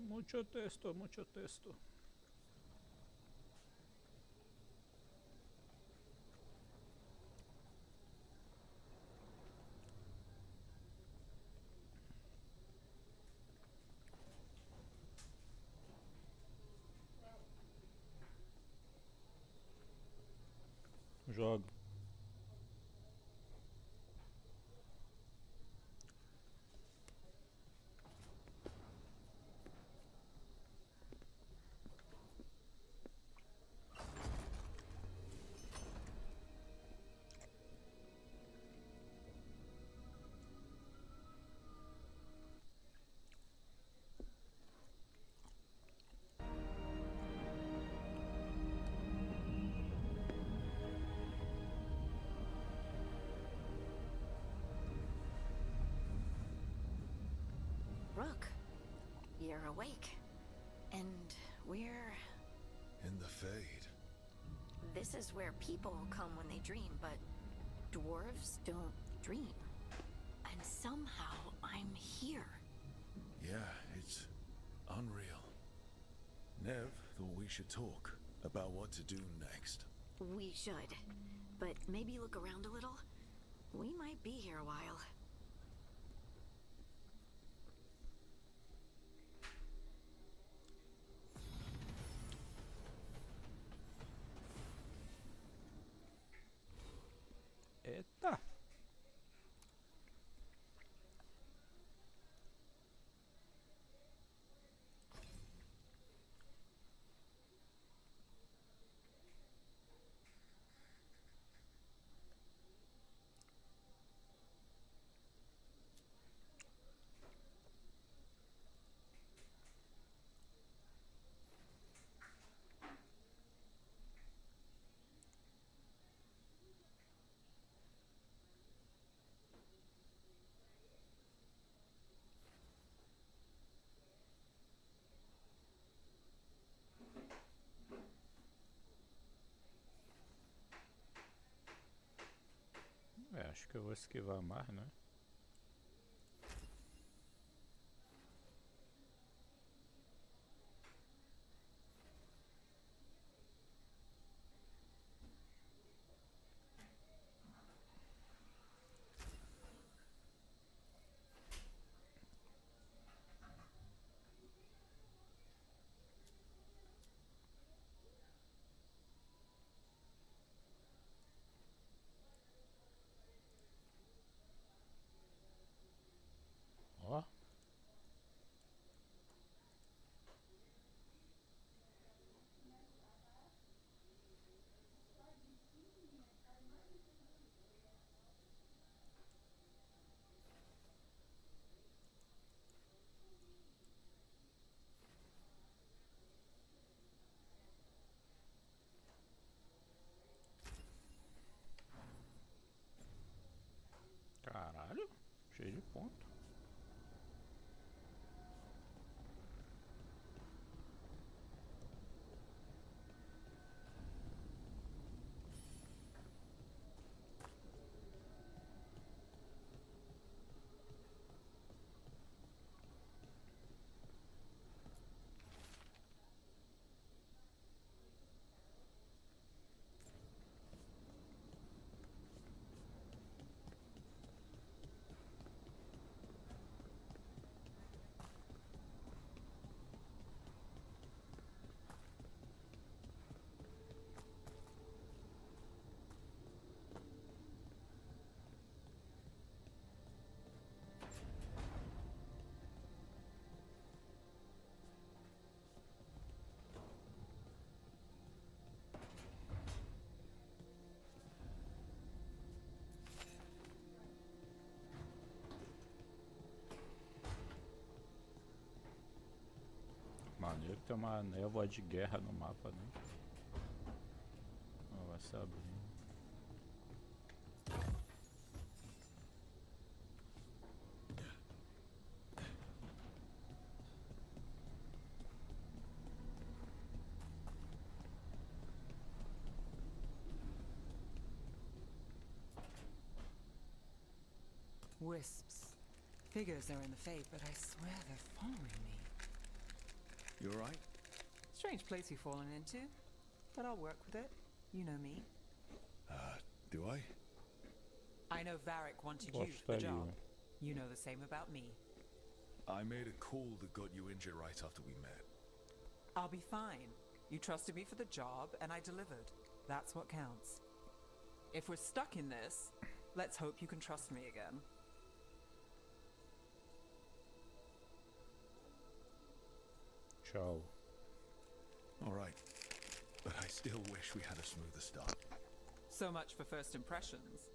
Mucho texto, mucho texto. Jogo. Rook, you're awake. And we're... In the Fade. This is where people come when they dream, but dwarves don't dream. And somehow I'm here. Yeah, it's unreal. Nev thought we should talk about what to do next. We should. But maybe look around a little. We might be here a while. Eita! Acho que eu vou esquivar mais, né? Ó. Caralho, cheio de ponto. Maneiro que tem uma névoa de guerra no mapa, né? Ó, vai se abrindo. Wisps. Figures are in the Fade, but I swear they're following me. You alright? Strange place you've fallen into, but I'll work with it. You know me. Do I? I know Varric wanted you for the Gostaria. job. You know the same about me. I made a call that got you injured right after we met. I'll be fine. You trusted me for the job, and I delivered. That's what counts. If we're stuck in this, let's hope you can trust me again. Tchau. Alright. But I still wish we had a smoother start. So much for first impressions.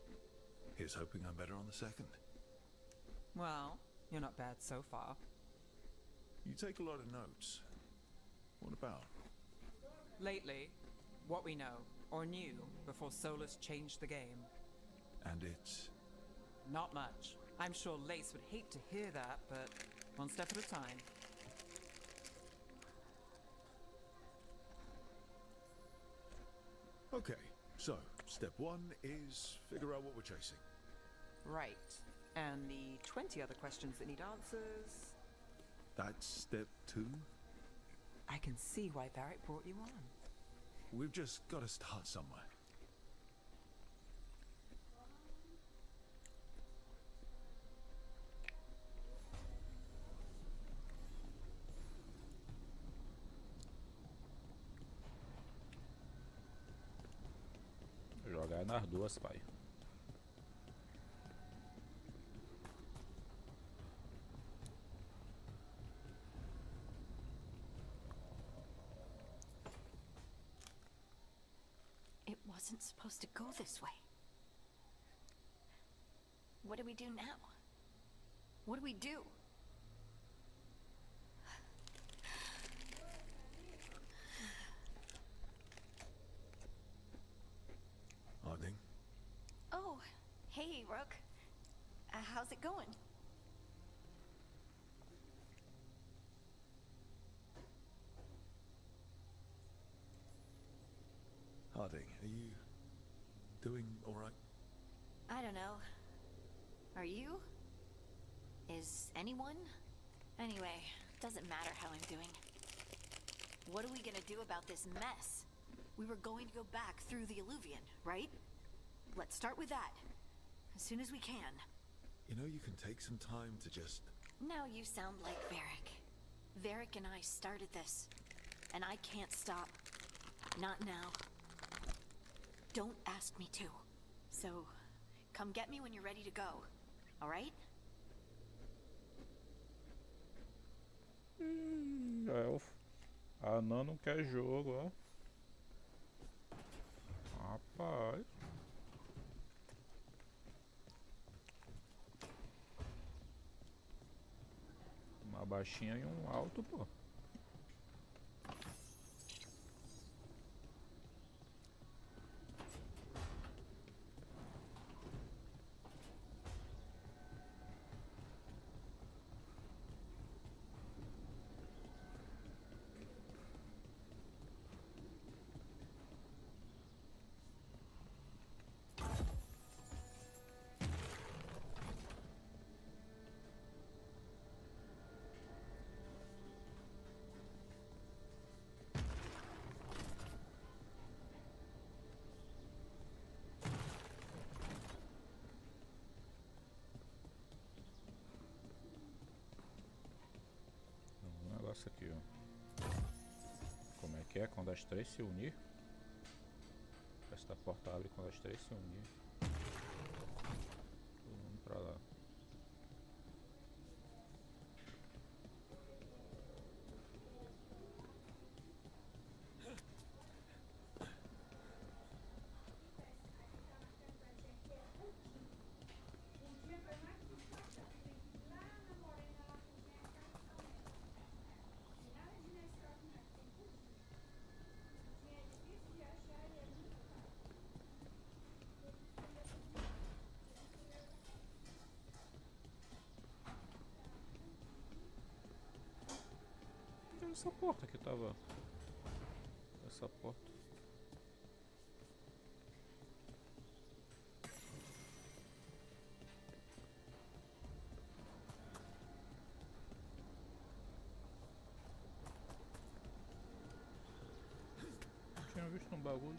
Here's hoping I'm better on the second. Well, you're not bad so far. You take a lot of notes. What about? Lately, what we know, or knew, before Solus changed the game. And it's... Not much. I'm sure Lace would hate to hear that, but one step at a time. Okay, so step one is figure out what we're chasing. Right. And the 20 other questions that need answers... That's step two. I can see why Varric brought you on. We've just got to start somewhere. Jogar nas duas, pai. It wasn't supposed to go this way. What do we do now? What do we do? Harding? Oh, hey, Rook. How's it going? Harding, are you doing alright? I don't know. Are you? Is anyone? Anyway, doesn't matter how I'm doing. What are we gonna do about this mess? We were going to go back through the Alluvion, right? Let's start with that. As soon as we can. You know, you can take some time to just... Now you sound like Varric. Varric and I started this. And I can't stop. Not now. Don't ask me to. So, come get me when you're ready to go. Alright? Elfo. A Anã não quer jogo, ó. Rapaz. Uma baixinha e um alto, pô. Negócio aqui, ó. Como é que é quando as três se unir? Esta porta abre quando as três se unir. Todo mundo pra lá. Essa porta que tava. Essa porta. bagulho.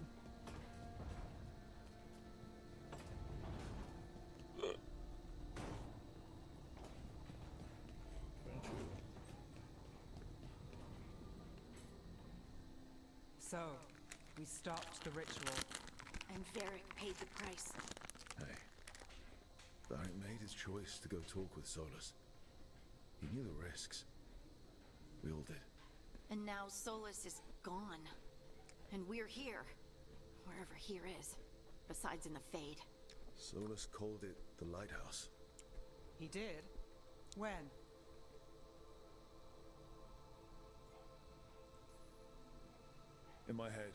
So, we stopped the ritual. And Varric paid the price. Hey. Varric made his choice to go talk with Solus. He knew the risks. We all did. And now Solus is gone. And we're here. Wherever here is. Besides in the Fade. Solus called it the Lighthouse. He did? When? In my head,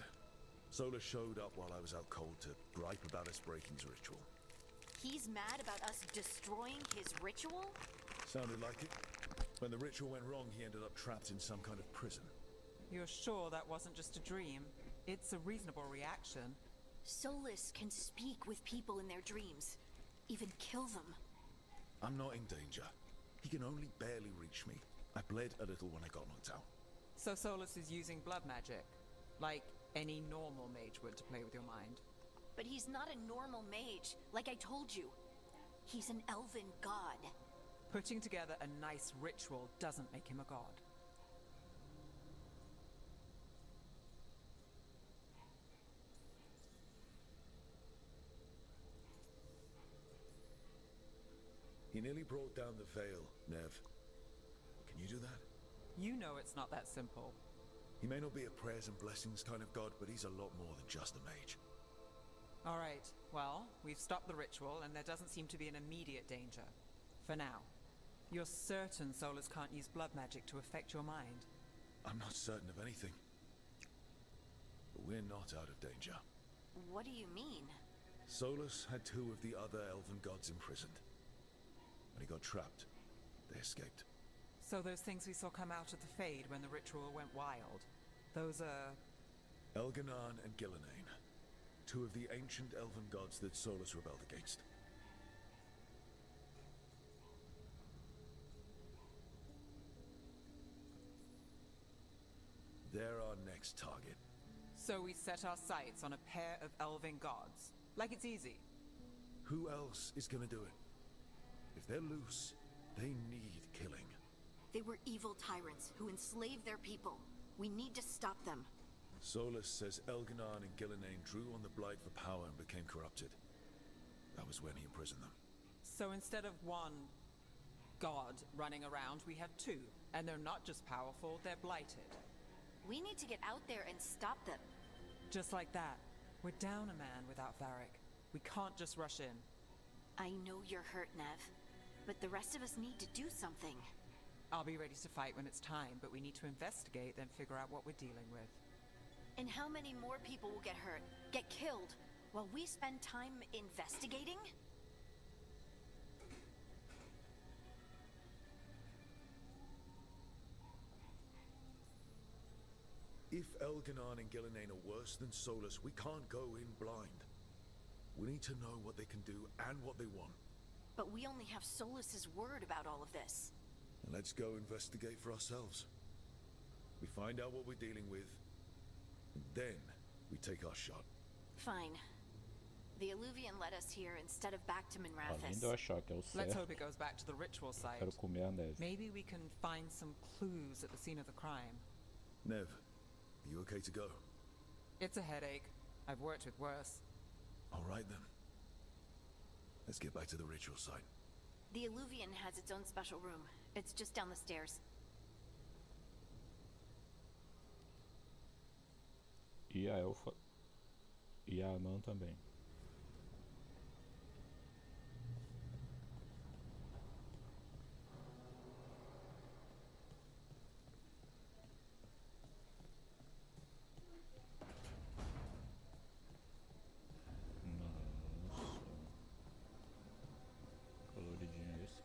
Solus showed up while I was out cold to gripe about us breaking his ritual. He's mad about us destroying his ritual? Sounded like it. When the ritual went wrong, he ended up trapped in some kind of prison. You're sure that wasn't just a dream? It's a reasonable reaction. Solus can speak with people in their dreams. Even kill them. I'm not in danger. He can only barely reach me. I bled a little when I got knocked out. So Solus is using blood magic? Like any normal mage would to play with your mind? But he's not a normal mage, like I told you. He's an elven god. Putting together a nice ritual doesn't make him a god. He nearly brought down the Veil, Nev. Can you do that? You know it's not that simple. He may not be a prayers and blessings kind of god, but he's a lot more than just a mage. Alright, well, we've stopped the ritual and there doesn't seem to be an immediate danger. For now. You're certain Solus can't use blood magic to affect your mind? I'm not certain of anything. But we're not out of danger. What do you mean? Solus had two of the other elven gods imprisoned. When he got trapped, they escaped. So those things we saw come out of the Fade when the ritual went wild, those are... Elganan and Gillenane. Two of the ancient elven gods that Solus rebelled against. They're our next target. So we set our sights on a pair of elven gods. Like it's easy. Who else is gonna do it? If they're loose, they need killing. They were evil tyrants who enslaved their people. We need to stop them. Solus says Elganan and Gillenane drew on the Blight for power and became corrupted. That was when he imprisoned them. So instead of one god running around, we have two. And they're not just powerful, they're blighted. We need to get out there and stop them. Just like that. We're down a man without Varric. We can't just rush in. I know you're hurt, Nev. But the rest of us need to do something. I'll be ready to fight when it's time, but we need to investigate, then figure out what we're dealing with. And how many more people will get hurt, get killed, while we spend time investigating? If Elganan and Gillenane are worse than Solus, we can't go in blind. We need to know what they can do and what they want. But we only have Solus's word about all of this. And let's go investigate for ourselves. We find out what we're dealing with, and then we take our shot. Fine. The Illuvian led us here instead of back to Além Minrathous. de eu achar que é o Let's certo, hope it goes back to the ritual site. quero comer a neve. Maybe we can find some clues at the scene of the crime. Nev, are you okay to go? It's a headache. I've worked with worse. All right then. Let's get back to the ritual site. The Illuvian has its own special room. It's just down the stairs. E a elfa. E a anã também. Nossa. Coloridinho esse.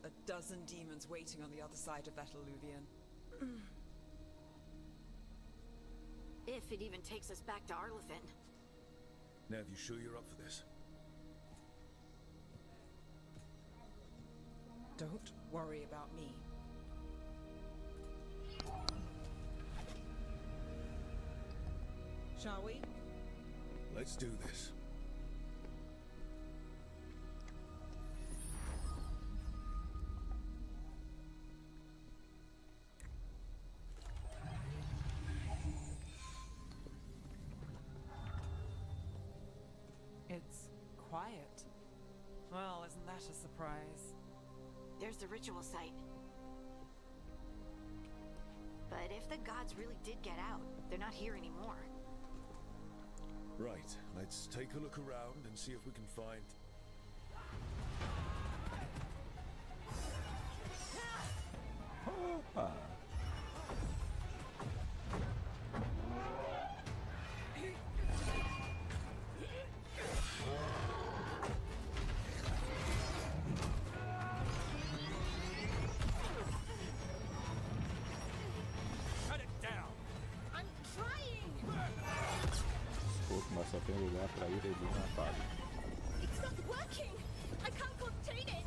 a dozen demons waiting on the other side of that alluvion. If it even takes us back to Arlathan. Nev, you sure you're up for this? Don't worry about me. Shall we? Let's do this. It's quiet. Well, isn't that a surprise? There's the ritual site. But if the gods really did get out, they're not here anymore. Right, let's take a look around and see if we can find... Opa! Mas só tem um lugar pra ir e na fase. It's not working! I can't contain it!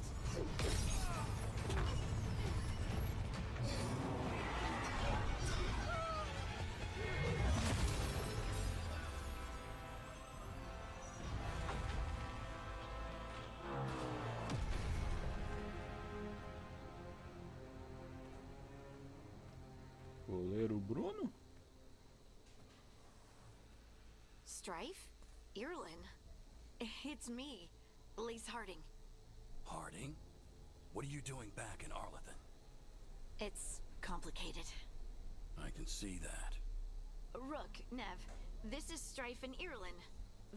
Goleiro Bruno? Strife? Irlin? It's me, Lace Harding. Harding? What are you doing back in Arlathan? It's complicated. I can see that. Rook, Nev, this is Strife and Irlin.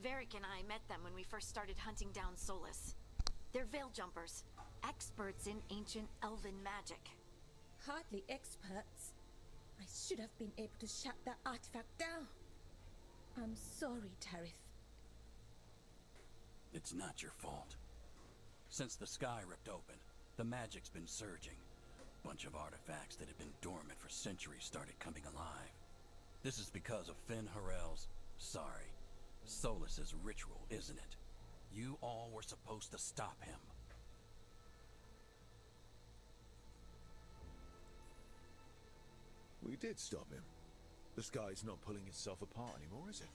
Varric and I met them when we first started hunting down Solus. They're veil jumpers, experts in ancient elven magic. Hardly experts. I should have been able to shut that artifact down. I'm sorry, Tarith. It's not your fault. Since the sky ripped open, the magic's been surging. Bunch of artifacts that had been dormant for centuries started coming alive. This is because of Finn Harel's... sorry, Solus's ritual, isn't it? You all were supposed to stop him. We did stop him. The sky's not pulling itself apart anymore, is it?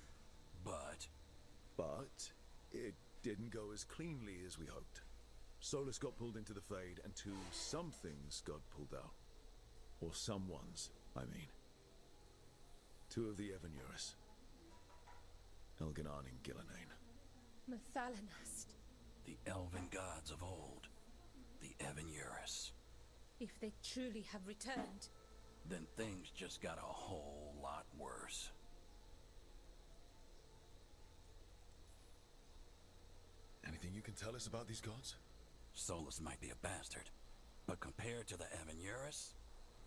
But it didn't go as cleanly as we hoped. Solus got pulled into the Fade, and two somethings got pulled out. Or someones, I mean. Two of the Evanurus. Elganan and Gillenane. Mathalanast. The elven gods of old. The Evanurus. If they truly have returned, Then things just got a whole lot worse. Anything you can tell us about these gods? Solus might be a bastard, but compared to the Evanurus,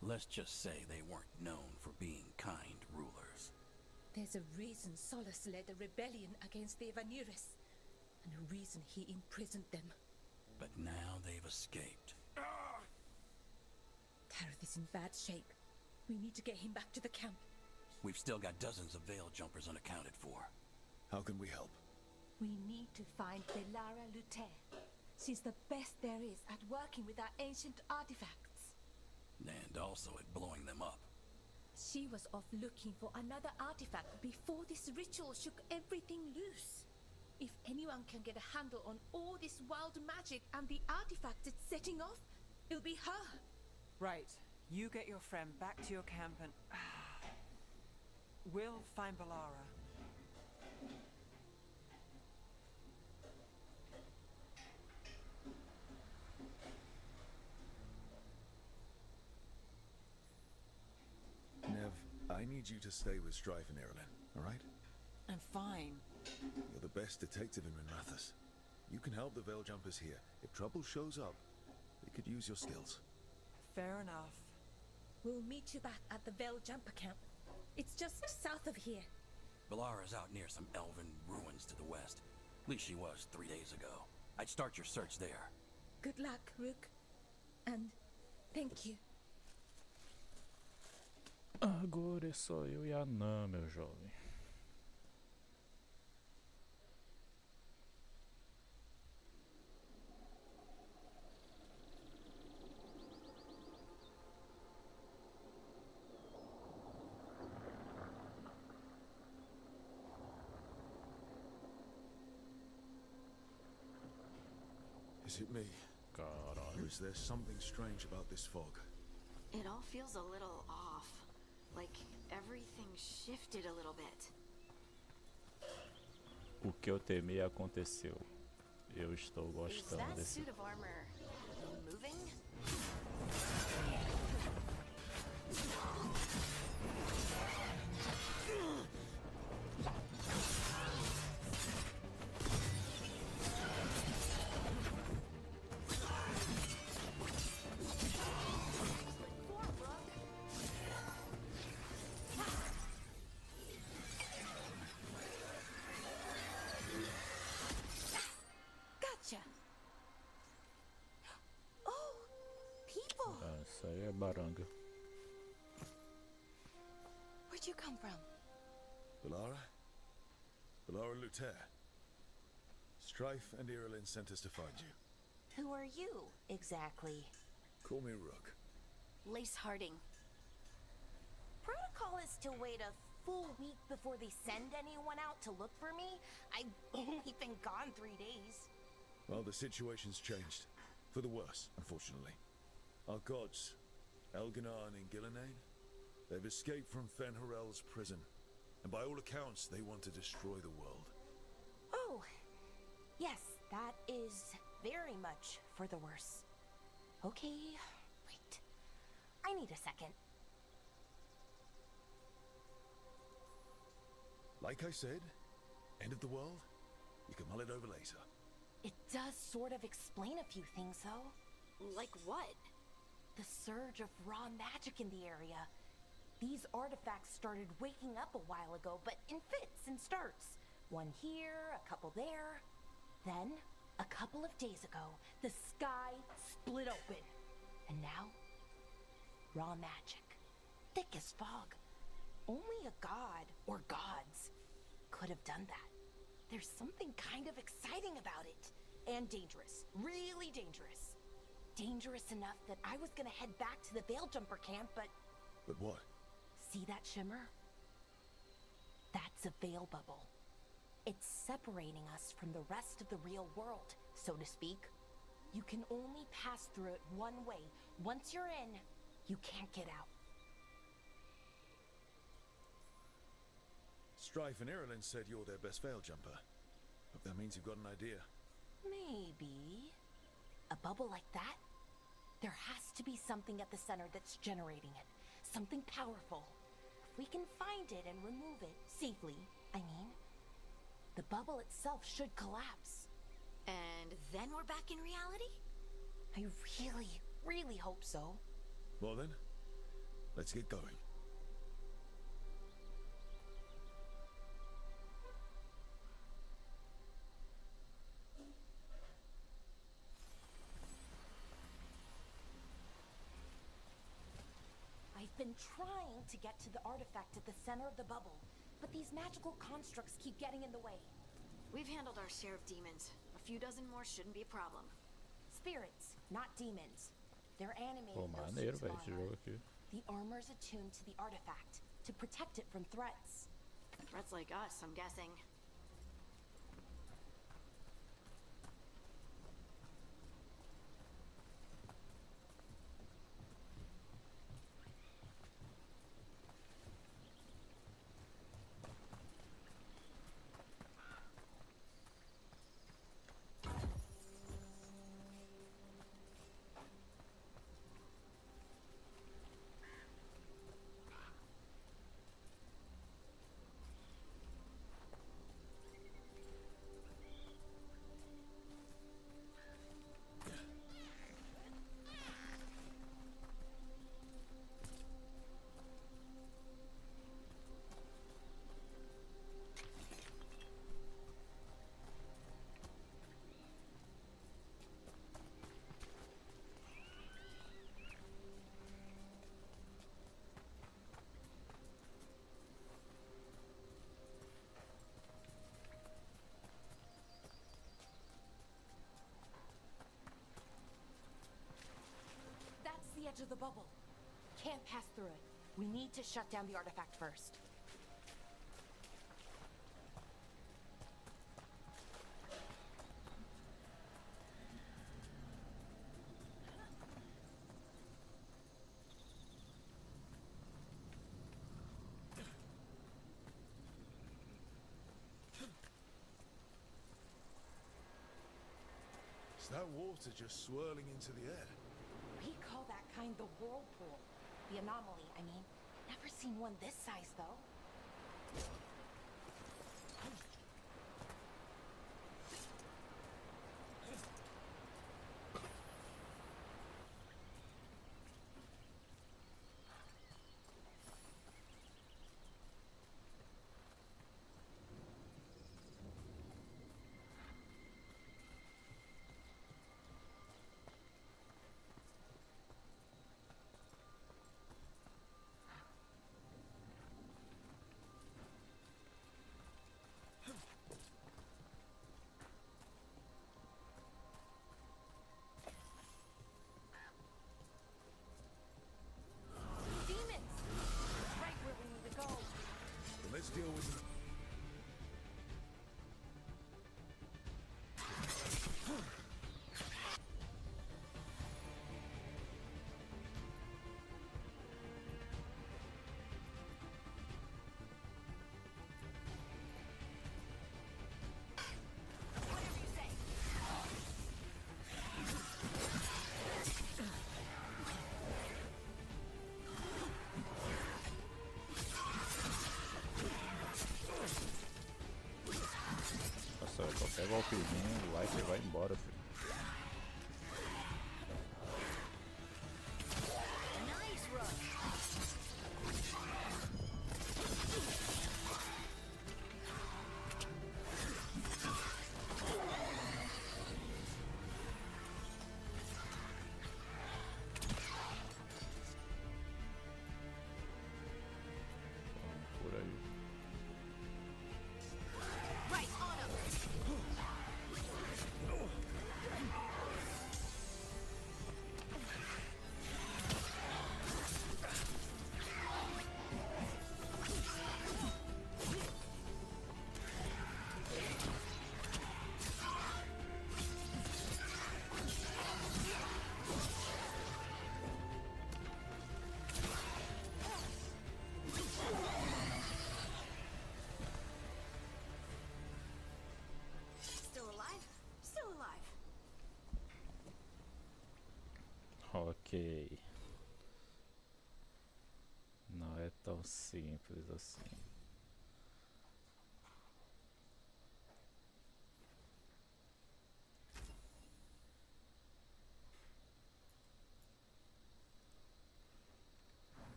let's just say they weren't known for being kind rulers. there's a reason Solus led a rebellion against the Evanurus, and a reason he imprisoned them. But now they've escaped. Tarith is in bad shape. We need to get him back to the camp. We've still got dozens of veil jumpers unaccounted for. How can we help? We need to find Belara Luther. She's the best there is at working with our ancient artifacts. And also at blowing them up. She was off looking for another artifact before this ritual shook everything loose. If anyone can get a handle on all this wild magic and the artifacts it's setting off, it'll be her. Right. You get your friend back to your camp and... we'll find Belara. Nev, I need you to stay with Strife and Erlin, alright? I'm fine. You're the best detective in Minrathous. You can help the Veil Jumpers here. If trouble shows up, they could use your skills. Fair enough. We'll meet you back at the Veil Jumper camp. It's just south of here. Belara's out near some elven ruins to the west. At least she was 3 days ago. I'd start your search there. Good luck, Rook. And thank you. Agora é só eu e a Anã, meu jovem. Is it me? Caralho. Or is there something strange about this fog? It all feels a little off. Like everything shifted a little bit. O que eu temi aconteceu. Eu estou Is gostando that desse. suit of armor moving? Gotcha. Oh, people. Ah, isso aí é baranga. Where'd you come from? Valara? Valara and Hétera. Strife and Irulan sent us to find you. Who are you, exactly? Call me Rook. Lace Harding. Protocol is to wait a full week before they send anyone out to look for me. I've only been gone 3 days. Well, the situation's changed. For the worse, unfortunately. Our gods, Elganar and Gillinane, they've escaped from Fen'Harel's prison. And by all accounts, they want to destroy the world. Oh, yes, that is very much for the worse. Okay, wait. I need a second. Like I said, end of the world, you can mull it over later. It does sort of explain a few things, though. Like what? The surge of raw magic in the area. These artifacts started waking up a while ago, but in fits and starts. One here, a couple there. Then, a couple of days ago, the sky split open. And now, raw magic. Thick as fog. Only a god, or gods, could have done that. There's something kind of exciting about it. And dangerous. Really dangerous. Dangerous enough that I was gonna head back to the Veilgjumper camp, but... But what? See that shimmer? That's a veil bubble. It's separating us from the rest of the real world, so to speak. You can only pass through it one way. Once you're in, you can't get out. Strife and Irulan said you're their best veil jumper. Hope that means you've got an idea. Maybe. A bubble like that? There has to be something at the center that's generating it. Something powerful. If we can find it and remove it, safely, I mean, the bubble itself should collapse. And then we're back in reality? I really, really hope so. Well then, let's get going. I've been trying to get to the artifact at the center of the bubble, but these magical constructs keep getting in the way. We've handled our share of demons. A few dozen more shouldn't be a problem. Spirits, not demons. They're animated. Pô, those maneiro, suits of velho, esse armor. jogo aqui. The armor's attuned to the artifact to protect it from threats. Threats like us, I'm guessing. edge of the bubble. Can't pass through it. We need to shut down the artifact first. Is that water just swirling into the air? We call that kind the whirlpool. The anomaly, I mean. Never seen one this size, though. Let's deal with it. Qualquer golpezinho, o Life vai embora, filho. Por aí. Ok. Não é tão simples assim.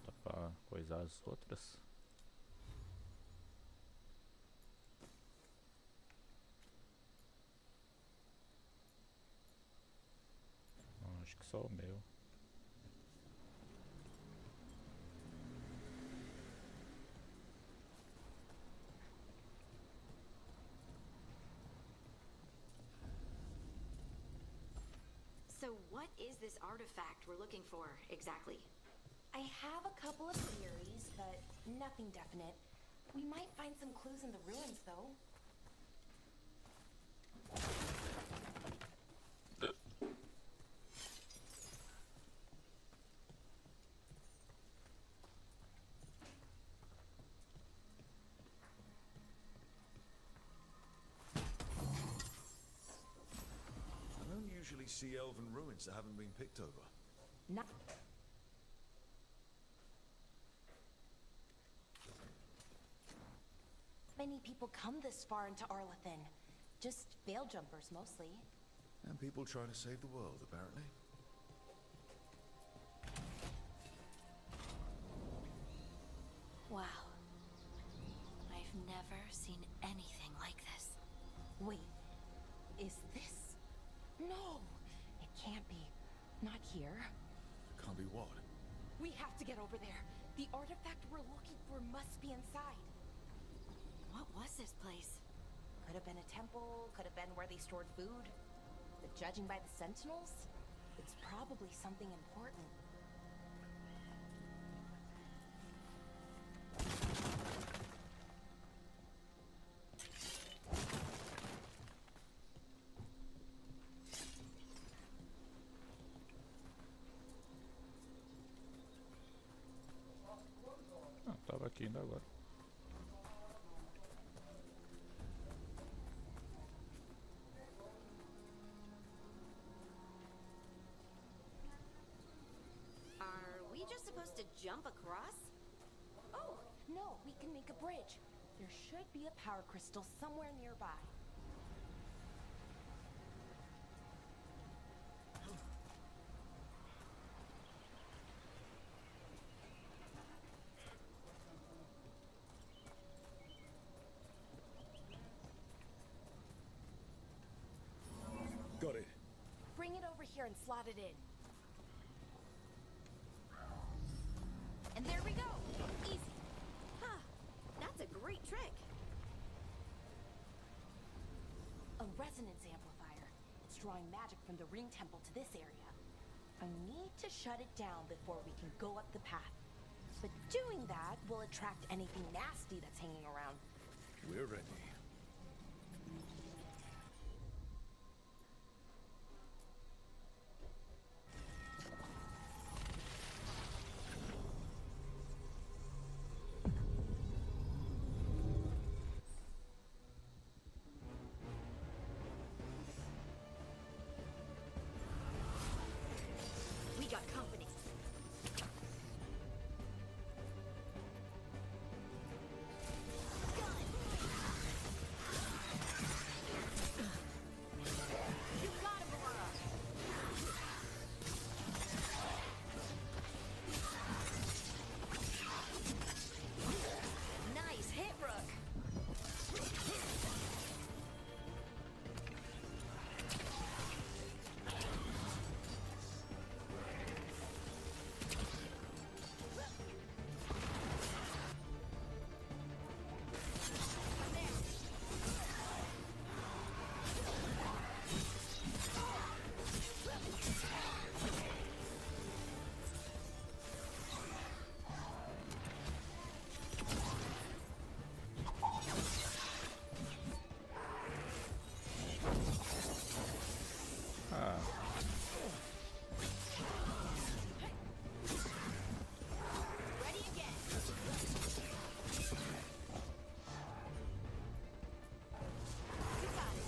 Dá pra coisar as outras? Acho que só o meu. So what is this artifact we're looking for, exactly? I have a couple of theories, but nothing definite. We might find some clues in the ruins, though. Usually see elven ruins that haven't been picked over. Not many people come this far into Arlathan. Just veil jumpers, mostly. And people trying to save the world, apparently. Wow. I've never seen anything like this. Wait, is this? No, it can't be. Not here. Can't be what? We have to get over there. The artifact we're looking for must be inside. What was this place? Could have been a temple, could have been where they stored food. But judging by the sentinels, it's probably something important. vendo agora. Are we just supposed to jump across? Oh, no, we can make a bridge. There should be a power crystal somewhere nearby. Got it. Bring it over here and slot it in. And there we go! Easy! Huh, that's a great trick! A resonance amplifier. It's drawing magic from the ring temple to this area. I need to shut it down before we can go up the path. But doing that will attract anything nasty that's hanging around. We're ready. We got company. You got him, Aurora. Nice hit, Rook. Ah, Ready again. You got it.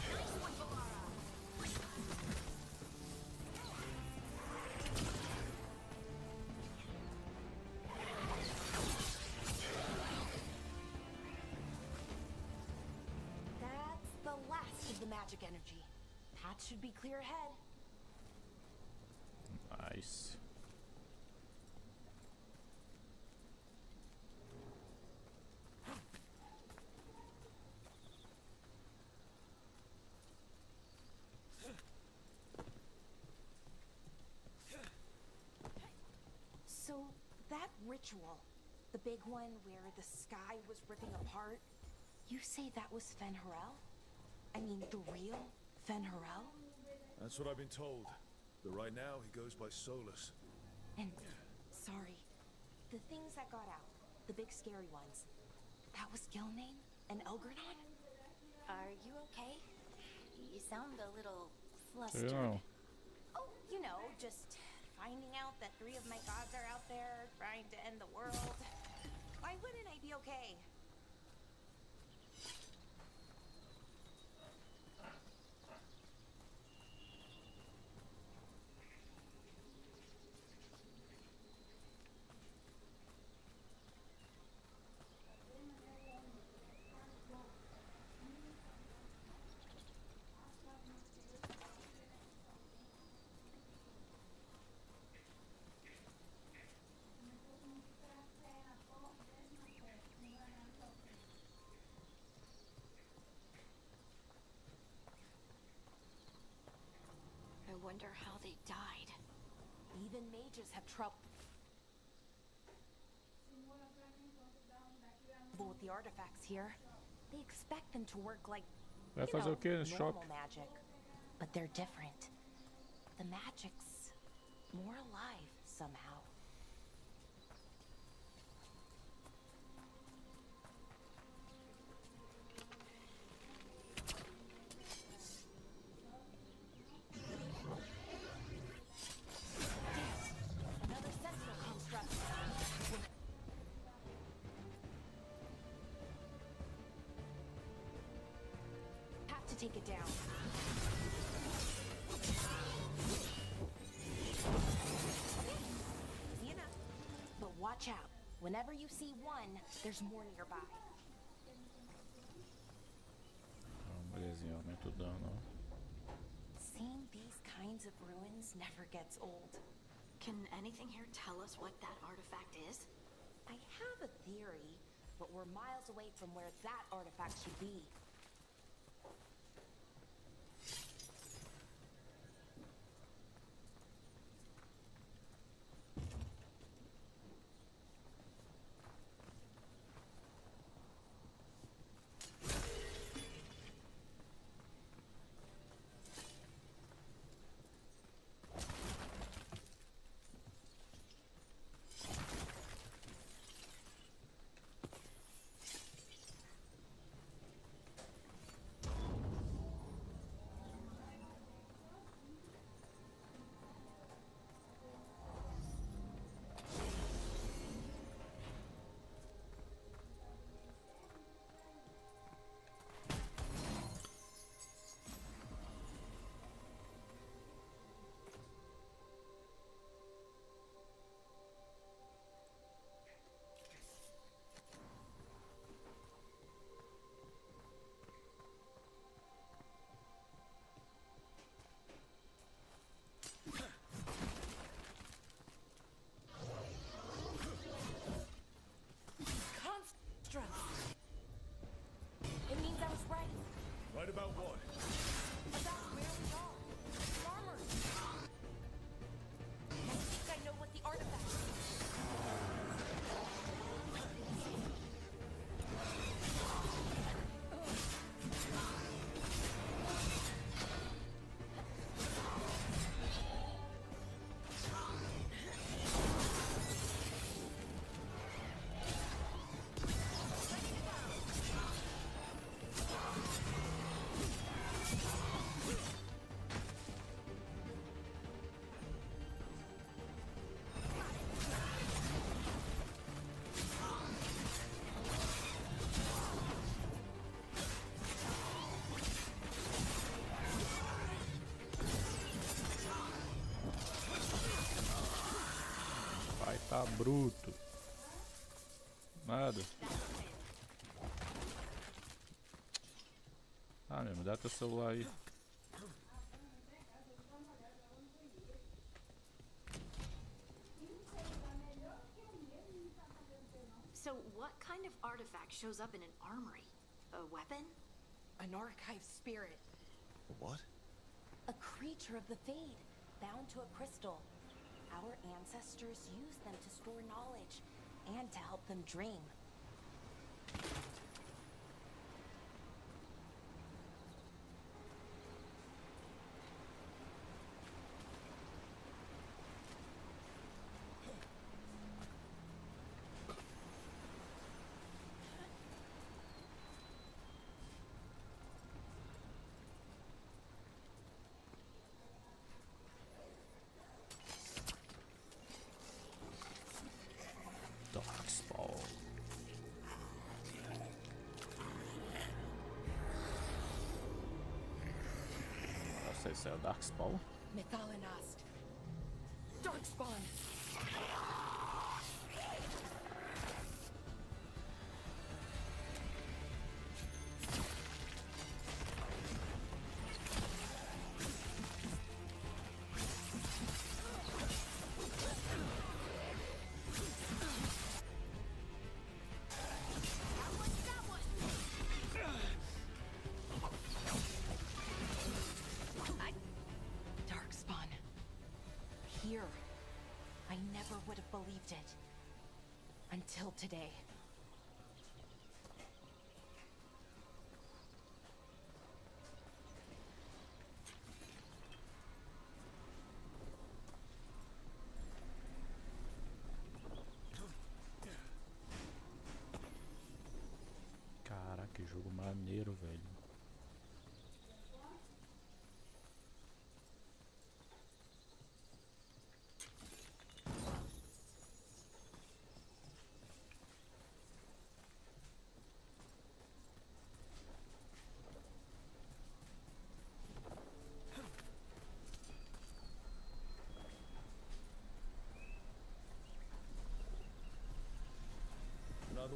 Nice one, Valara. That's the last of the magic energy. Path should be clear ahead. nice. So, that ritual, the big one where the sky was ripping apart, you say that was Fen Harel? I mean, the real Fen Harel? That's what I've been told. But right now, he goes by Solus. And, sorry, the things that got out, the big scary ones, that was Gilnane and Elgernon? Are you okay? You sound a little flustered. Yeah. Oh, you know, just finding out that 3 of my gods are out there trying to end the world. Why wouldn't I be okay? I wonder how they died. Even mages have trouble with the artifacts here. They expect them to work like, Vai you fazer know, o que nesse normal shopping? magic. But they're different. The magic's more alive somehow. take it down. Easy enough. But watch out. Whenever you see one, there's more nearby. Belezinha, aumenta o dano. Seeing these kinds of ruins never gets old. Can anything here tell us what that artifact is? I have a theory, but we're miles away from where that artifact should be. It means I was right. Right about what? About where we are. Farmers. I think I know what the artifact is. Pai tá bruto. Nada. Ah, meu, me dá teu celular aí. So what kind of artifact shows up in an armory? A weapon? An archive spirit. What? A creature of the Fade, bound to a crystal. Our ancestors used them to store knowledge and to help them dream. Darkspawn. Não sei se é o Darkspawn. Methalinast. Darkspawn. Darkspawn. Here. I never would have believed it. Until today. Caraca, que jogo maneiro, velho.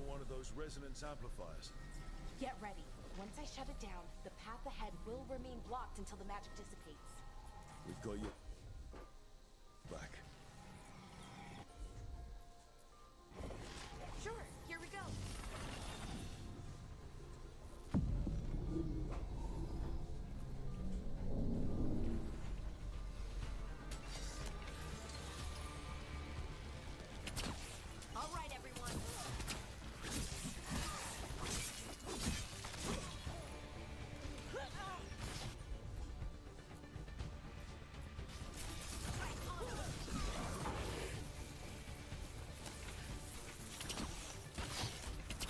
one of those resonance amplifiers. Get ready. Once I shut it down, the path ahead will remain blocked until the magic dissipates. We've got you back. Sure, here we go. All right, everyone.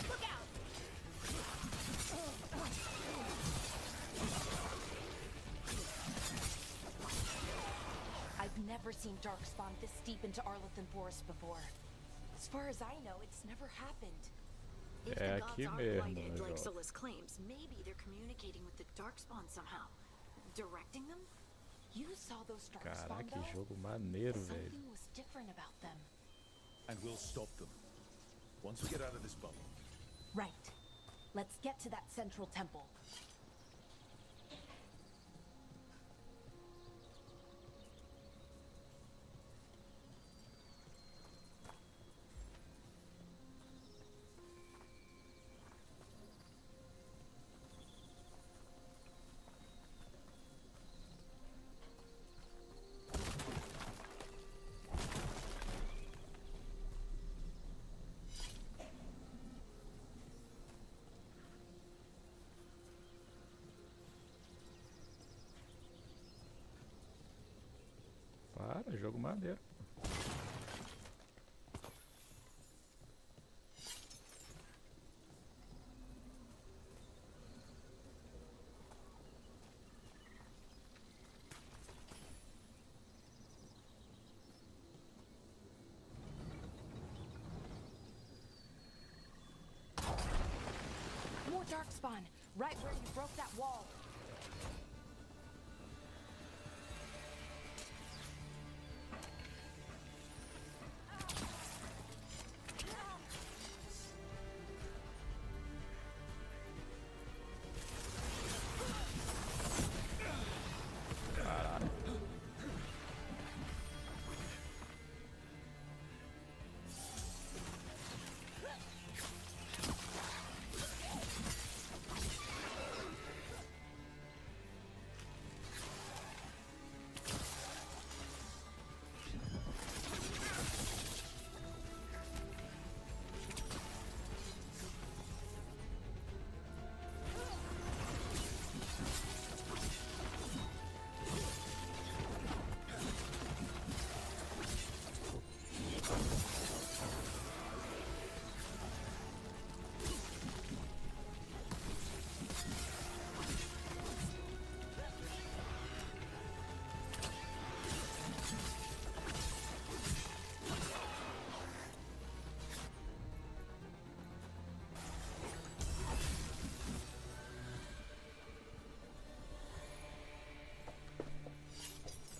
Look out! I've never seen Darkspawn this deep into Arlothan Forest before. As far as I know, it's never happened. If É the gods aqui are mesmo, blighted, né, like jovem? Solus claims, maybe they're communicating with the Darkspawn somehow. Directing them? You saw those Darkspawn, Caraca, que though? jogo maneiro, velho. Something was different about them. And we'll stop them. Once we get out of this bubble. Right. Let's get to that central temple. Para, jogo maneiro. More Darkspawn, right where you broke that wall.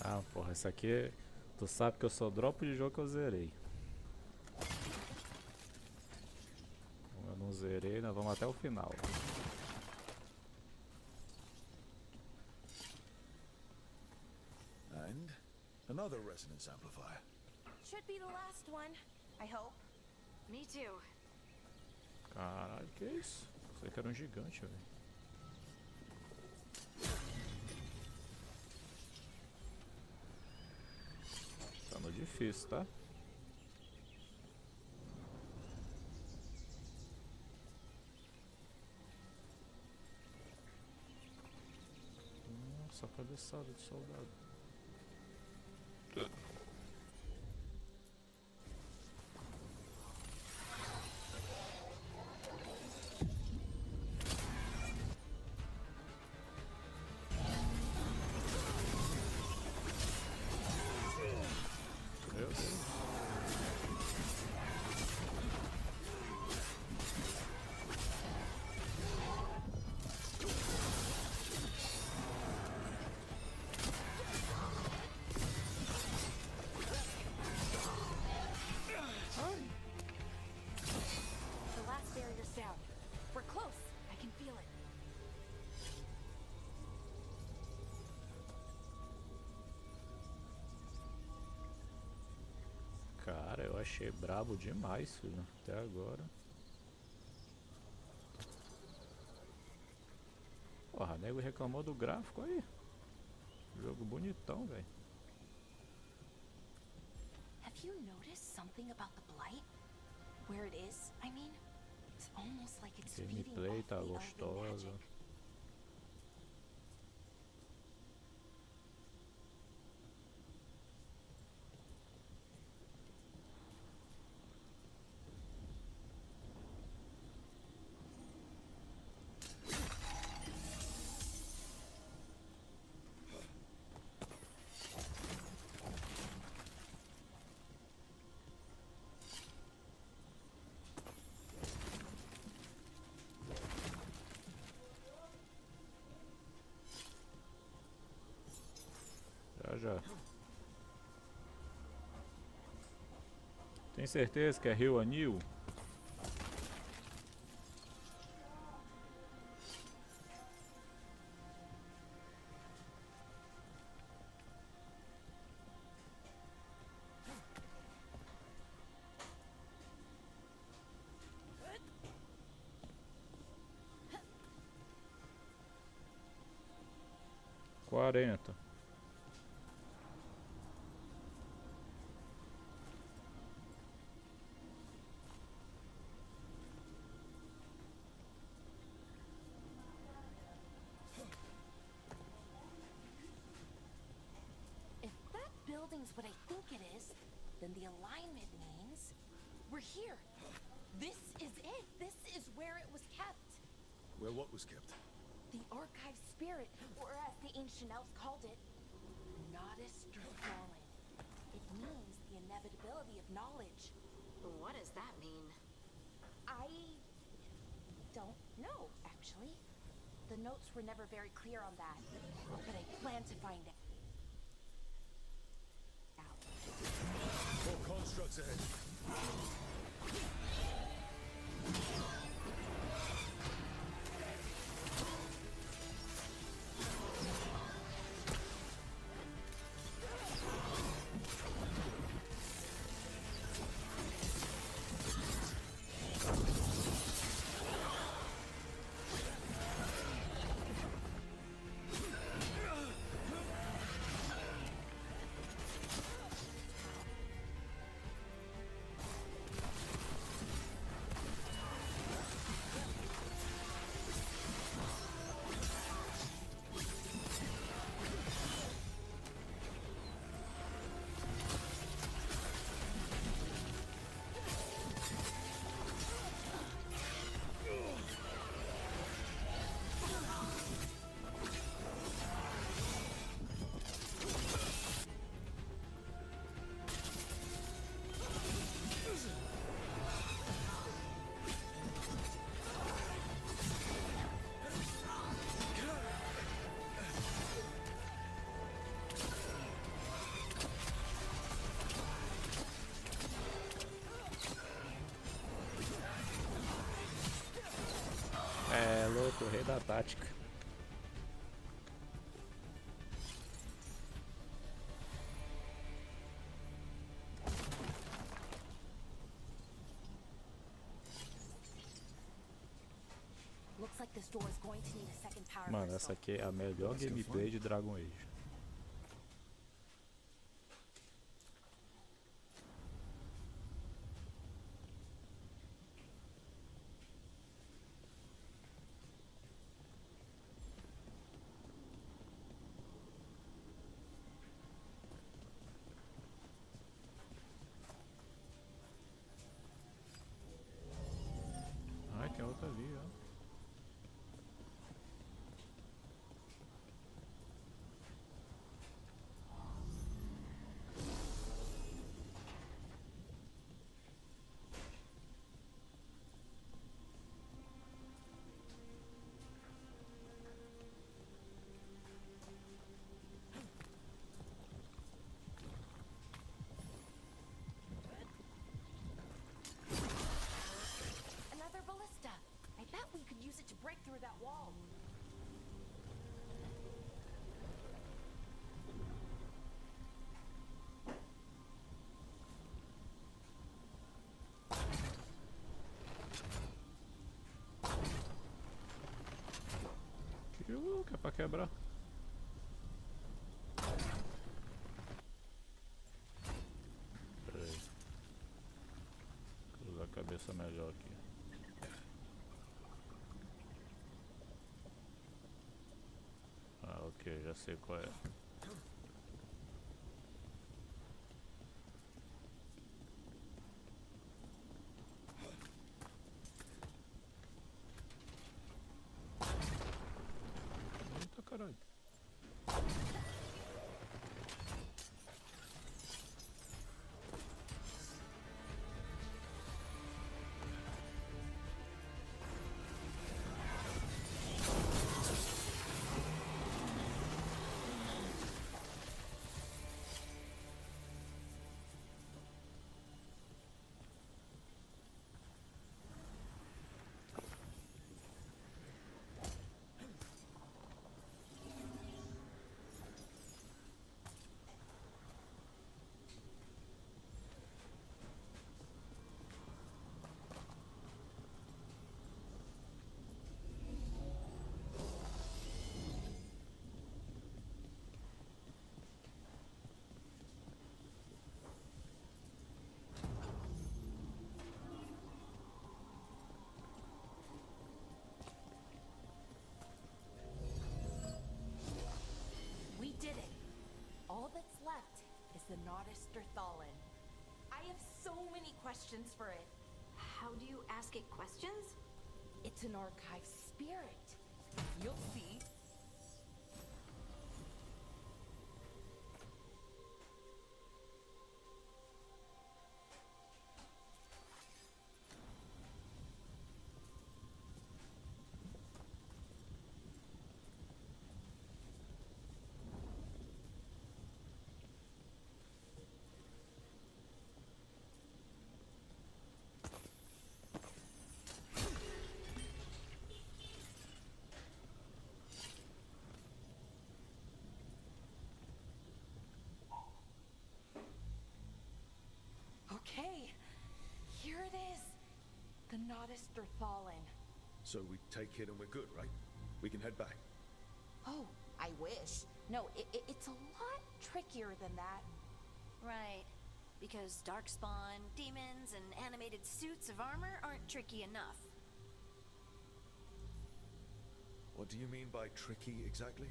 Ah, porra, essa aqui é... Tu sabe que eu só dropo de jogo que eu zerei. Eu não zerei, nós vamos até o final. And another resonance amplifier. Should be the last one, I hope. Me too. Caralho, que isso? Pensei que era um gigante, velho. Tá no difícil, tá? Nossa, a cabeçada de soldado. Meu Deus. achei brabo demais, filho. Até agora. Porra, nego reclamou do gráfico aí. Jogo bonitão, velho. Have you noticed something about the blight? Where it is, I mean? It's almost like it's feeding Gameplay off tá the elven gostosa. magic. Já. Tem certeza que é Rio Anil? Quarenta. If that building's what I think it is, then the alignment means we're here. This is it. This is where it was kept. Where what was kept? The archive spirit, or as the ancient elves called it, Nodus Fallen. It means the inevitability of knowledge. What does that mean? I don't know, actually. The notes were never very clear on that, but I plan to find out. More constructs ahead. É louco, rei da tática. Looks like this door is going to need a second power Mano, crystal. essa aqui é a melhor gameplay de Dragon Age. Ai, tem outra ali, ó. que é pra quebrar. Pera aí. Cruzar a cabeça melhor aqui. Ah, ok, já sei qual é. Eita caralho. We did it. All that's left is the Nodus Thallen. I have so many questions for it. How do you ask it questions? It's an archive spirit. You'll see. Okay, here it is. The Nodus Thallen. So we take it and we're good, right? We can head back. Oh, I wish. No, it's a lot trickier than that. Right. Because darkspawn, demons, and animated suits of armor aren't tricky enough. What do you mean by tricky exactly?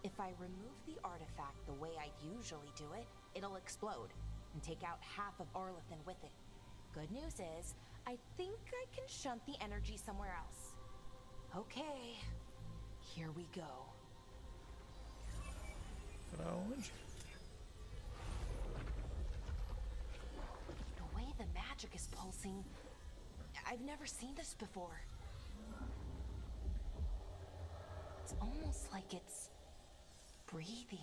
If I remove the artifact the way I usually do it, it'll explode and take out half of Arlathan with it. Good news is, I think I can shunt the energy somewhere else. Okay, here we go. Pra onde? The way the magic is pulsing, I've never seen this before. It's almost like it's breathing.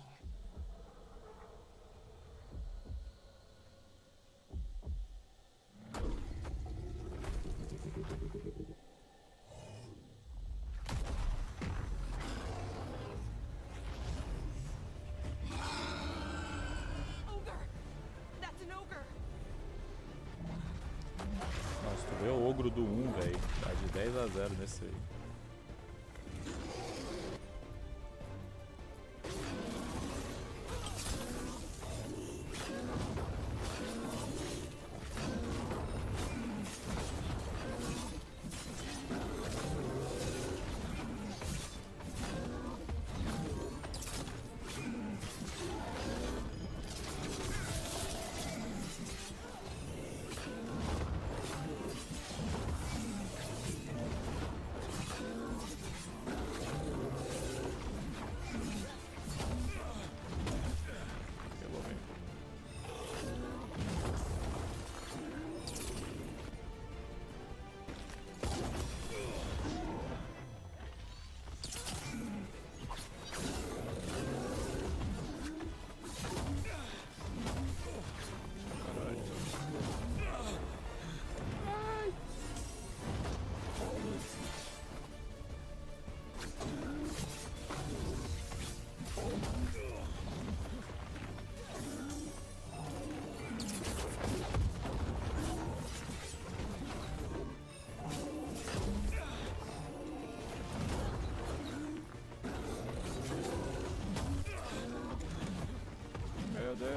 Nossa, tu vê o ogro do 1, velho. Tá de 10 a 0 nesse aí.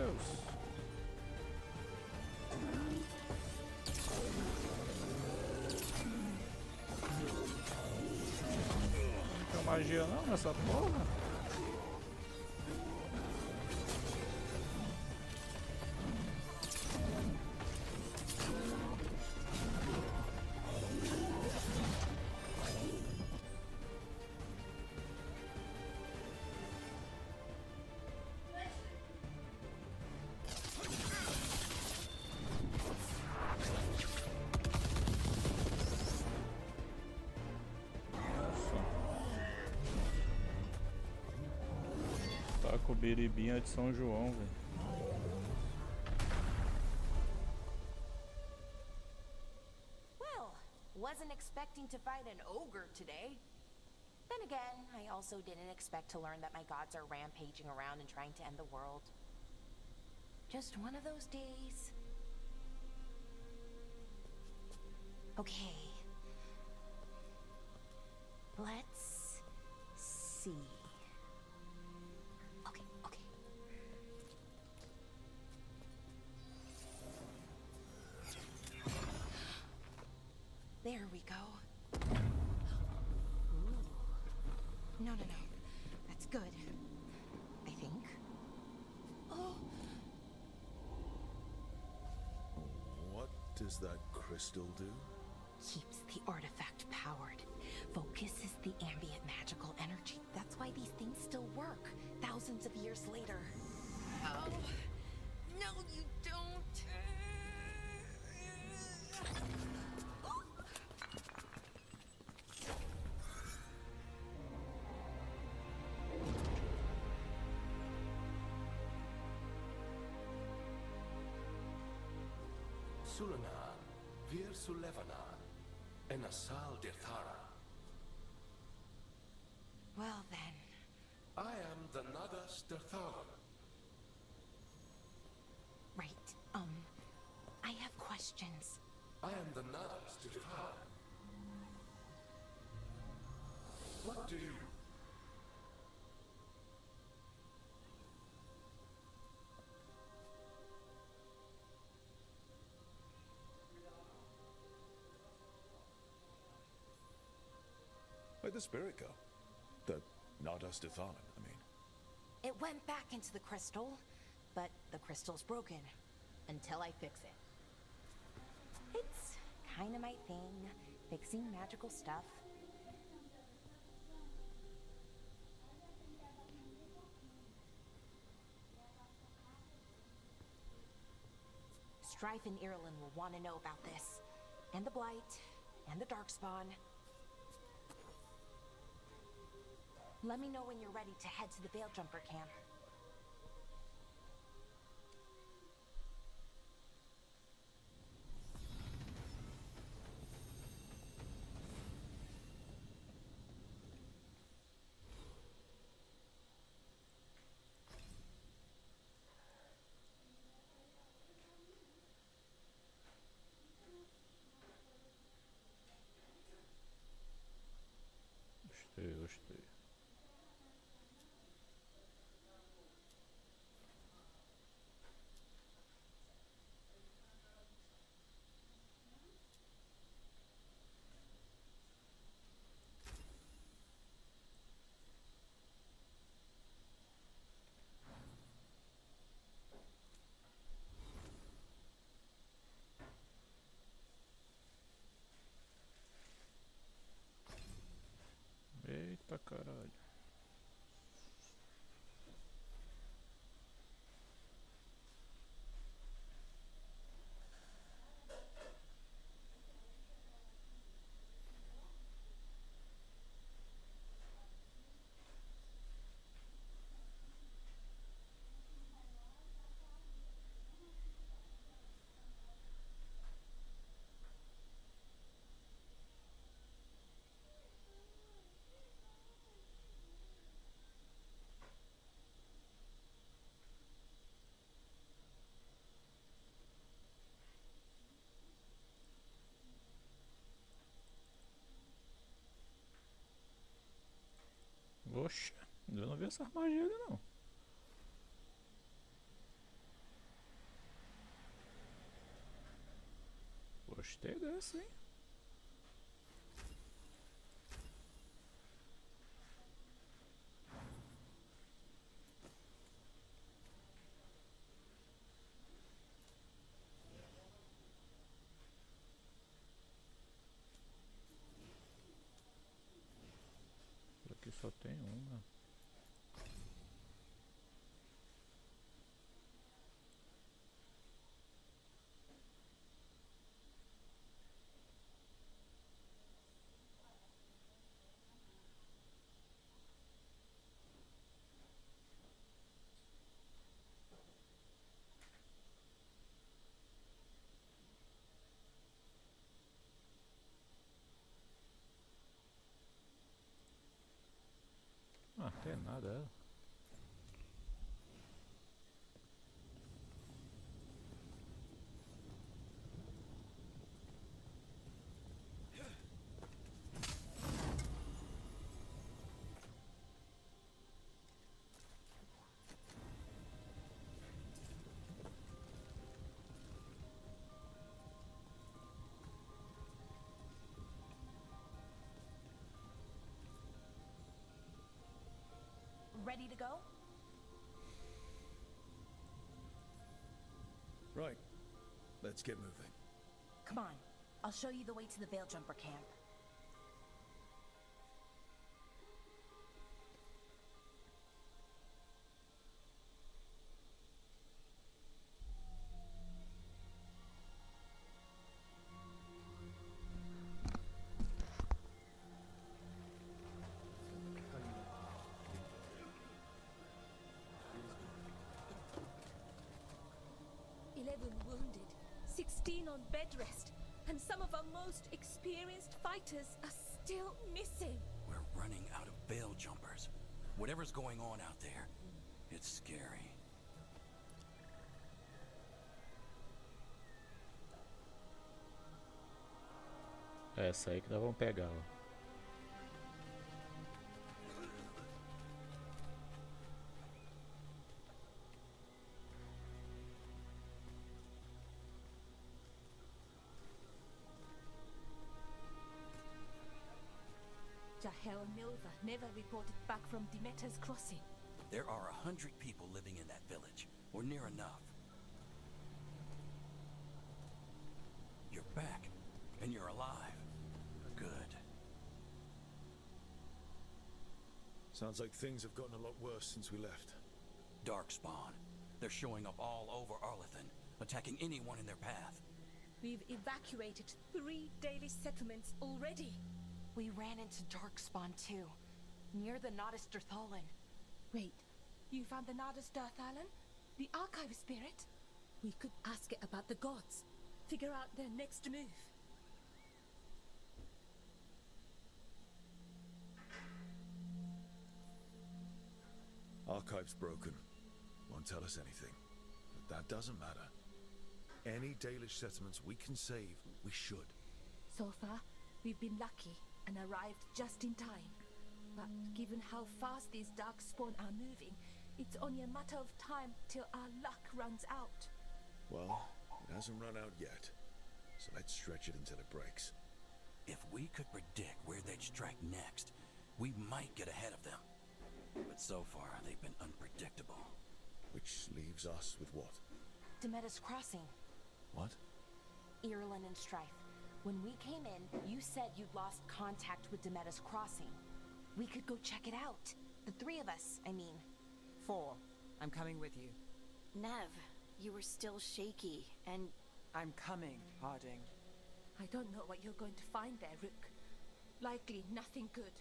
Deus! Não tem magia não nessa porra? Tá com biribinha de São João, velho. Well, wasn't expecting to fight an ogre today. Then again, I also didn't expect to learn that my gods are rampaging around and trying to end the world. Just one of those days. Okay. Let's see. Okay, okay. There we go. Ooh. No. That's good. I think. Oh. What does that crystal do? Keeps the artifact powered. Focuses the ambient magical energy. That's why these things still work, thousands of years later. Oh. No, you don't. Sulanan, Vir Sulevanan, and Asal Dirthara. Well then. I am the Nagas Dirthara. Right. I have questions. I am the Nagas Dirthara. What do you... Where'd the spirit go? The Nadas Dithalan, I mean. It went back into the crystal, but the crystal's broken. Until I fix it. It's kinda my thing, fixing magical stuff. Strife and Ireland will want to know about this. And the Blight, and the Darkspawn. Let me know when you're ready to head to the Veilgjumper camp. Gostei. Eita caralho. Oxe, eu não vi essa armadilha não. Gostei dessa, hein? Aqui só tem uma. Ah, tem nada ela. Ready to go? Right. Let's get moving. Come on. I'll show you the way to the Veil Jumper camp. Wounded, 16 on bed rest, and some of our most experienced fighters are still missing. We're running out of Veil Jumpers. Whatever's going on out there, it's scary. É essa aí que nós vamos pegar, ó. Jahel and Milva never reported back from Demeter's crossing. There are 100 people living in that village, or near enough. You're back, and you're alive. Good. Sounds like things have gotten a lot worse since we left. Darkspawn. They're showing up all over Arlethan, attacking anyone in their path. We've evacuated 3 daily settlements already. We ran into Darkspawn too, near the Nodus Dirthalin. Wait, you found the Nardus Darthalan? The archive spirit? We could ask it about the gods. Figure out their next move. Archive's broken. Won't tell us anything. But that doesn't matter. Any Dalish settlements we can save, we should. So far, we've been lucky and arrived just in time. But given how fast these darkspawn are moving, it's only a matter of time till our luck runs out. Well, it hasn't run out yet. So let's stretch it until it breaks. If we could predict where they'd strike next, we might get ahead of them. But so far, they've been unpredictable. Which leaves us with what? Demeter's crossing. What? Irulan and Strife. When we came in, you said you'd lost contact with Demeter's crossing. We could go check it out. The 3 of us, I mean. 4. I'm coming with you. Nev, you were still shaky, and I'm coming, Harding. I don't know what you're going to find there, Rook. Likely nothing good.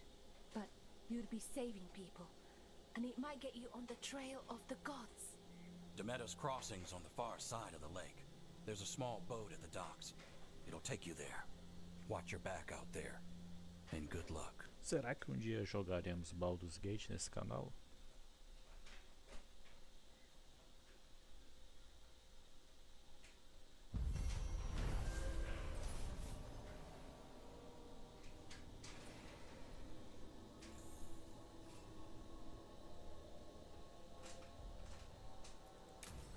But you'll be saving people. And it might get you on the trail of the gods. Demeter's crossing's on the far side of the lake. There's a small boat at the docks. It'll take you there. Watch your back out there. And good luck. Será que dia jogaremos Baldur's Gate nesse canal?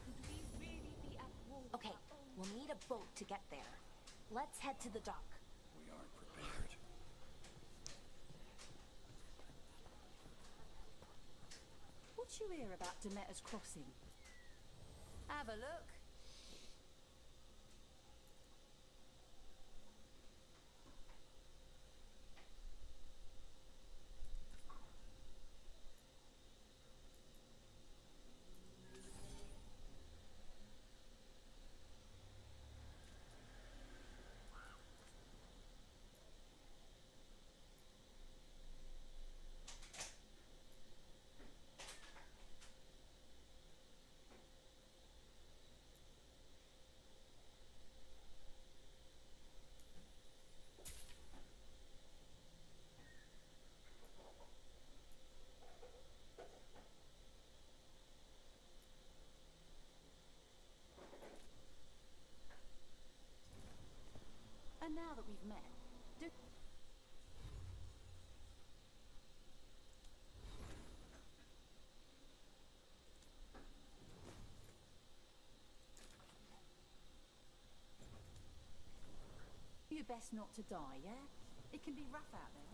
Could we really be at war? Okay, we'll need a boat to get there. let's head to the dock. We aren't prepared. What you hear about Demeter's Crossing? Have a look. And now that we've met, do... You best not to die, yeah? It can be rough out there.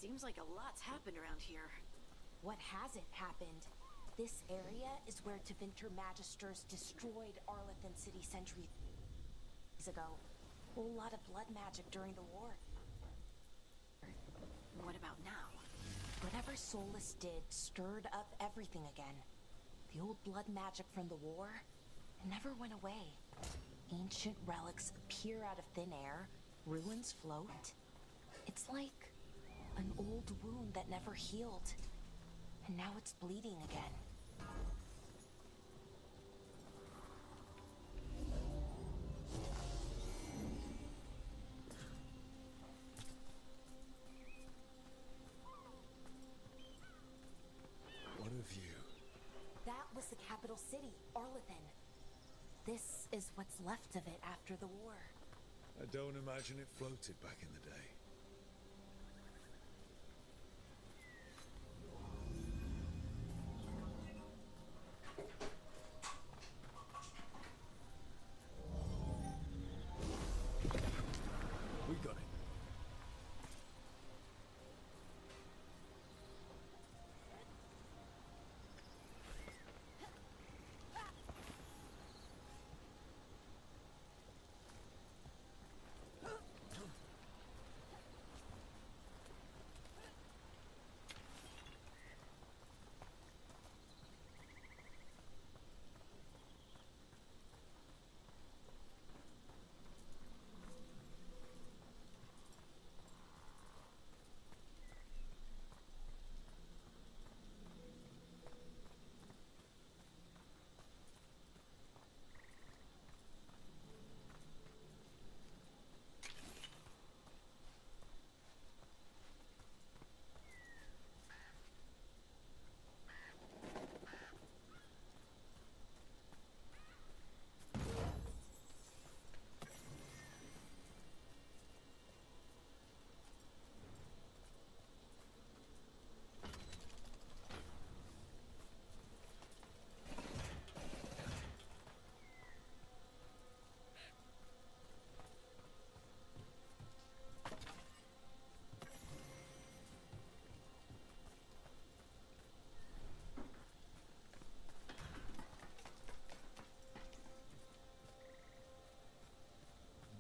Seems like a lot's happened around here. What hasn't happened? This area is where Tevinter Magisters destroyed Arlethan City centuries ago. Whole lot of blood magic during the war. What about now? Whatever Solus did stirred up everything again. The old blood magic from the war, it never went away. Ancient relics appear out of thin air, ruins float. It's like an old wound that never healed, and now it's bleeding again. What of you? That was the capital city, Arlethan. This is what's left of it after the war. I don't imagine it floated back in the day. We got it.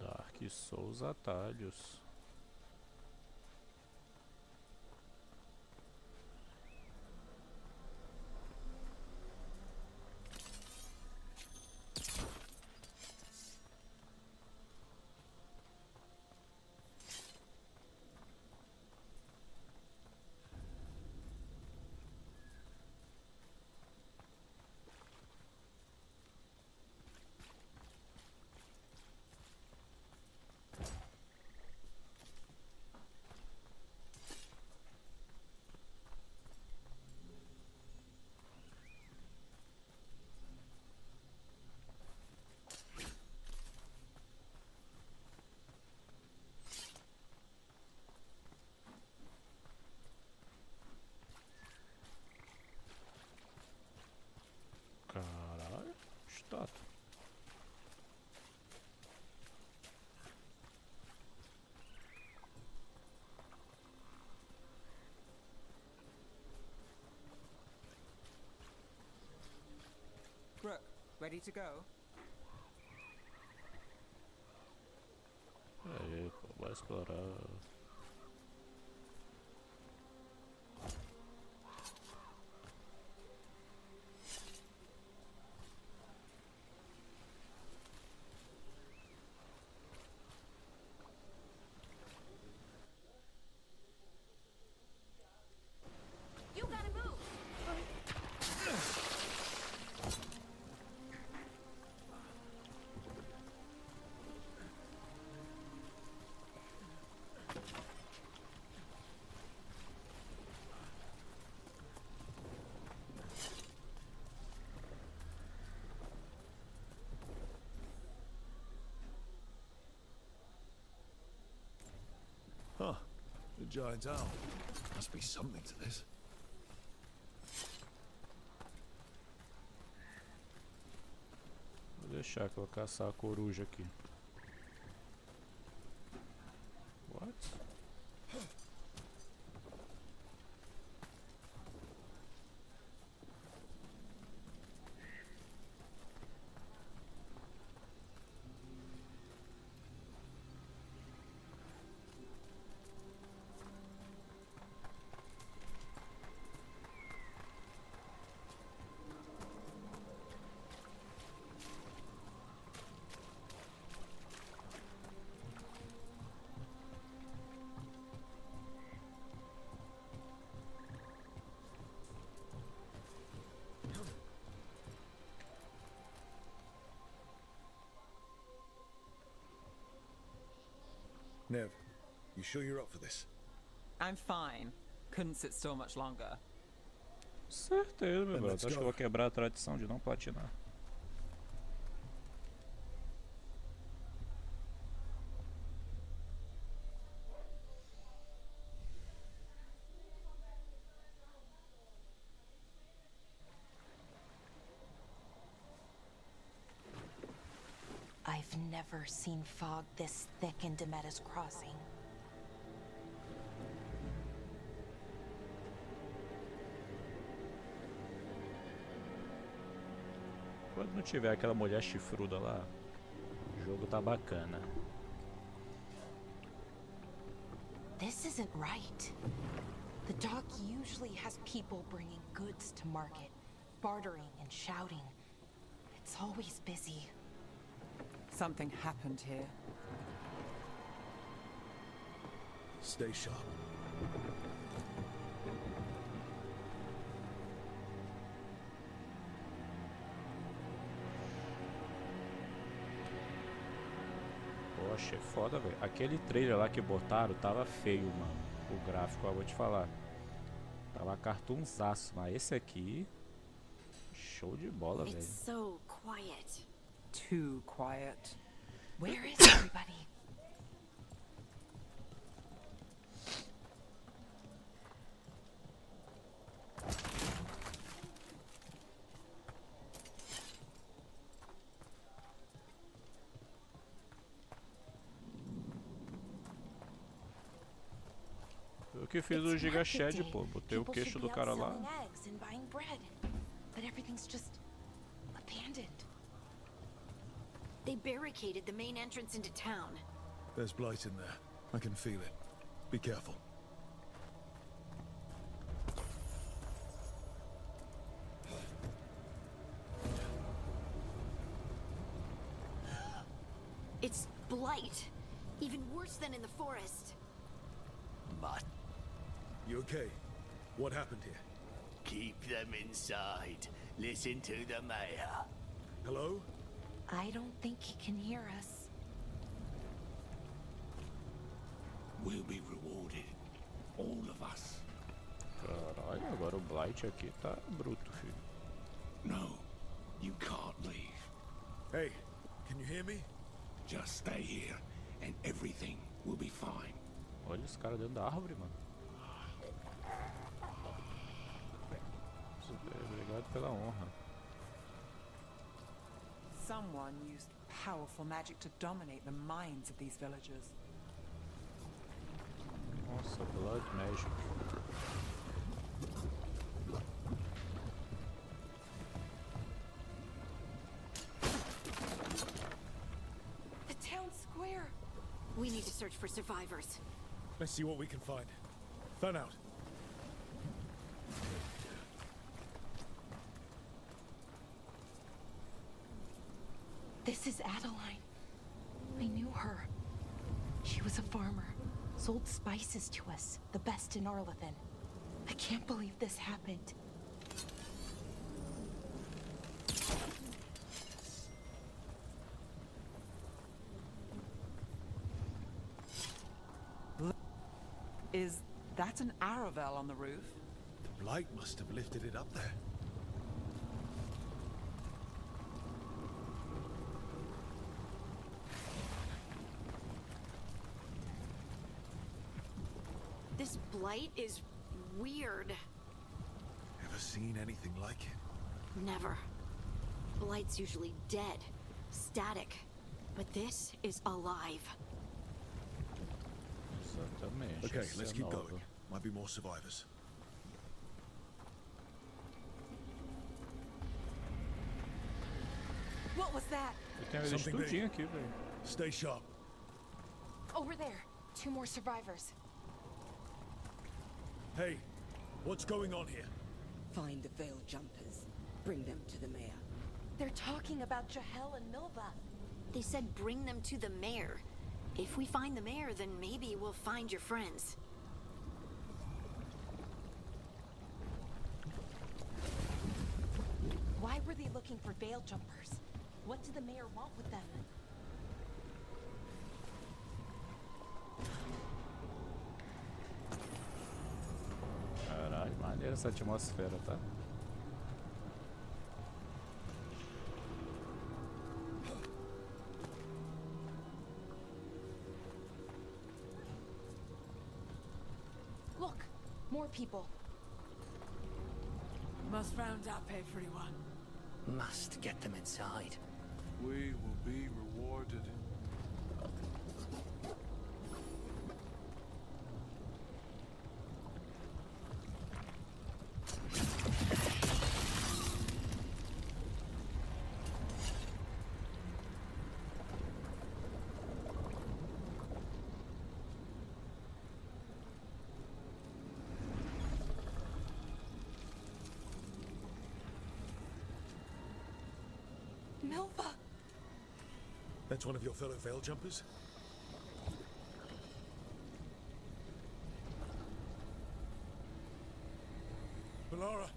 Dark Souls atalhos. Ready to go? Aí, pô, bora explorar. You gotta move. Huh. The giant owl. Must be something to this. Vou deixar que eu vou caçar a coruja aqui. What? Nev, you sure you're up for this? I'm fine. Couldn't sit still much longer. Certeza, meu And brother. let's Acho que eu go. vou quebrar a tradição de não platinar. I've never seen fog this thick in Demetta's Crossing. Quando não tiver aquela mulher chifruda lá, o jogo tá bacana. This isn't right. The dock usually has people bringing goods to market, bartering and shouting. It's always busy. Something happened here. Stay sharp. Poxa, é foda, velho. Aquele trailer lá que botaram tava feio, mano. O gráfico, eu vou te falar. Tava cartoonzaço, mas esse aqui... Show de bola, velho. It's so quiet. Too quiet. Where is everybody? Eu que fiz o It's Giga market Shed, day. pô. Botei o People queixo should do be cara out lá. selling eggs and buying bread. But everything's just abandoned. They barricaded the main entrance into town. There's blight in there. I can feel it. Be careful. It's blight. Even worse than in the forest. But You okay? What happened here? keep them inside. Listen to the mayor. Hello? I don't think he can hear us. We'll be rewarded. All of us. Caralho, agora o Blight aqui tá bruto, filho. No, you can't leave. Hey, can you hear me? Just stay here, and everything will be fine. Olha os caras dentro da árvore, mano. Super, obrigado pela honra. Someone used powerful magic to dominate the minds of these villagers. Nossa, Blood Magic. need to search for survivors. Let's see what we can find. Fan out. This is Adeline. I knew her. She was a farmer, sold spices to us, the best in Arlathan. I can't believe this happened. Is that an Aravel on the roof? The blight must have lifted it up there. This blight is weird. Ever seen anything like it? Never. Blight's usually dead, static. But this is alive. Exatamente. Okay, essa let's é keep nova. going. Might be more survivors. What was that? Eu tenho eles Something big. tudinho aqui, velho. Stay sharp. Over there. 2 more survivors. Hey, what's going on here? Find the veil jumpers. Bring them to the mayor. They're talking about Jahel and Milva. They said bring them to the mayor. If we find the mayor, then maybe we'll find your friends. Why were they looking for veil jumpers? What did the mayor want with them? Caralho, maneira essa atmosfera, tá? Look, more people. Must round up everyone. Must get them inside. We will be rewarded. Milva! That's one of your fellow veil jumpers? Melara!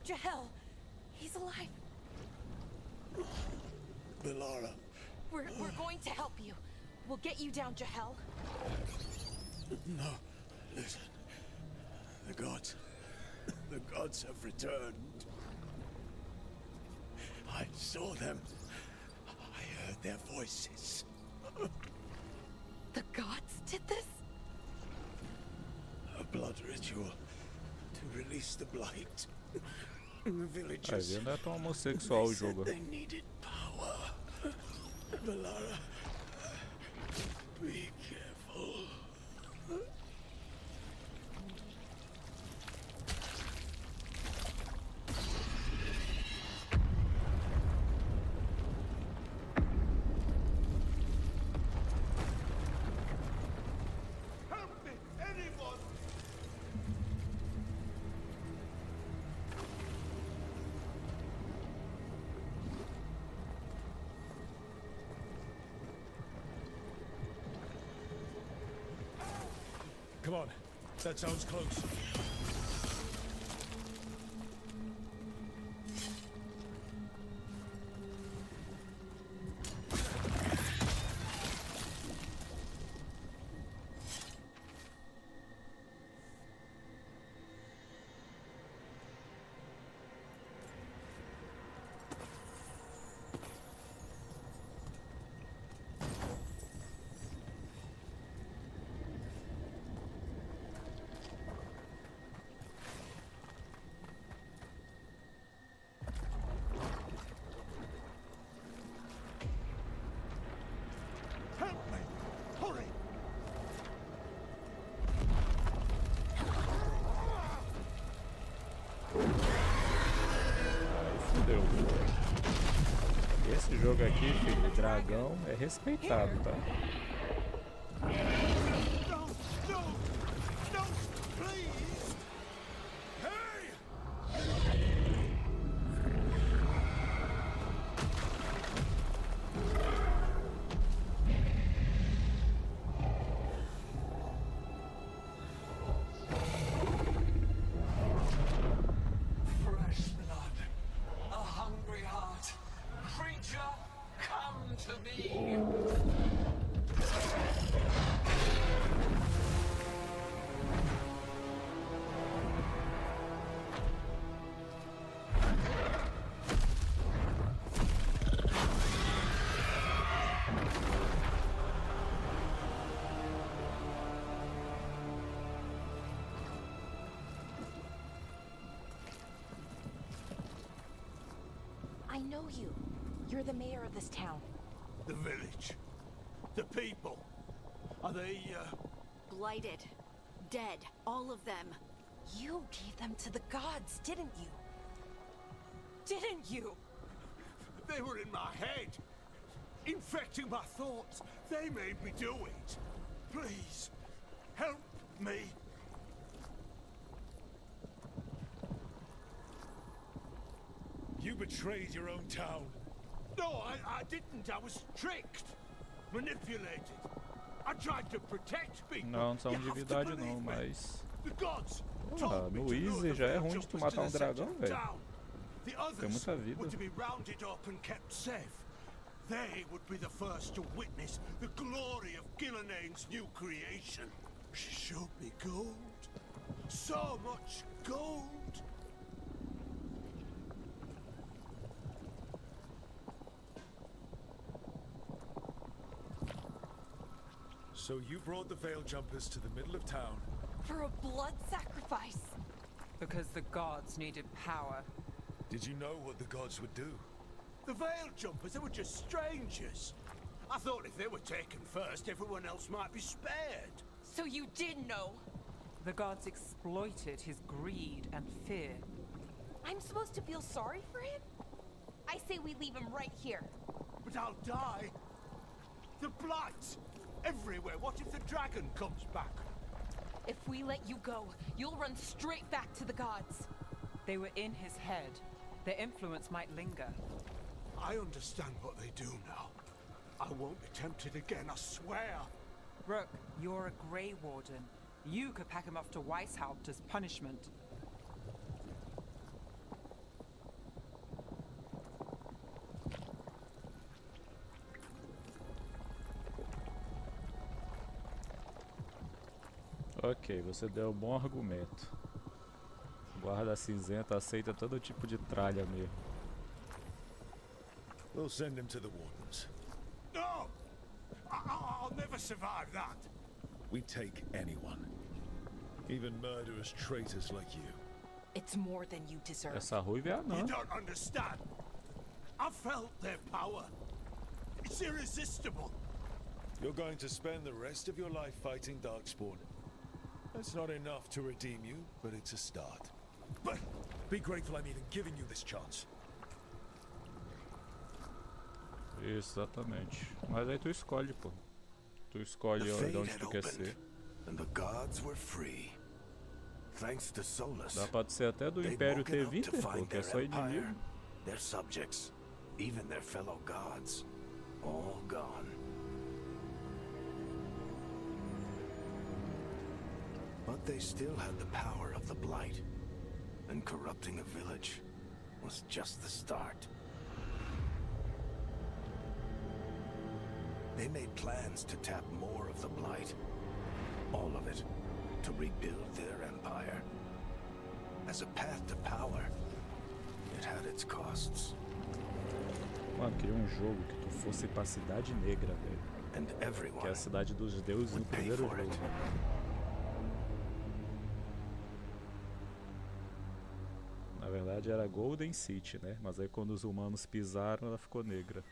Jahel! He's alive! Melara! We're going to help you. We'll get you down, Jahel. No, listen. The gods have returned. I saw them. I heard their voices. The gods did this? A blood ritual to release the blight. The Vai villagers. ver, não é tão homossexual o They said jogo. they needed power. Melara, be careful. Help me, anyone! Come on, that sounds close. Help me! Hurry! Fudeu. Esse jogo aqui, filho, dragão é respeitado, tá? No, no, no, please. Hey! Fresh blood, a hungry heart. Creature, come to me. I know you. You're the mayor of this town. The village. The people. Are they, Blighted. Dead. All of them. You gave them to the gods, didn't you? Didn't you? They were in my head. Infecting my thoughts. They made me do it. Please, help me. You betrayed your own town. No, I didn't. I was tricked. Manipulated. I tried to protect people. Não são You de have to verdade believe não, me. mas... The gods Ah, told me no to lure easy the já é Veilguard ruim de tu jumpers matar to um the center dragão, of velho. town. The Tem others muita vida. were to be rounded up and kept safe. They would be the first to witness the glory of Gilnenane's new creation. She showed me gold. So much gold. So you brought the Veil Jumpers to the middle of town. For a blood sacrifice. Because the gods needed power. Did you know what the gods would do? The Veil Jumpers, they were just strangers. I thought if they were taken first, everyone else might be spared. So you did know. The gods exploited his greed and fear. I'm supposed to feel sorry for him? I say we leave him right here. But I'll die. The blight! Everywhere. What if the dragon comes back? If we let you go, you'll run straight back to the gods. They were in his head. Their influence might linger. I understand what they do now. I won't be tempted again, I swear. Rook, you're a Grey Warden. You could pack him off to Weishaupt as punishment. Ok, você deu um bom argumento. Guarda cinzenta aceita todo tipo de tralha mesmo. We'll send him to the wardens. No! I'll never survive that. We take anyone. Even murderous traitors like you. It's more than you deserve. Essa ruiva é a You anã. don't understand. I felt their power. It's irresistible. You're going to spend the rest of your life fighting Darkspawn. That's not enough to redeem you, but it's a start. But Be grateful I'm even giving you this chance. Isso, exatamente. Mas aí tu escolhe, pô. Tu escolhe The de fate onde had tu quer opened, ser. and the gods were free. Thanks to Solus, Dá pra ser até do they'd Império woken ter up vindo, to pô, find que é their só empire, inimigo. their subjects, even their fellow gods, all gone. But they still had the power of the Blight, and corrupting a village was just the start. They made plans to tap more of the Blight, all of it, to rebuild their empire. As a path to power, it had its costs. Mano, queria um jogo que tu fosse pra Cidade Negra, velho. And Que é everyone a cidade dos deuses no would pay primeiro for jogo. it. Na verdade era Golden City, né? Mas aí quando os humanos pisaram, ela ficou negra.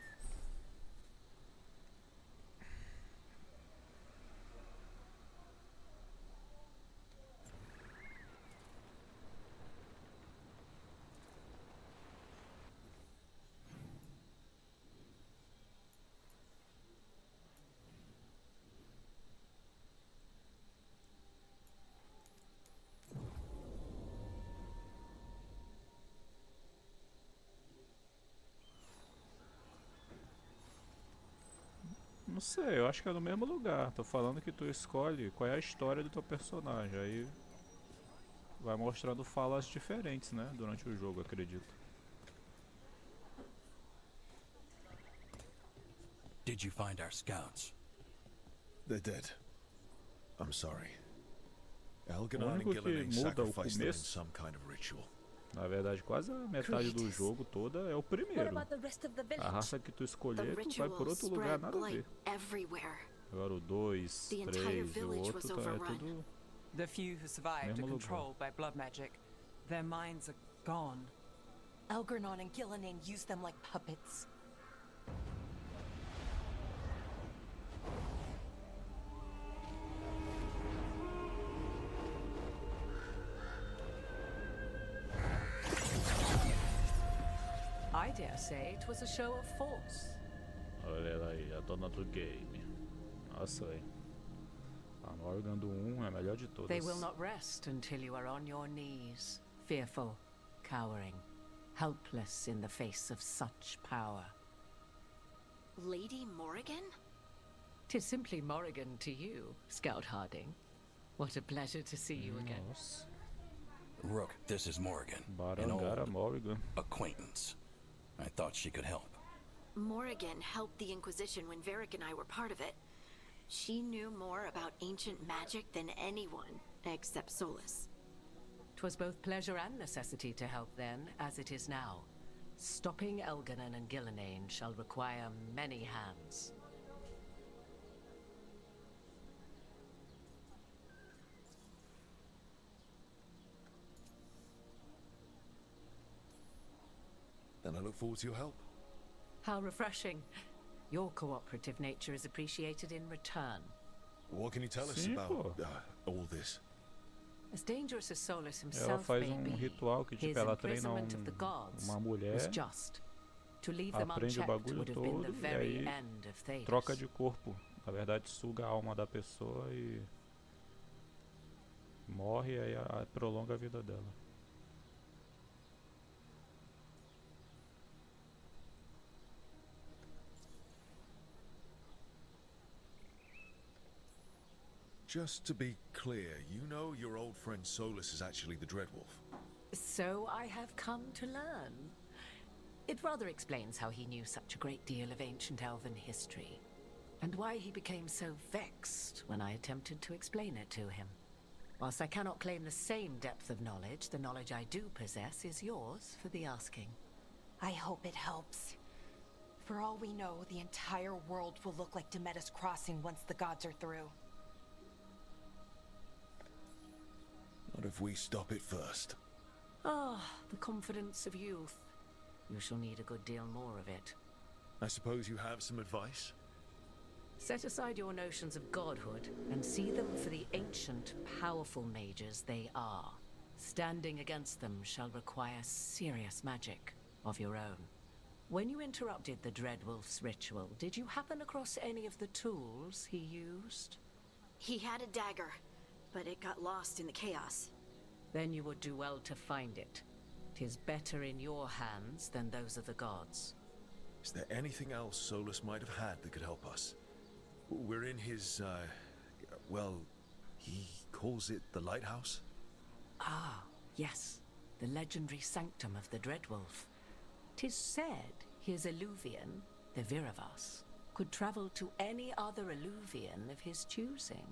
sei, eu acho que é no mesmo lugar. Tô falando que tu escolhe qual é a história do teu personagem. Aí vai mostrando falas diferentes, né? Durante o jogo, acredito. Did you find our scouts? They're dead. I'm sorry. O Elganon and único que Gillenane muda o sacrificed them in começo, some kind of ritual. na verdade quase a metade do jogo toda é o What primeiro. about the rest of the A village? raça que tu The escolher, tu vai por rituals outro lugar, spread nada a blight ver. everywhere. Agora o 2, The entire 3 e o village outro was tá, é overrun. tudo... The few who survived are Mesmo lugar. controlled by blood magic. Their minds are gone. Elgernon and Gillenane used them like puppets. I dare say it was a show of force. Olha ela aí, a dona do game. Nossa, velho. A Morgan do 1 é a melhor de todas. They will not rest until you are on your knees, fearful, cowering, helpless in the face of such power. Lady Morrigan? 'Tis simply Morrigan to you, Scout Harding. What a pleasure to see you again. Nossa, Rook, this is Morrigan. An Barangara old Morgan. acquaintance. I thought she could help. Morrigan helped the Inquisition when Varric and I were part of it. She knew more about ancient magic than anyone, except Solus. 'Twas both pleasure and necessity to help then, as it is now. Stopping Elganon and Gillenane shall require many hands. Then I look forward to your help. How refreshing. Your cooperative nature is appreciated in return. What can you tell us Sim, about pô. all this? As dangerous as Solus Ela himself faz may be, ritual que his tipo ela treina imprisonment of the gods uma mulher, was just. To leave them aprende o unchecked bagulho would have been todo the e very aí end of Thedas. troca de corpo. Na verdade suga a alma da pessoa e morre e aí prolonga a vida dela. Just to be clear, you know your old friend Solus is actually the Dreadwolf. So I have come to learn. It rather explains how he knew such a great deal of ancient elven history, and why he became so vexed when I attempted to explain it to him. Whilst I cannot claim the same depth of knowledge, the knowledge I do possess is yours for the asking. I hope it helps. For all we know, the entire world will look like Demetus Crossing once the gods are through. Not if we stop it first. Ah, the confidence of youth. You shall need a good deal more of it. I suppose you have some advice? Set aside your notions of godhood and see them for the ancient, powerful mages they are. Standing against them shall require serious magic of your own. When you interrupted the Dreadwolf's ritual, did you happen across any of the tools he used? He had a dagger, but it got lost in the chaos. Then you would do well to find it. 'Tis better in your hands than those of the gods. Is there anything else Solus might have had that could help us? We're in his, well, he calls it the lighthouse? Ah, yes. The legendary sanctum of the Dreadwolf. 'Tis said his Illuvian, the Viravas, could travel to any other Illuvian of his choosing.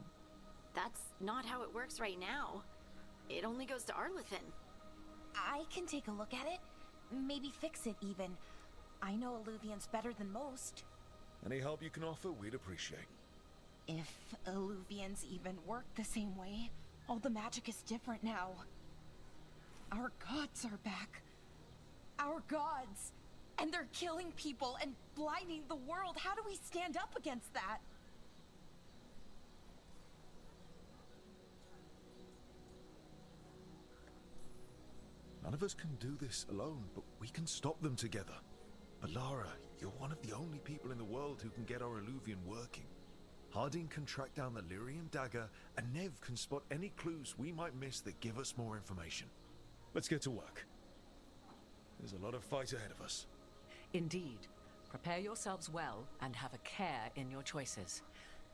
That's not how it works right now. It only goes to Arlithin. I can take a look at it. Maybe fix it, even. I know Illuvians better than most. Any help you can offer, we'd appreciate. If Illuvians even work the same way, all the magic is different now. Our gods are back. Our gods! And they're killing people and blinding the world. How do we stand up against that? None of us can do this alone, but we can stop them together. Alara, you're one of the only people in the world who can get our Illuvian working. Harding can track down the Lyrium dagger, and Nev can spot any clues we might miss that give us more information. Let's get to work. There's a lot of fight ahead of us. Indeed. Prepare yourselves well and have a care in your choices.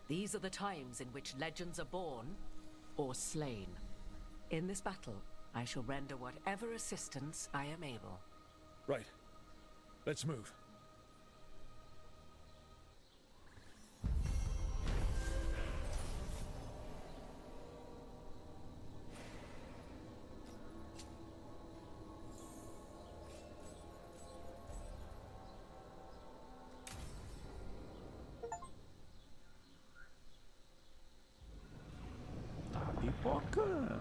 These are the times in which legends are born or slain. In this battle, I shall render whatever assistance I am able. Right. Let's move. Tá pipocando.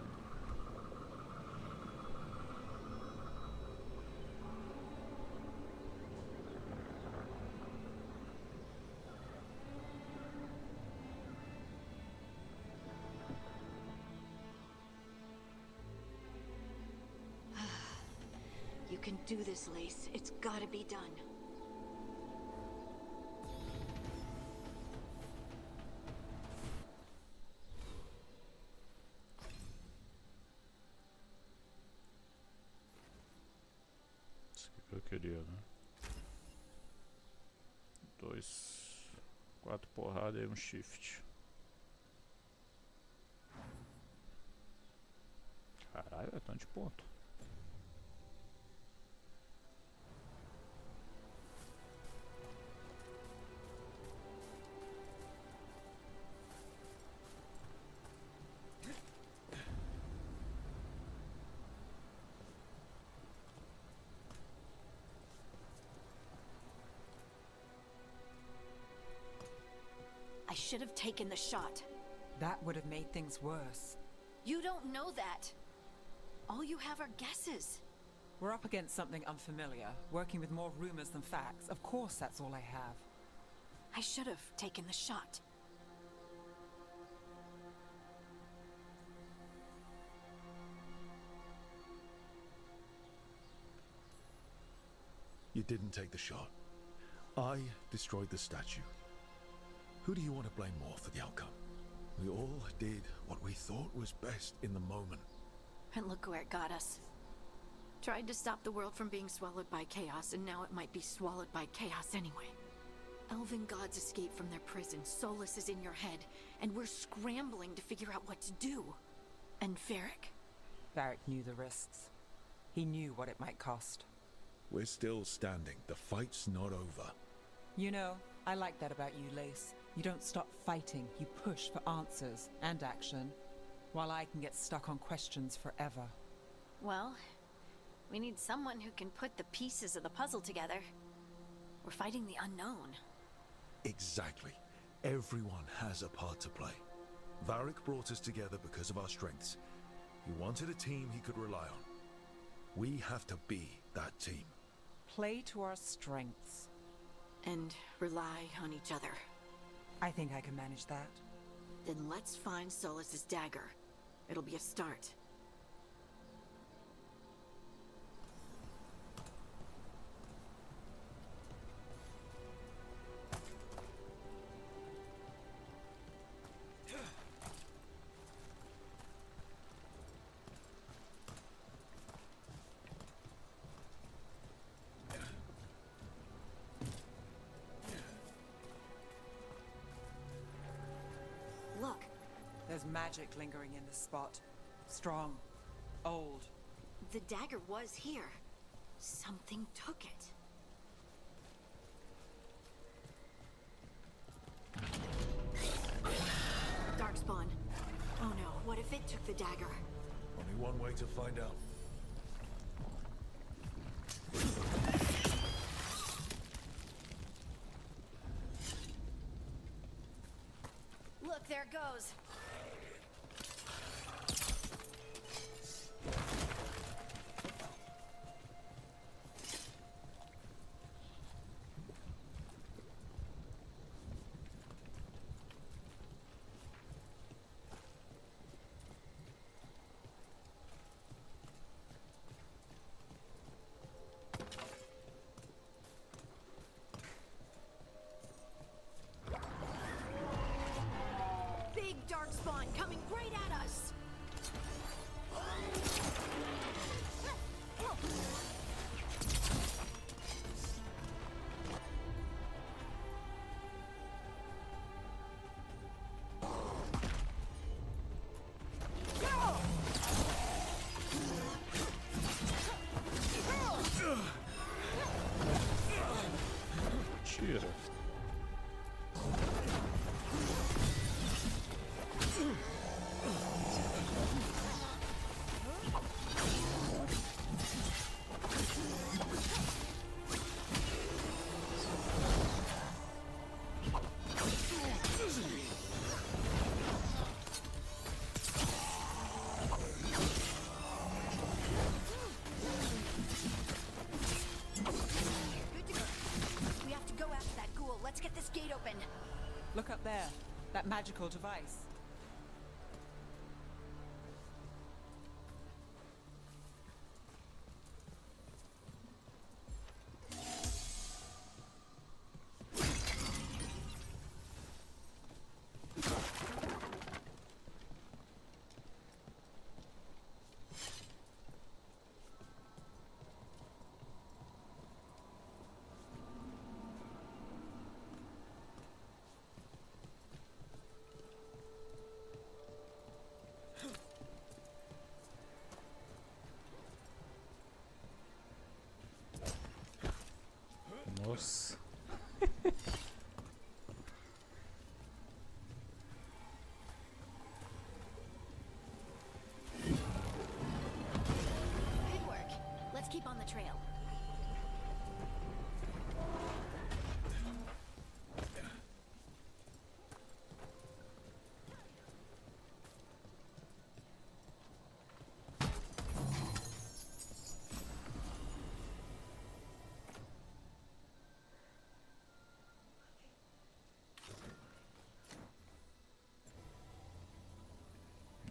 You can do this, Lace. It's gotta be done. Isso aqui que eu queria, né? 4 porradas e um shift. Caralho, é tanto de ponto. I should have taken the shot. That would have made things worse. You don't know that. All you have are guesses. We're up against something unfamiliar, working with more rumors than facts. Of course that's all I have. I should have taken the shot. You didn't take the shot. I destroyed the statue. Who do you want to blame more for the outcome? We all did what we thought was best in the moment. And look where it got us. Tried to stop the world from being swallowed by chaos, and now it might be swallowed by chaos anyway. Elven gods escaped from their prison, Solus is in your head, and we're scrambling to figure out what to do. And Varric? Varric knew the risks. He knew what it might cost. We're still standing. The fight's not over. You know, I like that about you, Lace. You don't stop fighting, you push for answers and action, while I can get stuck on questions forever. Well, we need someone who can put the pieces of the puzzle together. We're fighting the unknown. Exactly. Everyone has a part to play. Varric brought us together because of our strengths. He wanted a team he could rely on. We have to be that team. Play to our strengths. And rely on each other. I think I can manage that. Then let's find Solus's dagger. It'll be a start. Look. There's magic lingering in this spot. Strong. Old. The dagger was here. Something took it. Darkspawn. Oh no, what if it took the dagger? Only one way to find out. Look, there it goes. Big dark That magical device. Nossa. Good work. Let's keep on the trail.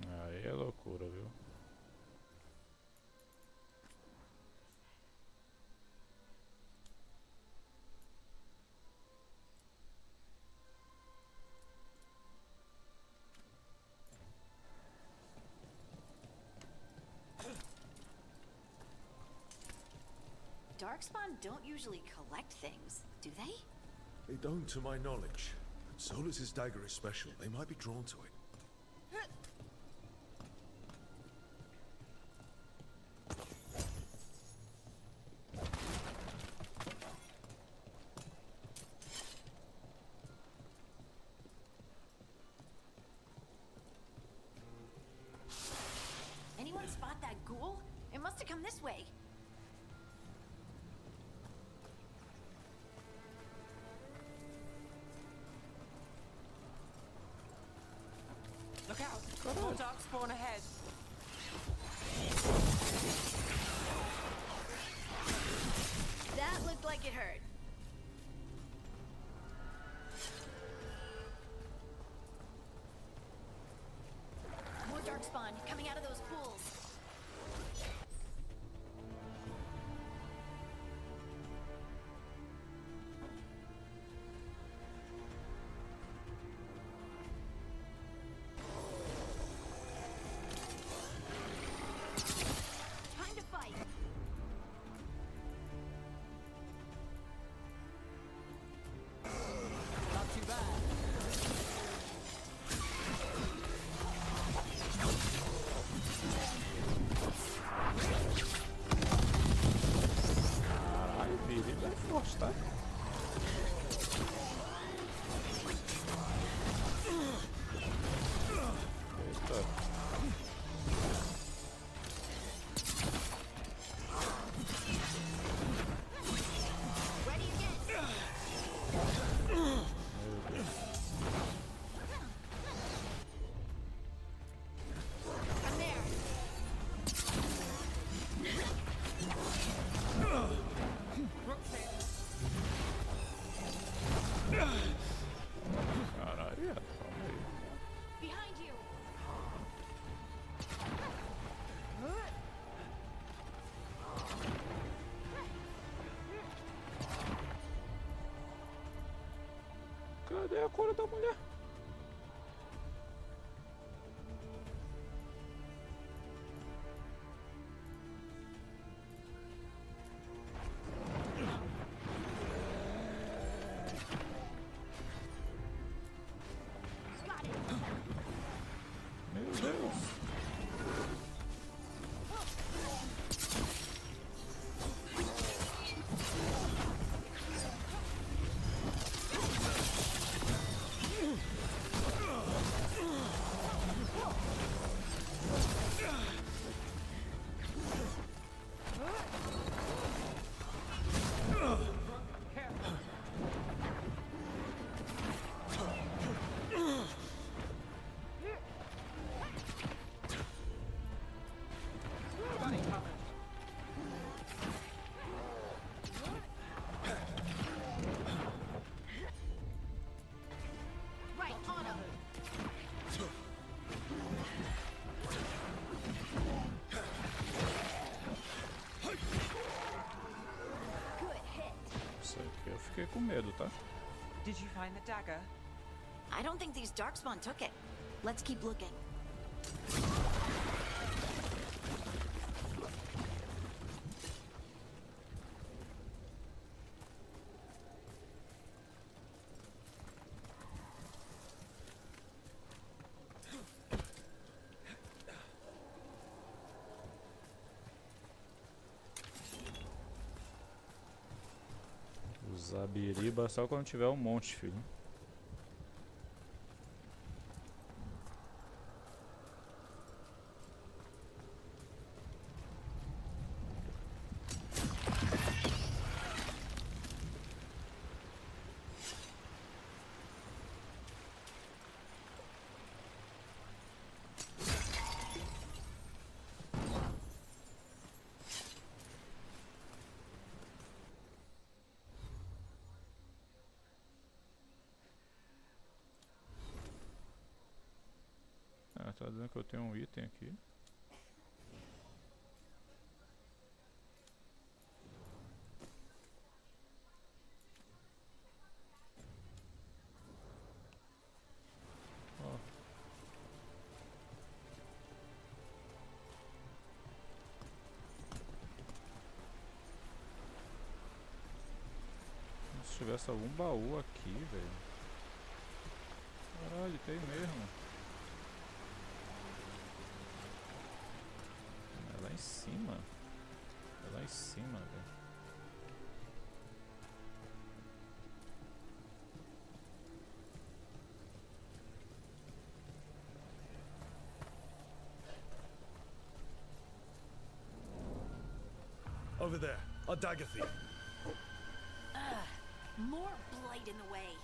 Aí é loucura, viu? Darkspawn don't usually collect things, do they? They don't, to my knowledge. But Solus's dagger is special. They might be drawn to it. Anyone spot that ghoul? It must have come this way. Look out! More darkspawn ahead. That looked like it hurt. More darkspawn coming out of those pools. Time to fight. Not too bad. Caralho, Billy é forte, tá? Eita. Ready again. I'm there. Caralho, calma aí. Behind you. Cadê a cura da mulher? Got it. Meu Deus. fiquei com medo, tá? Did you find the dagger? I don't think these Darkspawn took it. Let's keep looking. Usar biriba só quando tiver um monte, filho. Ah, tá dizendo que eu tenho um item aqui. Ó. Se tivesse algum baú aqui, velho. Caralho, tem mesmo. É lá em cima. É lá em cima, velho. Over there, a dagger thief. More blight in the way.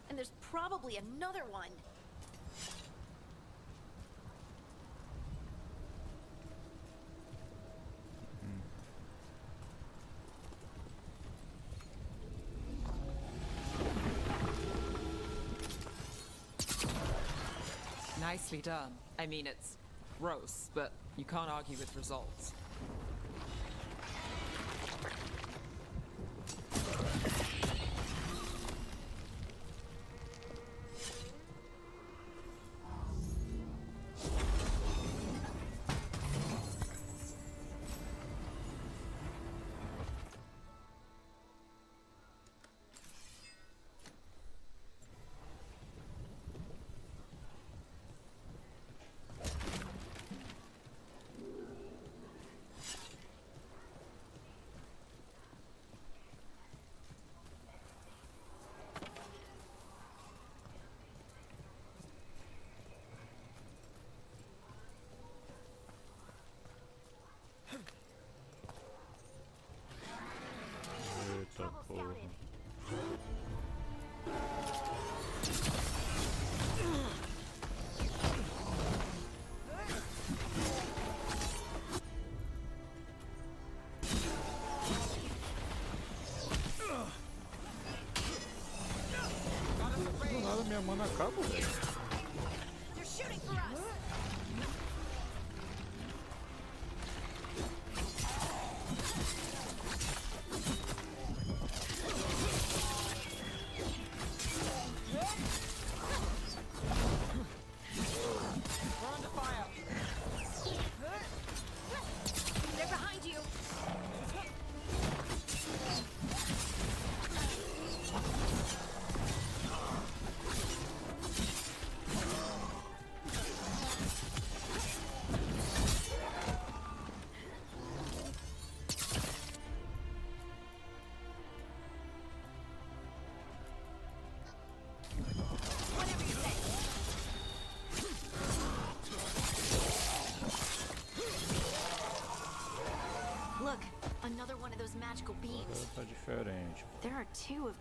And there's probably another one. Nicely done. I mean, it's gross, but you can't argue with results. Eita porra. Do nada minha mana acaba, velho. They're shooting for us. We're under fire. They're behind you.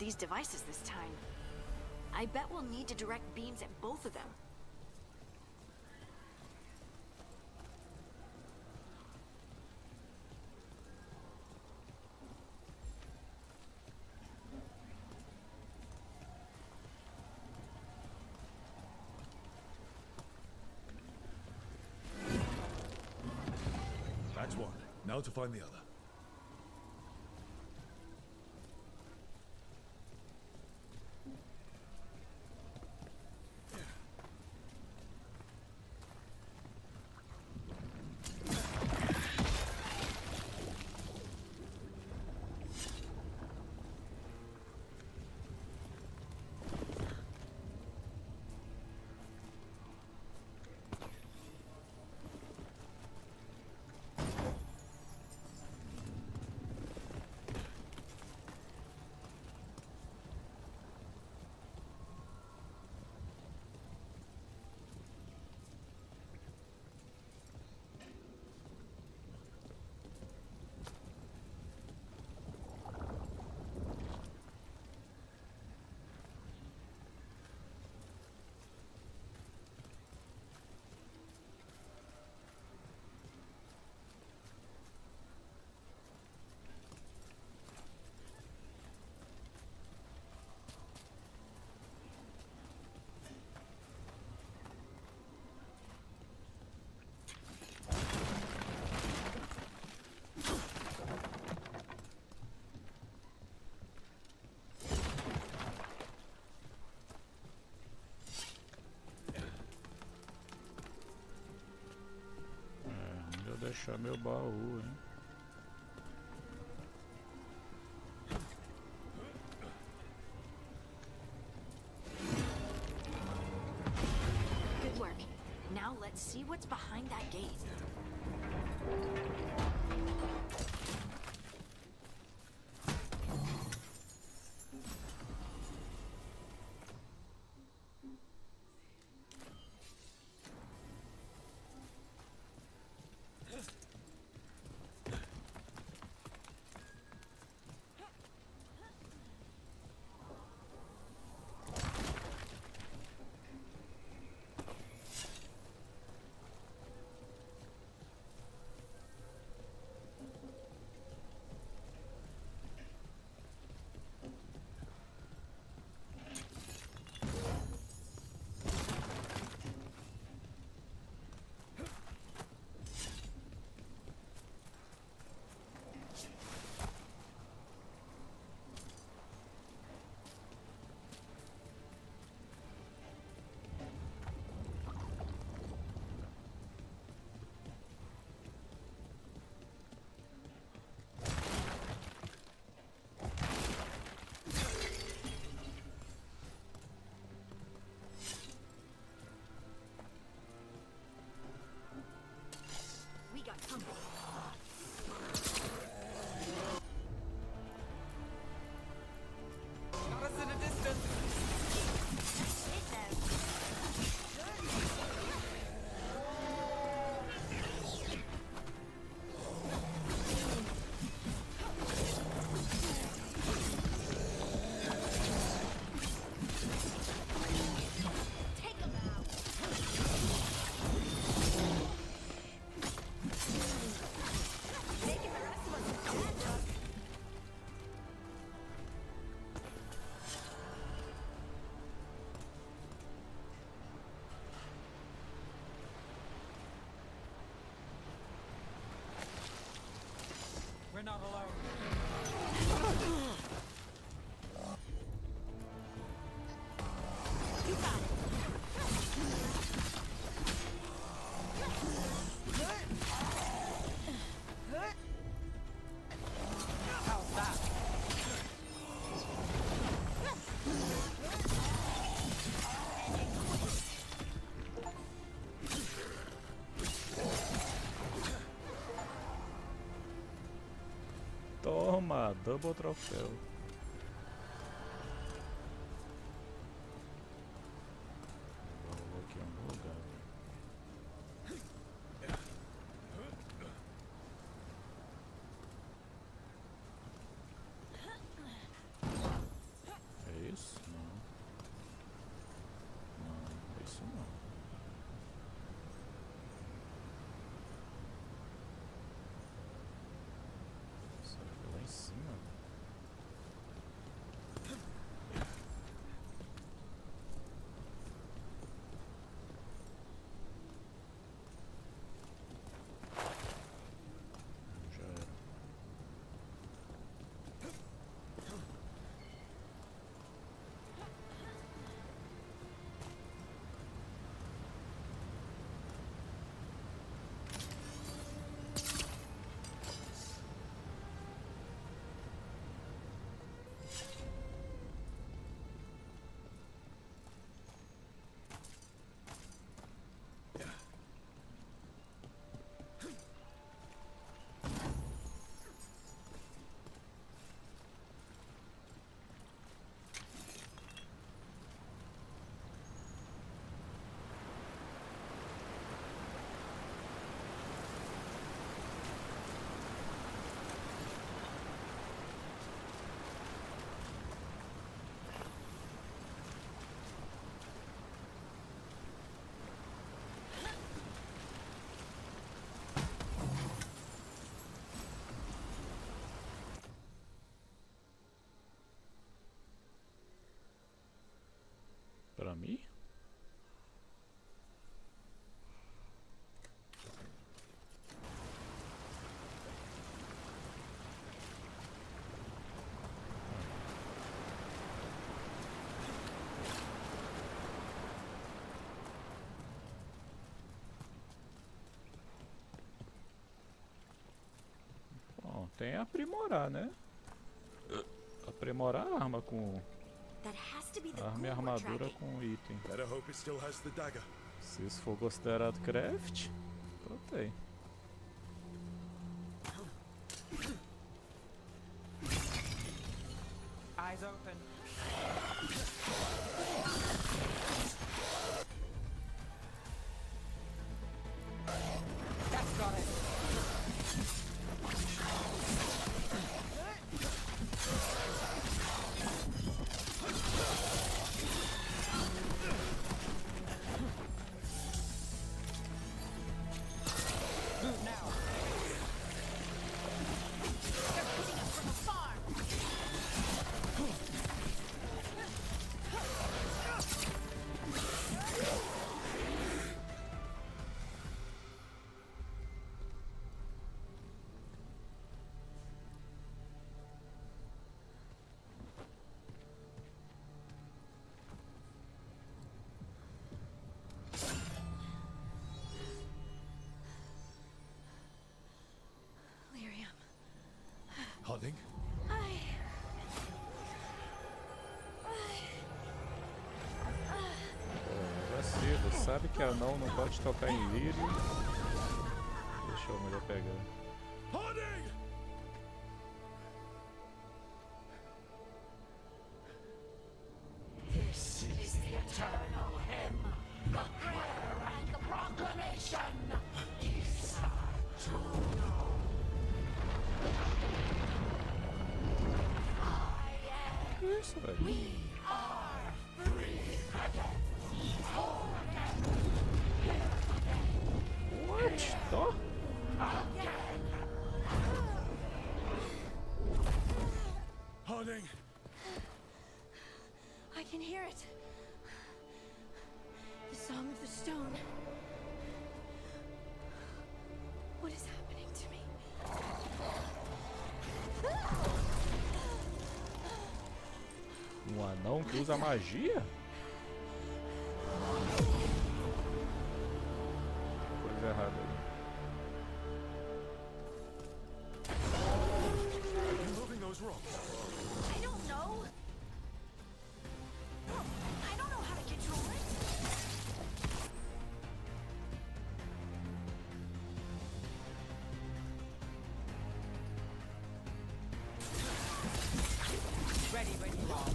these devices this time. I bet we'll need to direct beams at both of them. That's one. Now to find the other. Deixar meu baú, hein? Good work. Now let's see what's behind that gate. We're not alone. You got it. How's that? Toma, double troféu. Vou aqui em algum lugar. mim? Bom, tem aprimorar, né? Aprimorar a arma com... That has to be the Arma e ghoul we're armadura tracking. com item. Better hope it still has the dagger. Se isso for considerado craft, então tem. Eyes open. That's got it. Move now. They're hitting us from afar. Lyrium. Harding? Vacilo, sabe que anão não pode tocar em lírio. Deixa a mulher pegar. Harding! This is the eternal hymn, the prayer and the proclamation. These are to know. Que isso, velho? We are free again. Whole again. What? Tó? Again. Harding! I can hear it. The song of the stone. What is happening to me? Um anão que usa magia? Coisa errada ali. Are you moving those rocks? I don't know. I don't know how to control it. Ready when you are.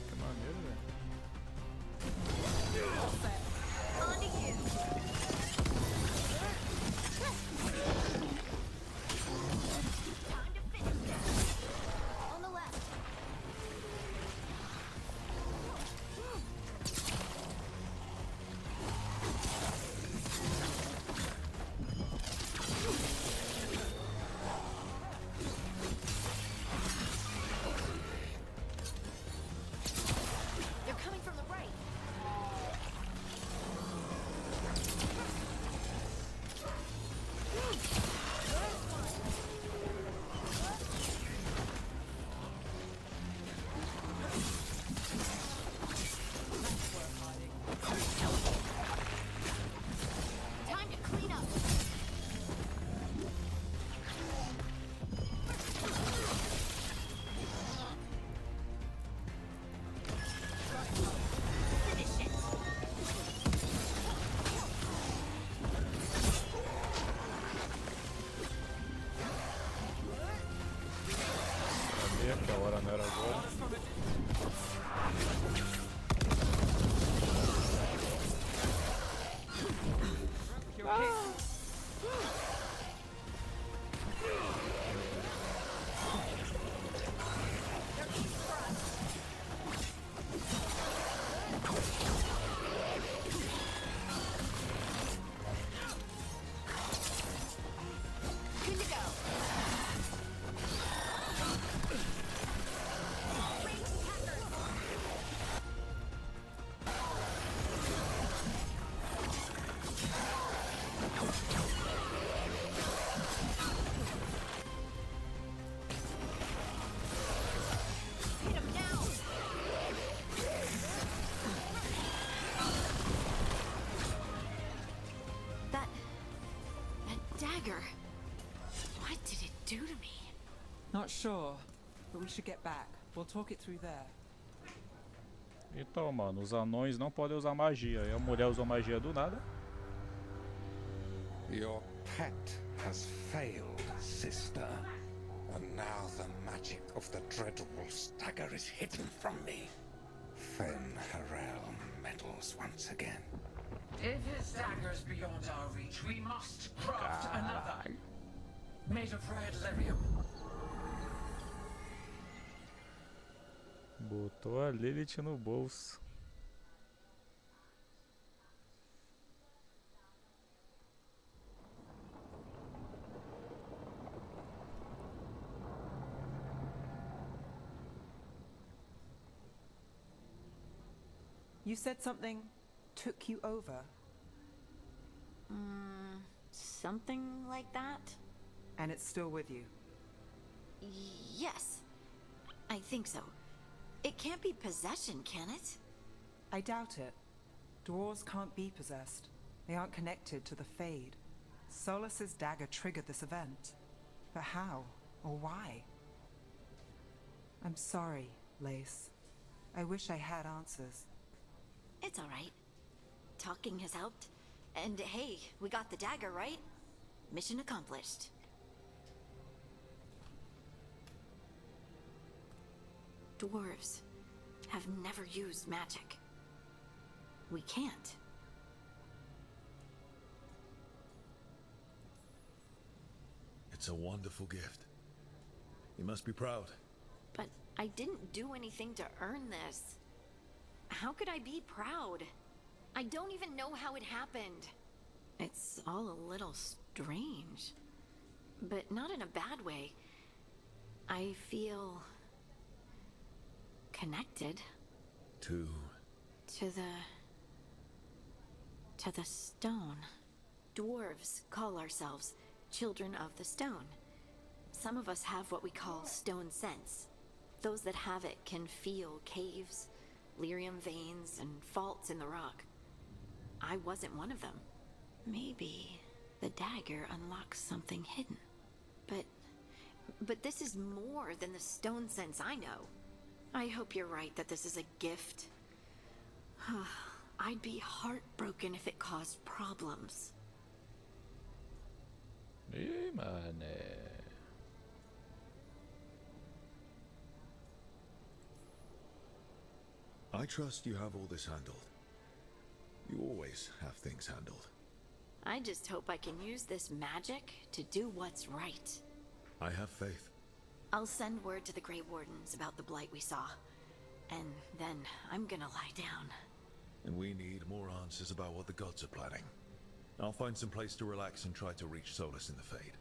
Que maneiro, velho. All set. On to you. Time to finish this. On the left. They're coming from the right. Time to clean up. Finish it. Sabia que a hora não era agora. Your kick. Good to go. Not sure, but we should get back. We'll talk it through there. Então, mano, os anões não podem usar magia. E a mulher usou magia do nada. Your pact has failed, sister. And now the magic of the Dreadwolf's dagger is hidden from me. Fen Harel meddles once again. If his dagger's beyond our reach, we must craft another. Made of red lyrium. Botou a Lilith no bolso. You said something took you over. Something like that? And it's still with you. Yes. I think so. It can't be possession, can it? I doubt it. Dwarves can't be possessed. They aren't connected to the Fade. Solus's dagger triggered this event. But how? Or why? I'm sorry, Lace. I wish I had answers. It's all right. Talking has helped. And hey, we got the dagger, right? Mission accomplished. Dwarves have never used magic. We can't. It's a wonderful gift. You must be proud. But I didn't do anything to earn this. How could I be proud? I don't even know how it happened. It's all a little strange. But not in a bad way. I feel connected. To the stone. Dwarves call ourselves children of the stone. Some of us have what we call stone sense. Those that have it can feel caves, lyrium veins, and faults in the rock. I wasn't one of them. Maybe the dagger unlocks something hidden. But this is more than the stone sense I know. I hope you're right that this is a gift. I'd be heartbroken if it caused problems. Ih, mané. I trust you have all this handled. You always have things handled. I just hope I can use this magic to do what's right. I have faith. I'll send word to the Grey Wardens about the blight we saw. And then I'm gonna lie down. And we need more answers about what the gods are planning. I'll find some place to relax and try to reach Solus in the Fade.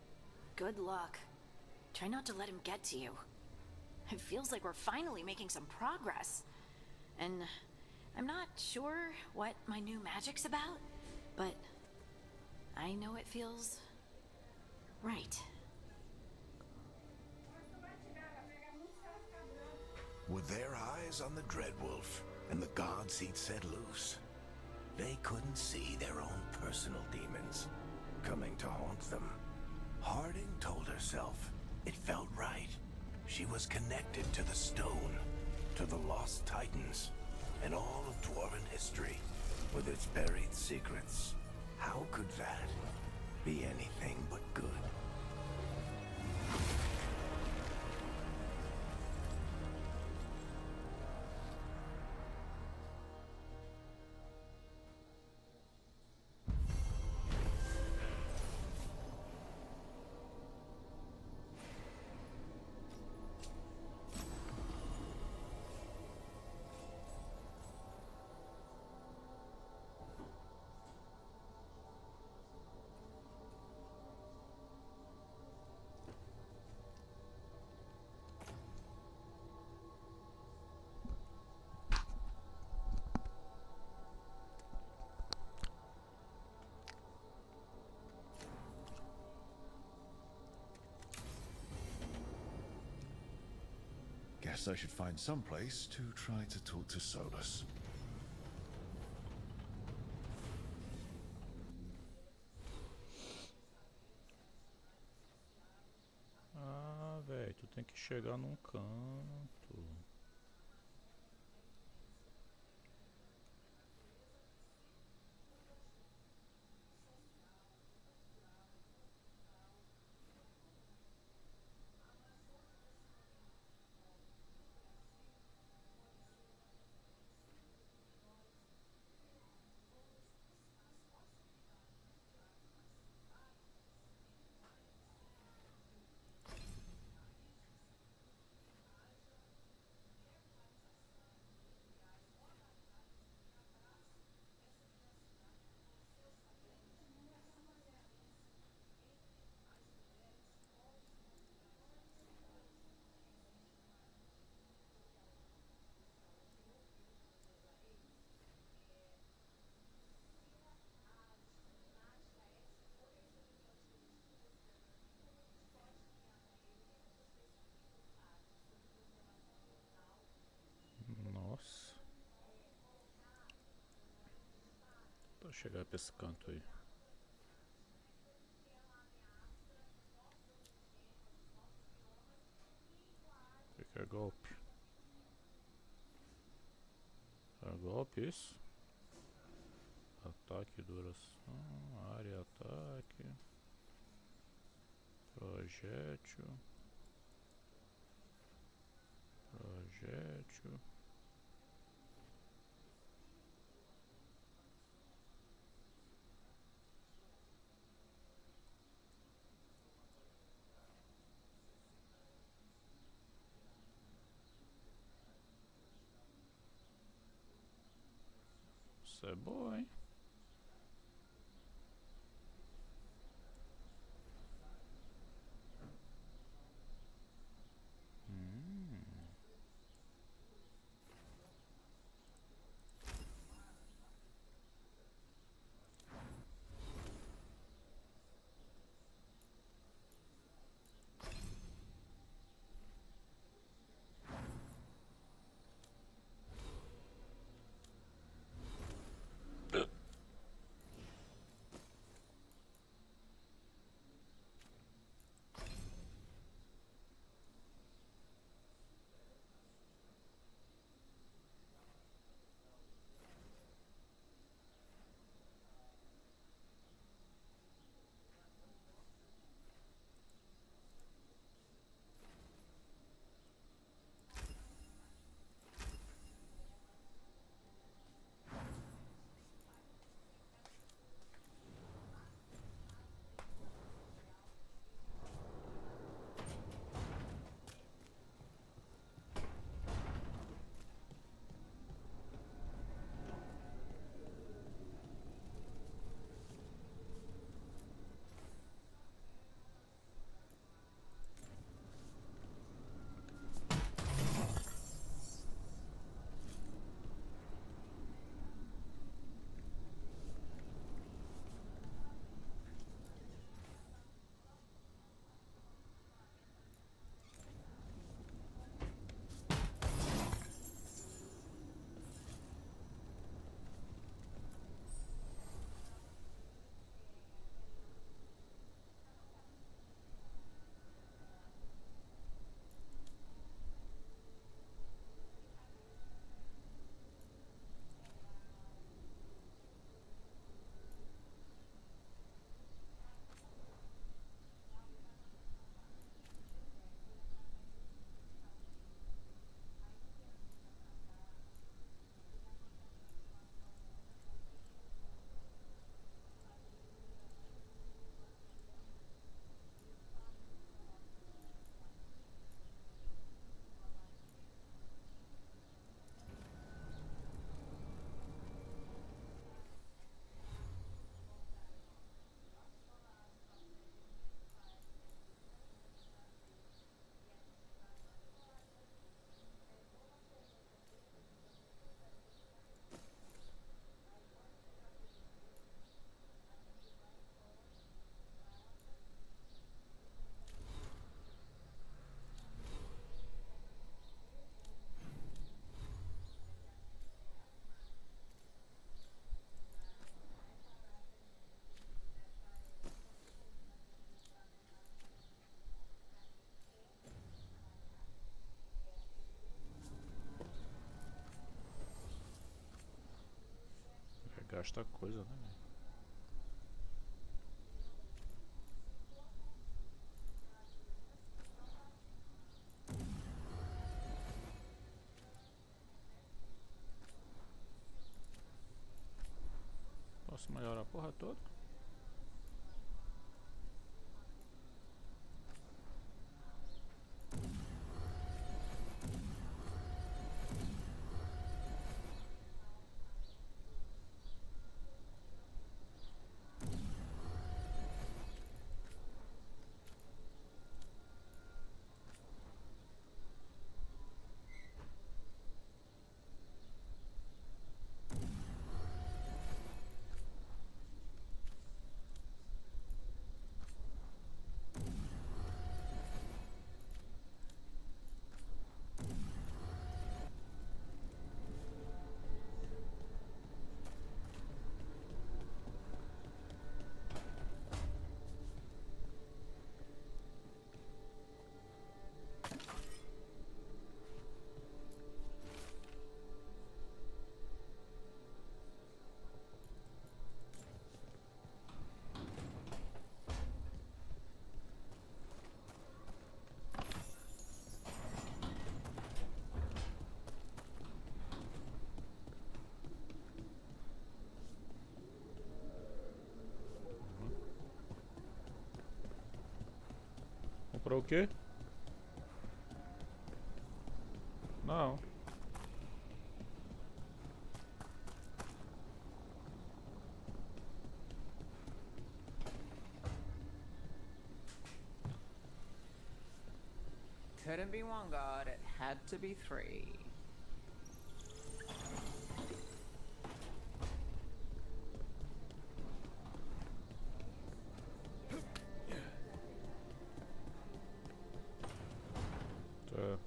Good luck. Try not to let him get to you. It feels like we're finally making some progress. And I'm not sure what my new magic's about, but I know it feels right. With their eyes on the Dreadwolf and the gods he'd set loose, they couldn't see their own personal demons coming to haunt them. Harding told herself it felt right. She was connected to the stone, to the lost titans, and all of dwarven history with its buried secrets. How could that be anything but good? Guess I should find some place to try to talk to Solus. Ah, velho, tu tem chegar num canto. Nossa. Pra chegar pra esse canto aí. O que é golpe? É golpe isso? Ataque, duração, área, ataque. Projétil. Projétil. Isso é boa, hein? gasta coisa, né, velho? Posso melhorar a porra toda? Comprou o quê? Não. Couldn't be one god, it had to be three. Tá.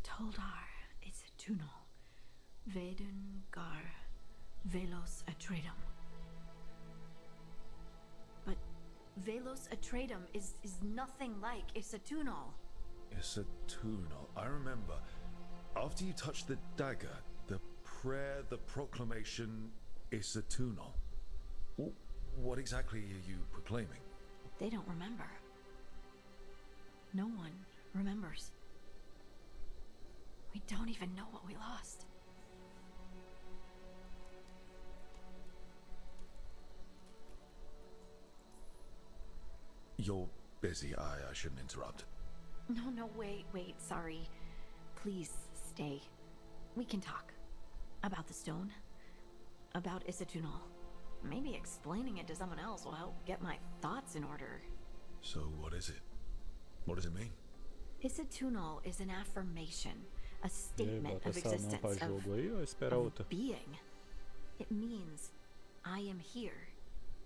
Toldar is a Tunal. Veilguard Velos Atreitum. But Velos Atreitum is nothing like Isatunal. Isatunal. I remember. After you touched the dagger, the prayer, the proclamation, Isatunal. What exactly are you proclaiming? They don't remember. No one remembers. We don't even know what we lost. You're busy. I shouldn't interrupt. No, wait, sorry. Please stay. We can talk. About the stone. About Isatunal. Maybe explaining it to someone else will help get my thoughts in order. So what is it? What does it mean? Isatunal is an affirmation. A statement of existence, of being. It means I am here.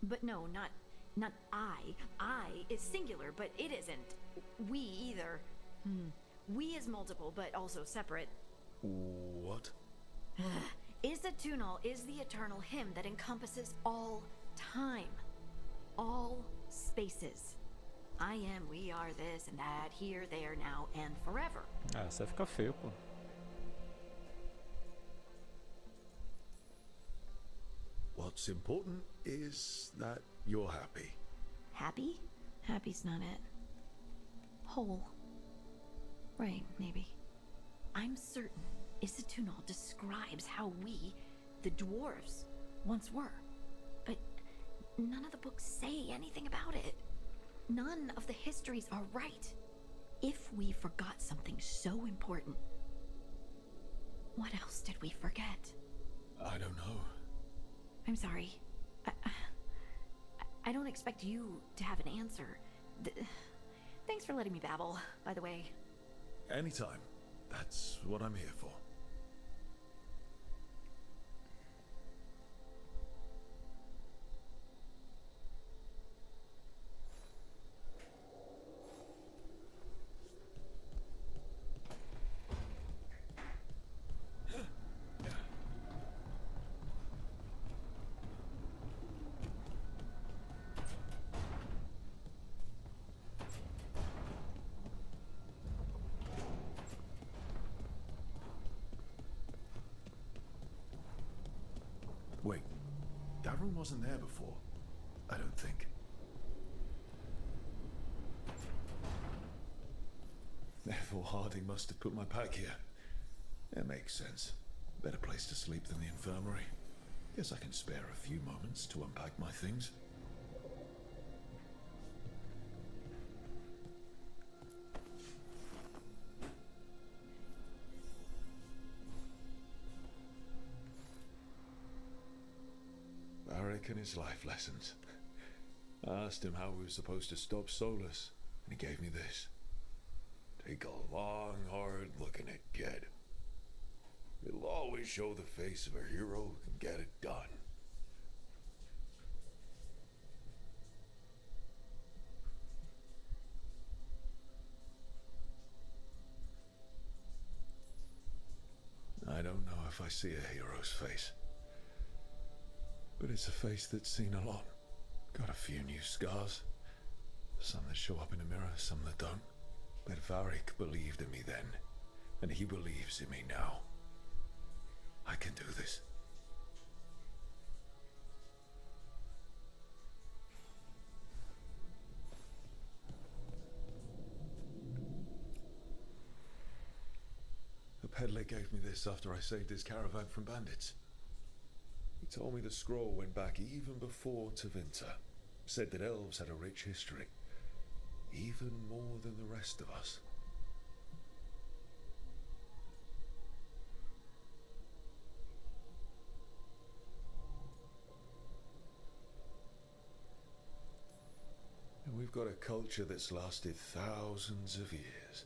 But no, not I. I is singular, but it isn't. We either. We is multiple, but also separate. What? Isatunal is the eternal hymn that encompasses all time. All spaces. I am, we are, this and that, here, there, now, and forever. Ah, você fica feio, pô. What's important is that you're happy. Happy? Happy's not it. Whole. Right, maybe. I'm certain Isatunal describes how we, the dwarves, once were. But none of the books say anything about it. None of the histories are right. If we forgot something so important, what else did we forget? I don't know. I'm sorry. I don't expect you to have an answer. Thanks for letting me babble, by the way. Anytime. That's what I'm here for. Wait, that room wasn't there before. I don't think. Therefore, Harding must have put my pack here. It makes sense. Better place to sleep than the infirmary. Guess I can spare a few moments to unpack my things. Varric and his life lessons. I asked him how we were supposed to stop Solus, and he gave me this. Take a long, hard look in it, kid. It'll always show the face of a hero who can get it done. I don't know if I see a hero's face. But it's a face that's seen a lot. Got a few new scars. Some that show up in the mirror, some that don't. But Varric believed in me then, and he believes in me now. I can do this. The peddler gave me this after I saved his caravan from bandits. He told me the scroll went back even before Tevinter. Said that elves had a rich history. Even more than the rest of us. And we've got a culture that's lasted thousands of years.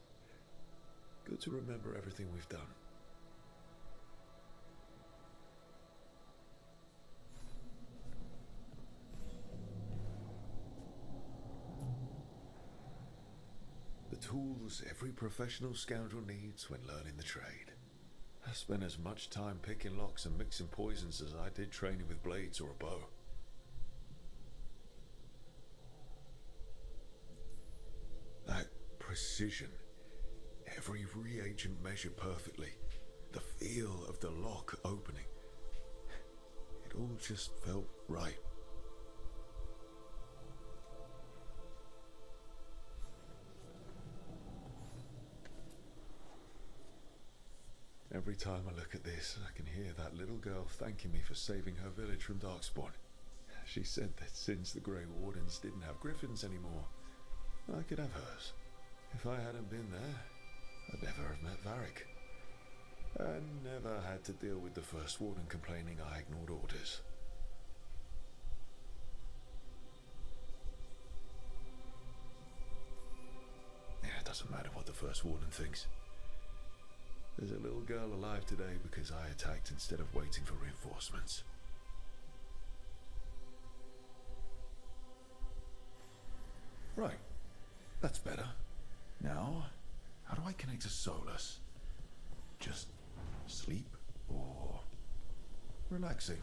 Good to remember everything we've done. Tools every professional scoundrel needs when learning the trade. I spent as much time picking locks and mixing poisons as I did training with blades or a bow. That precision, every reagent measured perfectly, the feel of the lock opening, it all just felt right. Every time I look at this, I can hear that little girl thanking me for saving her village from Darkspawn. She said that since the Grey Wardens didn't have griffins anymore, I could have hers. If I hadn't been there, I'd never have met Varric. I never had to deal with the First Warden complaining I ignored orders. Yeah, it doesn't matter what the First Warden thinks. There's a little girl alive today because I attacked instead of waiting for reinforcements. Right. That's better. Now, how do I connect to Solus? Just sleep or relaxing?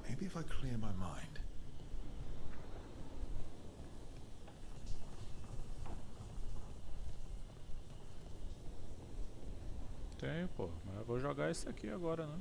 Maybe if I clear my mind. Tem, pô. Mas eu vou jogar esse aqui agora, né?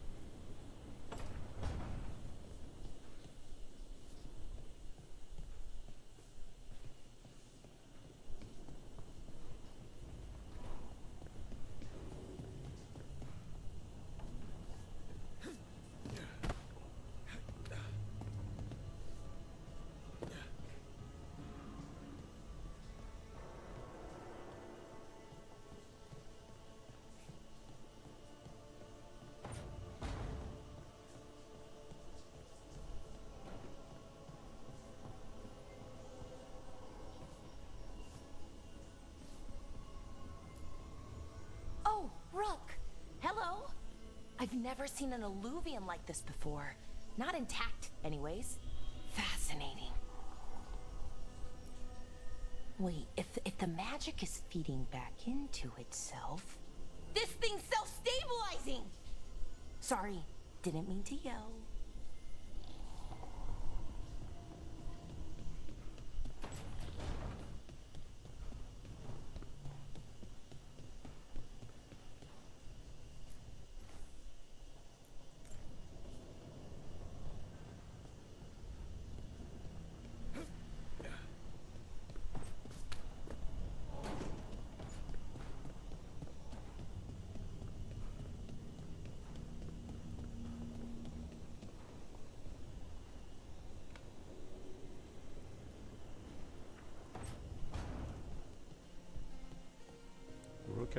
Rook! Hello! I've never seen an alluvium like this before. Not intact, anyways. Fascinating. Wait, if the magic is feeding back into itself... This thing's self-stabilizing! Sorry, didn't mean to yell.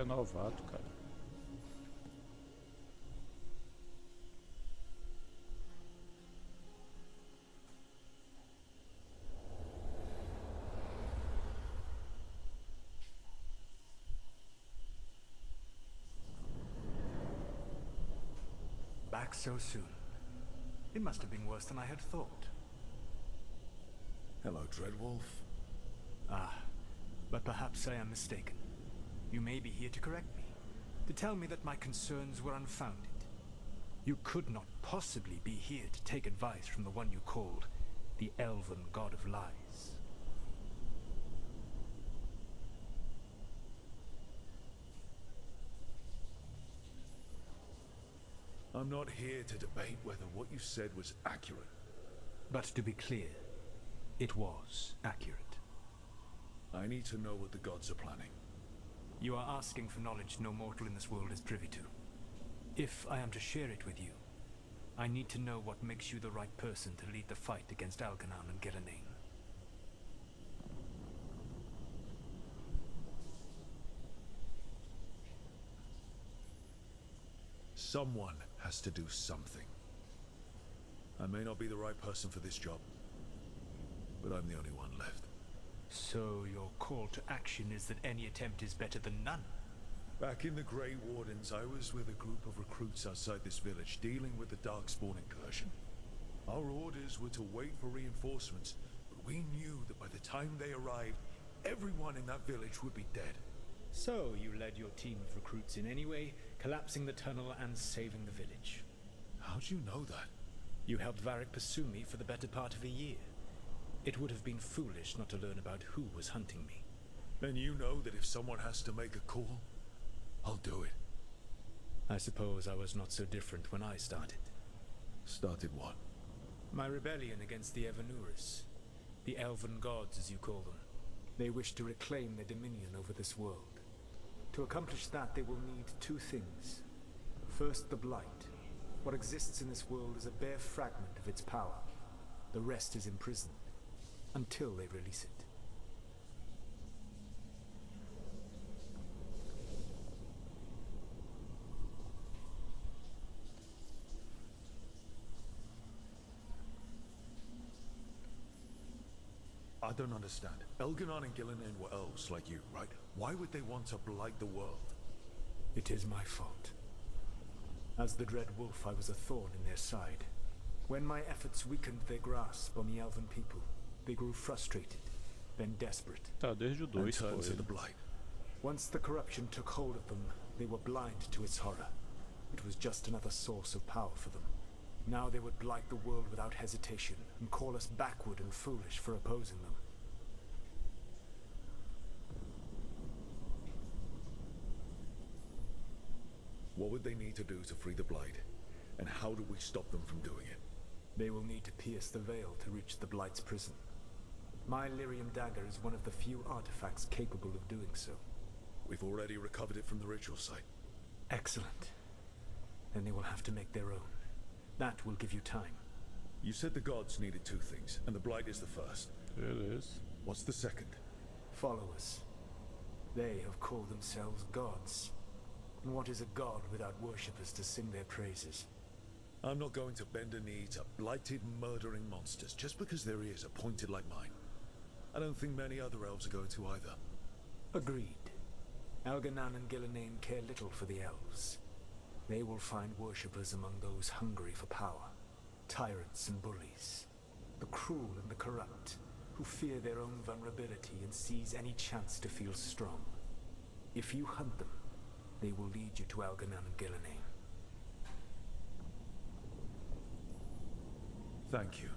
é novato, cara. Back so soon. It must have been worse than I had thought. Hello, Dreadwolf. Ah, but perhaps I am mistaken. You may be here to correct me, to tell me that my concerns were unfounded. You could not possibly be here to take advice from the one you called the Elven God of Lies. I'm not here to debate whether what you said was accurate. But to be clear, it was accurate. I need to know what the gods are planning. You are asking for knowledge no mortal in this world is privy to. If I am to share it with you, I need to know what makes you the right person to lead the fight against Algernon and Gillenane. Someone has to do something. I may not be the right person for this job, but I'm the only one left. So your call to action is that any attempt is better than none? Back in the Grey Wardens, I was with a group of recruits outside this village, dealing with the Darkspawn incursion. Our orders were to wait for reinforcements, but we knew that by the time they arrived, everyone in that village would be dead. So you led your team of recruits in anyway, collapsing the tunnel and saving the village. How'd you know that? You helped Varric pursue me for the better part of a year. It would have been foolish not to learn about who was hunting me. Then you know that if someone has to make a call, I'll do it. I suppose I was not so different when I started. Started what? My rebellion against the Evanuris. The Elven Gods, as you call them. They wish to reclaim their dominion over this world. To accomplish that, they will need two things. First, the Blight. What exists in this world is a bare fragment of its power. The rest is imprisoned, until they release it. I don't understand. Elgernon and Gillenane were elves like you, right? Why would they want to blight the world? It is my fault. As the Dread Wolf, I was a thorn in their side. When my efforts weakened their grasp on the Elven people, they grew frustrated, then desperate. Tá, desde o 2 and turned to the Blight. Once the corruption took hold of them, they were blind to its horror. It was just another source of power for them. Now they would blight the world without hesitation, and call us backward and foolish for opposing them. What would they need to do to free the Blight? And how do we stop them from doing it? They will need to pierce the veil to reach the Blight's prison. My Lyrium dagger is one of the few artifacts capable of doing so. We've already recovered it from the ritual site. Excellent. Then they will have to make their own. That will give you time. You said the gods needed two things, and the Blight is the first. It is. What's the second? Followers. They have called themselves gods. And what is a god without worshippers to sing their praises? I'm not going to bend a knee to blighted, murdering monsters just because their ears are pointed like mine. I don't think many other elves are going to either. Agreed. Algernon and Gillenane care little for the elves. They will find worshippers among those hungry for power. Tyrants and bullies. The cruel and the corrupt, who fear their own vulnerability and seize any chance to feel strong. If you hunt them, they will lead you to Algernon and Gillenane. Thank you.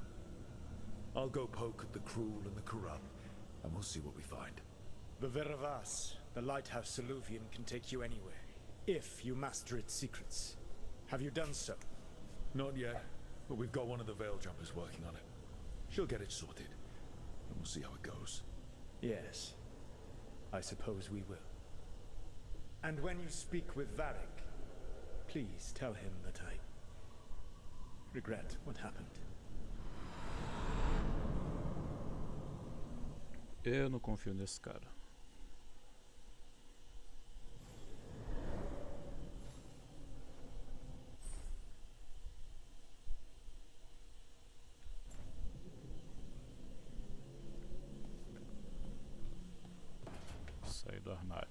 I'll go poke at the cruel and the corrupt, and we'll see what we find. The Veravas, the lighthouse Soluvian, can take you anywhere, if you master its secrets. Have you done so? Not yet, but we've got one of the Veil Jumpers working on it. She'll get it sorted, and we'll see how it goes. Yes, I suppose we will. And when you speak with Varric, please tell him that I regret what happened. Eu não confio nesse cara. armário.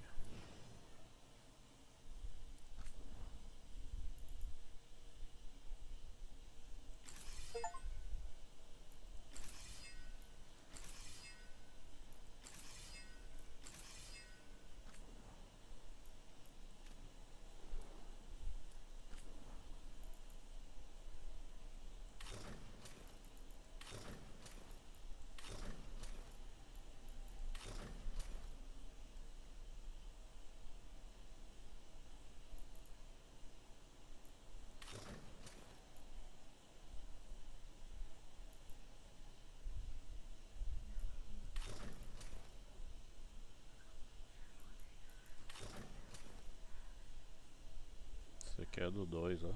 Esse aqui é do 2, ó.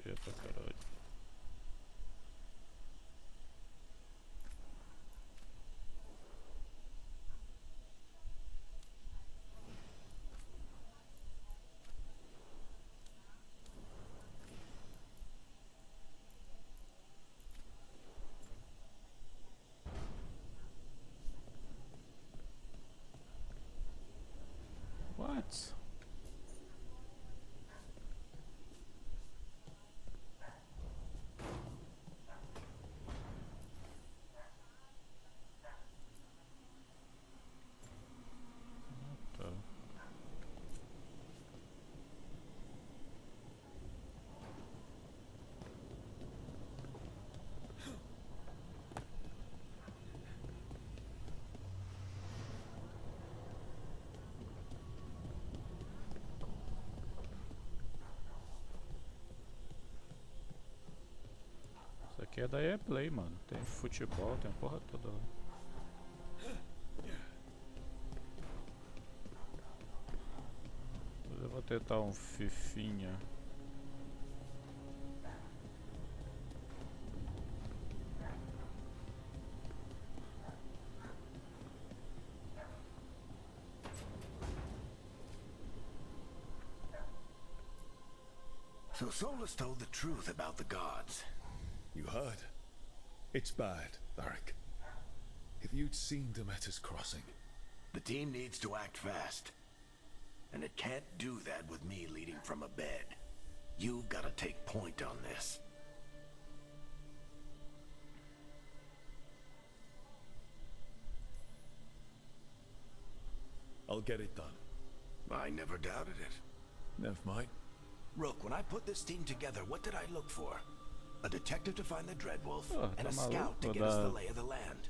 Cheia pra caralho. What? Isso aqui é da EA Play, mano. Tem futebol, tem a porra toda lá. Eu vou tentar um fifinha. So Solus told the truth about the gods. You heard? It's bad, Varric. If you'd seen Demeter's crossing... The team needs to act fast. And it can't do that with me leading from a bed. You've got to take point on this. I'll get it done. I never doubted it. Never mind. Rook, when I put this team together, what did I look for? A detective to find the Dreadwolf, Oh, and a tá scout to maluco, get us the lay of the land.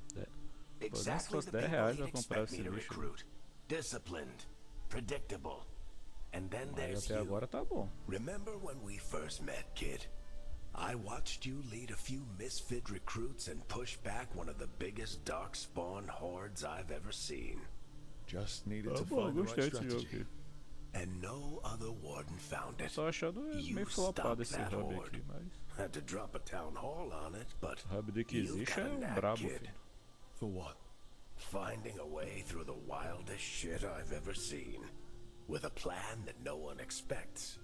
Exactly the people you'd expect me to recruit. Disciplined, predictable. And then there's até you. agora tá bom. Remember when we first met, kid? I watched you lead a few misfit recruits and push back one of the biggest darkspawn hordes I've ever seen. Just needed to find the right strategy. And no other warden found it. Tô achando meio flopado esse hub aqui, mas... Had to drop a town hall on it, but o hub do Inquisition é brabo, filho. For what? Finding a way through the wildest shit I've ever seen. With a plan that no one expects.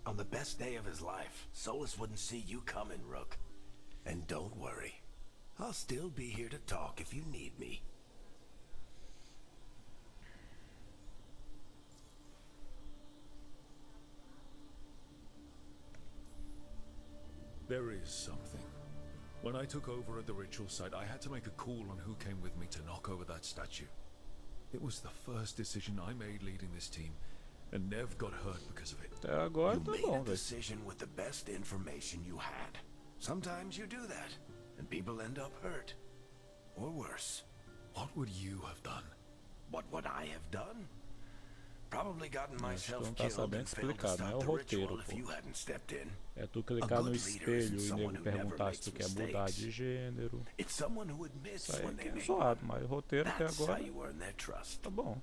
On the best day of his life, Solus wouldn't see you coming, Rook. And don't worry. I'll still be here to talk if you need me. There is something. When I took over at the ritual site, I had to make a call on who came with me to knock over that statue. It was the first decision I made leading this team, and Nev got hurt because of it. Até agora tá You made bom, a velho. decision with the best information you had. Sometimes you do that, and people end up hurt. Or worse. What would you have done? What would I have done? Probably gotten Acho que myself não tá killed sabendo and failed to explicar, não é stop o the roteiro, ritual if pô. you hadn't stepped in. É tu clicar no good leader isn't espelho e someone nego who never perguntar se tu makes quer mudar mistakes. de gênero. It's someone who admits Isso aí when que they é make zoado, one. mas o roteiro até That's how agora you earn their trust. tá bom.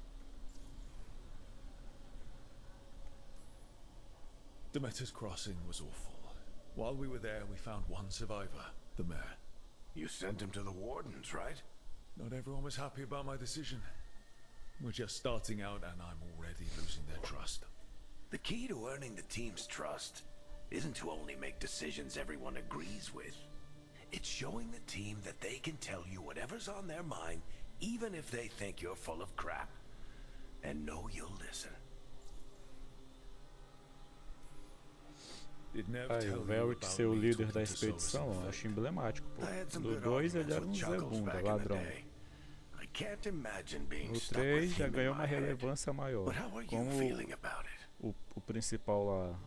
Demeter's crossing was awful. While we were there, we found one survivor, the mayor. You sent him to the wardens, right? Not everyone was happy about my decision. We're just starting out and I'm already losing their trust. The key to earning the team's trust isn't to only make decisions everyone agrees with. It's showing the team that they can tell you whatever's on their mind even if they think you're full of crap. And know you'll listen. Aí, o Veilguard ser o líder da expedição, eu acho emblemático, pô. No 2 ele era um Zé Bunda, ladrão. No 3 já ganhou uma relevância maior. Como o principal lá,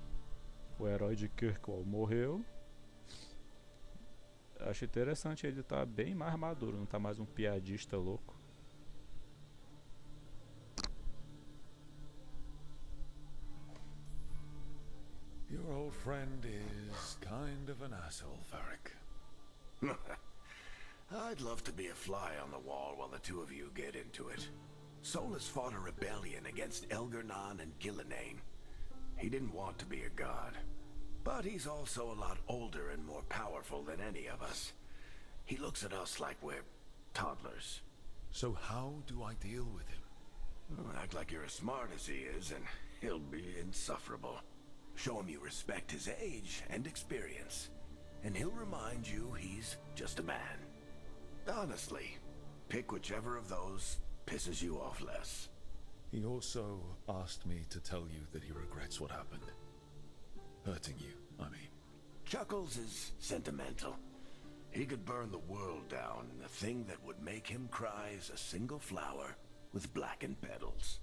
o herói de Kirkwall, morreu, acho interessante ele estar bem mais maduro, não tá mais um piadista louco. Your old friend is kind of an asshole, Varric. I'd love to be a fly on the wall while the two of you get into it. Solus fought a rebellion against Elgar'nan and Gillenane. He didn't want to be a god. But he's also a lot older and more powerful than any of us. He looks at us like we're toddlers. So how do I deal with him? Well, act like you're as smart as he is, and he'll be insufferable. Show him you respect his age and experience, and he'll remind you he's just a man. Honestly, pick whichever of those pisses you off less. He also asked me to tell you that he regrets what happened. Hurting you, I mean. Chuckles is sentimental. He could burn the world down, and the thing that would make him cry is a single flower with blackened petals.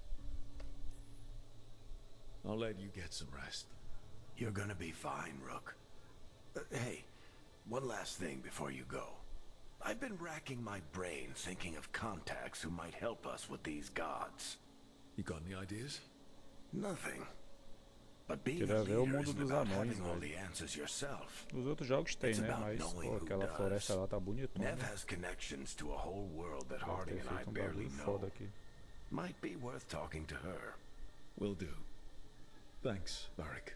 I'll let you get some rest. You're gonna be fine, Rook. Hey, one last thing before you go. I've been racking my brain thinking of contacts who might help us with these gods. You got any ideas? Nothing. But being Queria a ver o leader mundo isn't dos about anões, having all velho. the answers yourself. Nos outros jogos tem, It's né? about Mas, knowing pô, who aquela does. floresta lá tá bonitona. Nev has connections to a whole world that Deve Harding ter and I feito barely bagulho know. foda aqui. Might be worth talking to her. Will do. Thanks, Varric.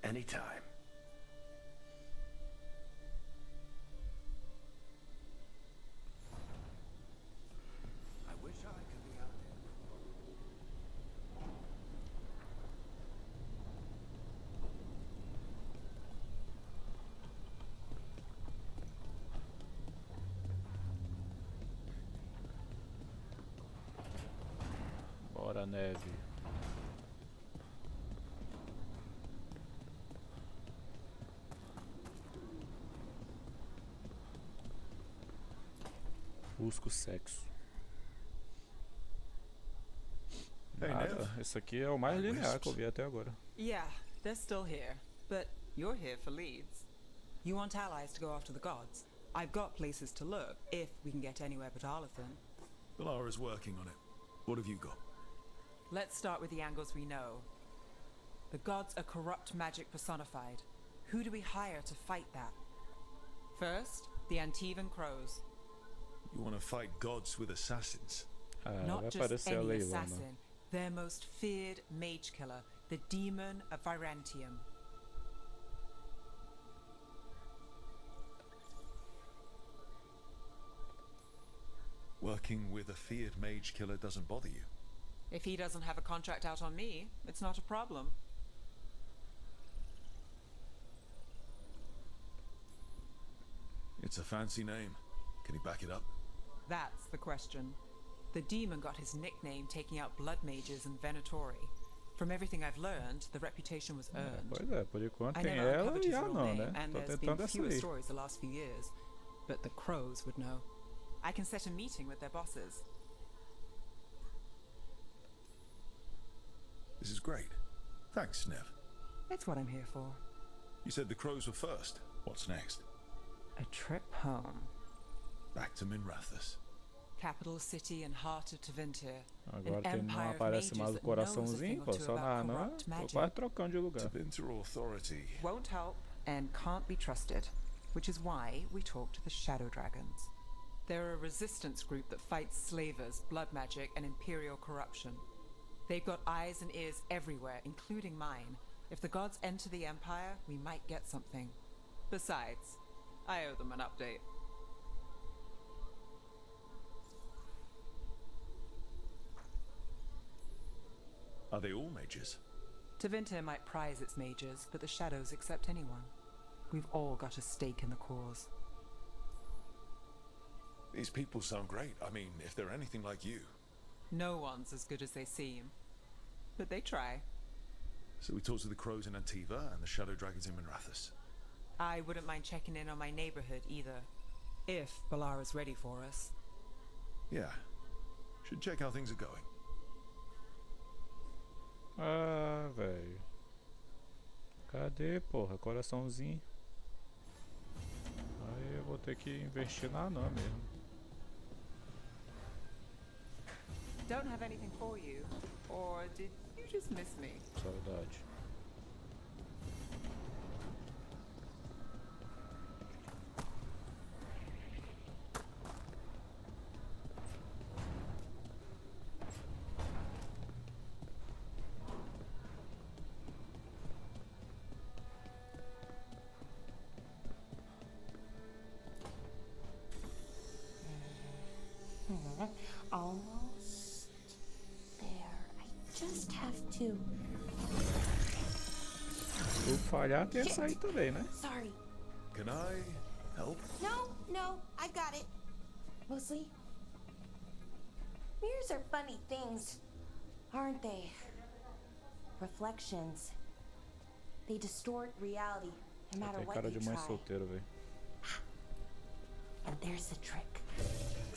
Anytime. I wish I could be out there. Bora, neve. Busco sexo. Nada, esse aqui é o mais linear que eu vi até agora. Yeah, they're still here. But you're here for leads. You want allies to go after the gods? I've got places to look, if we can get anywhere but Arlathan. Valara's working on it. What have you got? Let's start with the angles we know. The gods are corrupt magic personified. Who do we hire to fight that? First, the Antivan Crows. You want to fight gods with assassins? Not vai just aparecer a any Leilana. assassin. Their most feared mage killer, the Demon of Virantium. Working with a feared mage killer doesn't bother you? If he doesn't have a contract out on me, it's not a problem. It's a fancy name. Can he back it up? That's the question. The demon got his nickname taking out blood mages and Venatori. From everything I've learned, the reputation was earned. Pois é, por enquanto I tem never ela uncovered e his a real não, name, né? and Tô there's been tentando essa fewer aí. stories the last few years. But the Crows would know. I can set a meeting with their bosses. This is great. Thanks, Nev. It's what I'm here for. You said the crows were first. What's next? A trip home. Back to Minrathous. Capital city and heart of Tevinter. Agora An que não empire of aparece mages mais o that knows a coraçãozinho, thing pô, or two só na about anã, corrupt tô magic. quase trocando de lugar. Tevinter Authority. Won't help and can't be trusted, which is why we talk to the Shadow Dragons. They're a resistance group that fights slavers, blood magic, and imperial corruption. They've got eyes and ears everywhere, including mine. If the gods enter the Empire, we might get something. Besides, I owe them an update. Are they all mages? Tevinter might prize its mages, but the Shadows accept anyone. We've all got a stake in the cause. These people sound great. I mean, if they're anything like you. No one's as good as they seem. But they try. So we talked to the crows in Antiva and the shadow dragons in Minrathous. I wouldn't mind checking in on my neighborhood either. If Balara's ready for us. Yeah. Should check how things are going. Ah, velho. Cadê, porra? Coraçãozinho. Aí eu vou ter que investir na anã mesmo. Don't have anything for you. Or did you just miss me? Saudade. Almost there. I just have to. Se falhar, tem essa aí também, né? Sorry. Can I help? No, I've got it. Mostly. Mirrors are funny things, aren't they? Reflections. They distort reality, no matter Tem what cara you de mãe try. solteira, velho. And there's the trick.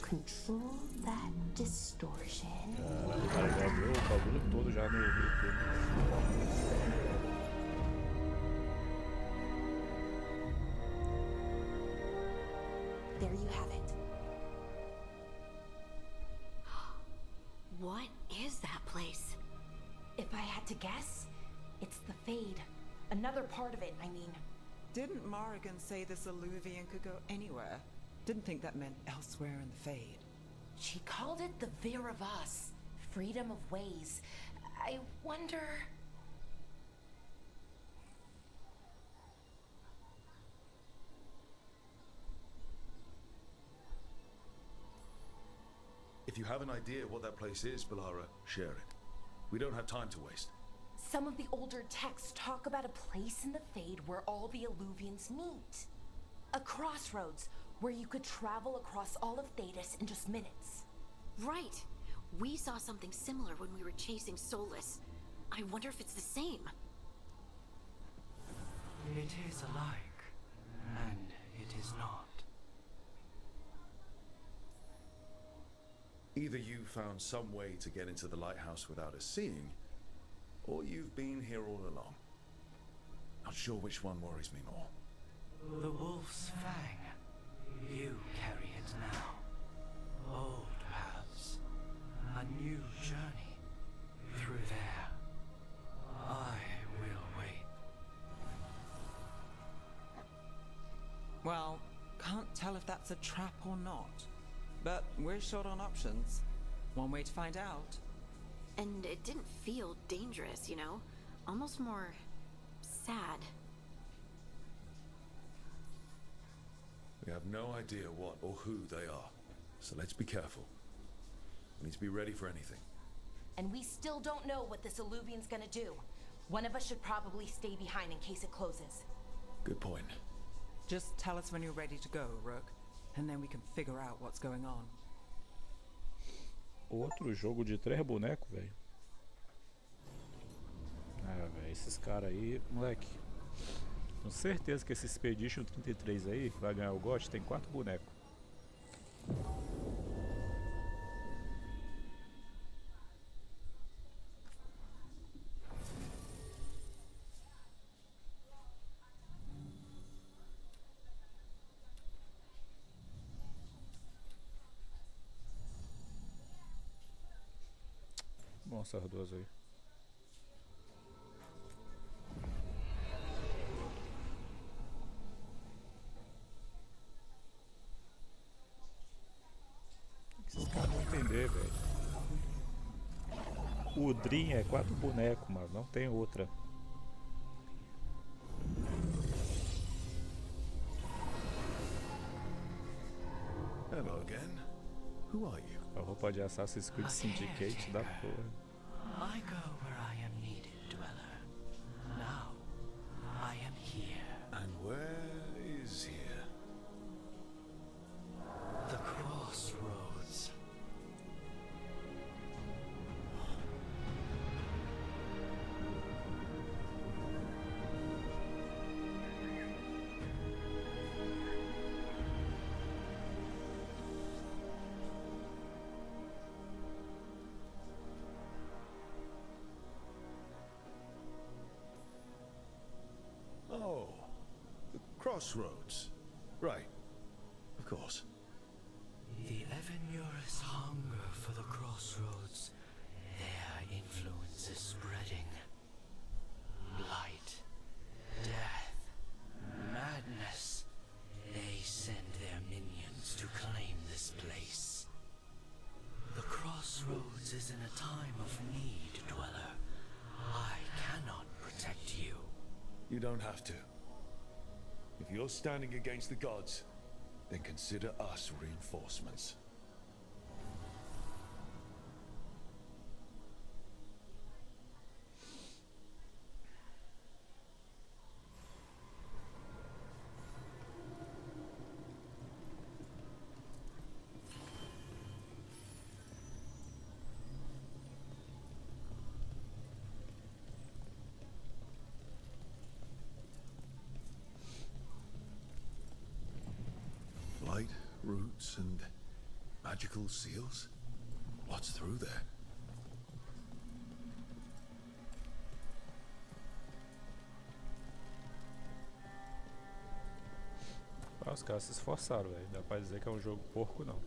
Control that distortion. Caralho, o cara já viu o bagulho todo já no YouTube. There you have it. What is that place? If I had to guess, it's the Fade. Another part of it, I mean. Didn't Morrigan say this Alluvian could go anywhere? Didn't think that meant elsewhere in the Fade. She called it the Vir of Us. Freedom of ways. I wonder... If you have an idea what that place is, Balara, share it. We don't have time to waste. Some of the older texts talk about a place in the Fade where all the Alluvians meet. A crossroads where you could travel across all of Thedas in just minutes. Right. We saw something similar when we were chasing Solus. I wonder if it's the same. It is alike, and it is not. Either you found some way to get into the lighthouse without us seeing, or you've been here all along. Not sure which one worries me more. The wolf's fang. You carry it now. Old paths. A new journey. Through there. I will wait. Well, can't tell if that's a trap or not. But we're short on options. One way to find out. And it didn't feel dangerous, you know? Almost more... sad. We have no idea what or who they are, so let's be careful. We need to be ready for anything. And we still don't know what this Alluvian's gonna do. One of us should probably stay behind in case it closes. Good point. Just tell us when you're ready to go, Rook, and then we can figure out what's going on. Outro jogo de 3 bonecos, velho. Ah, velho, esses caras aí, moleque. Com certeza que esse Expedition 33 aí vai ganhar o GOT, tem 4 bonecos. Bom, essas duas aí. Esses caras vão entender, velho. O Dream é 4 bonecos, mano. Não tem outra. Hello again. Who are you? A roupa de Assassin's Creed Syndicate da porra. I go where I am needed, dweller. Now, I am here. And where is here? The cross crossroads. Right. Of course. The Evanurus hunger for the crossroads. Their influence is spreading. Blight, death, madness. They send their minions to claim this place. The crossroads is in a time of need, Dweller. I cannot protect you. You don't have to. If you're standing against the gods, then consider us reinforcements. Light, roots, and magical seals? What's through there? Ah, os caras se esforçaram, velho. Dá pra dizer que é um jogo porco, não.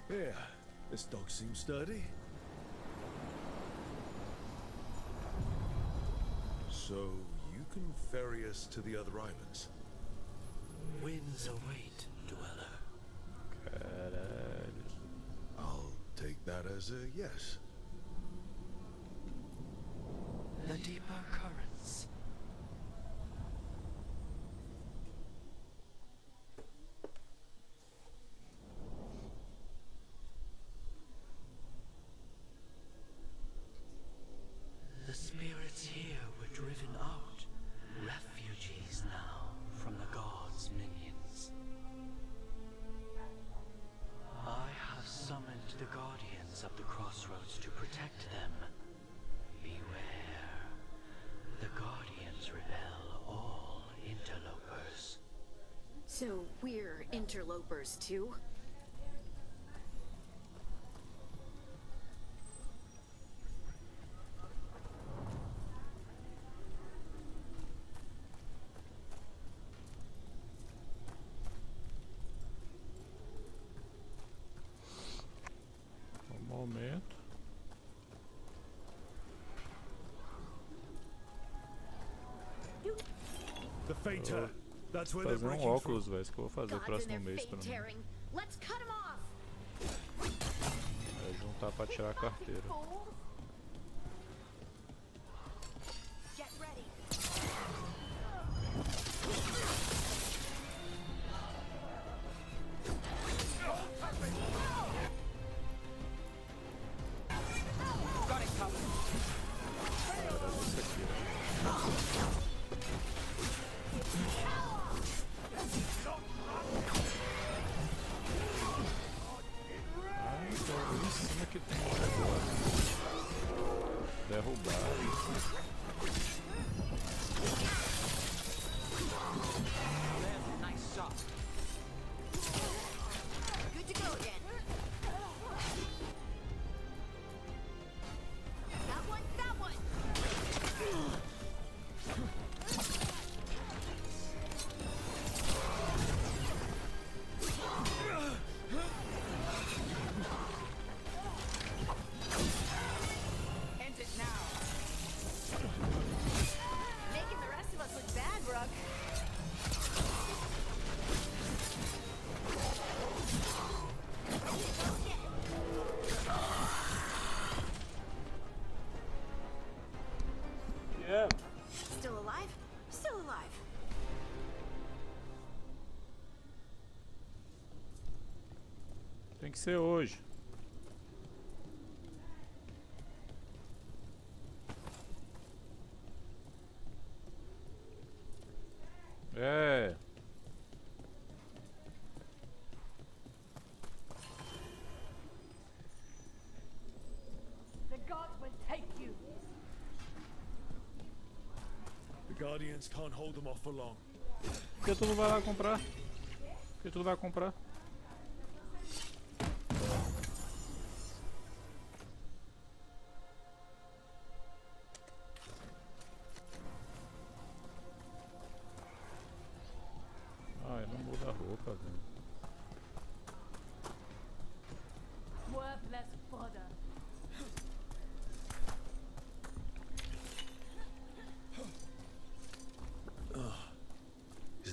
Yeah, this dog seems sturdy. So, you can ferry us to the other islands? Winds await, Dweller. Caralho. I'll take that as a yes. The deeper currents. The spirits here were driven out, refugees now from the gods' minions. I have summoned the guardians of the crossroads to protect them. Beware. The guardians repel all interlopers. So we're interlopers too? Momento. The Fater. That's where they're Fazer breaking óculos, velho. Isso que eu vou fazer próximo mês pra mim. Let's cut him off. É juntar pra tirar a carteira. Get ready. Got it covered. Era isso aqui, em cima que tem um negócio. Derrubar. Nice shot. Good to go again. That one, that one. End it now. Making the rest of us look bad, Brooke. Yeah. Still alive? Still alive. Tem que ser hoje. É. The gods will take you. The Guardians can't hold them off for long. Por que tu não vai lá comprar? Por que tu não vai comprar?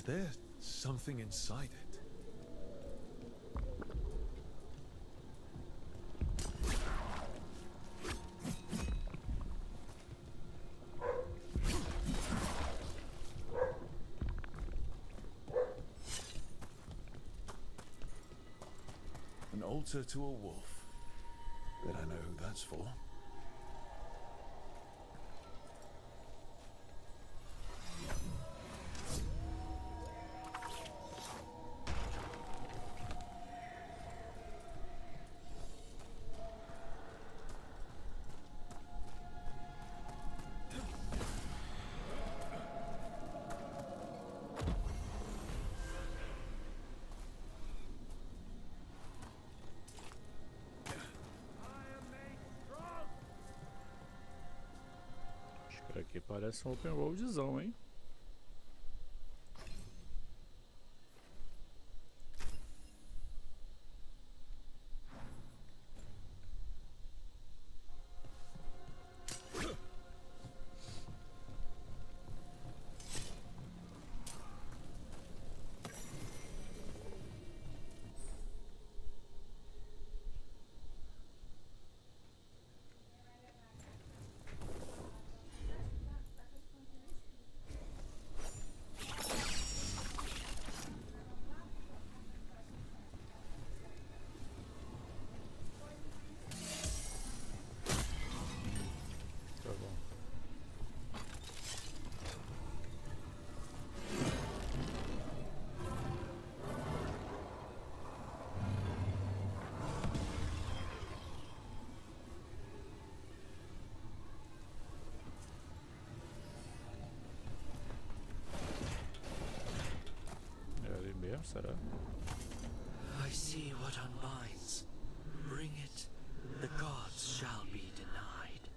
Is there something inside it? An altar to a wolf. Bet I know who that's for. Aqui parece um open worldzão, hein? Será? I see what unbinds. Bring it, the gods shall be denied.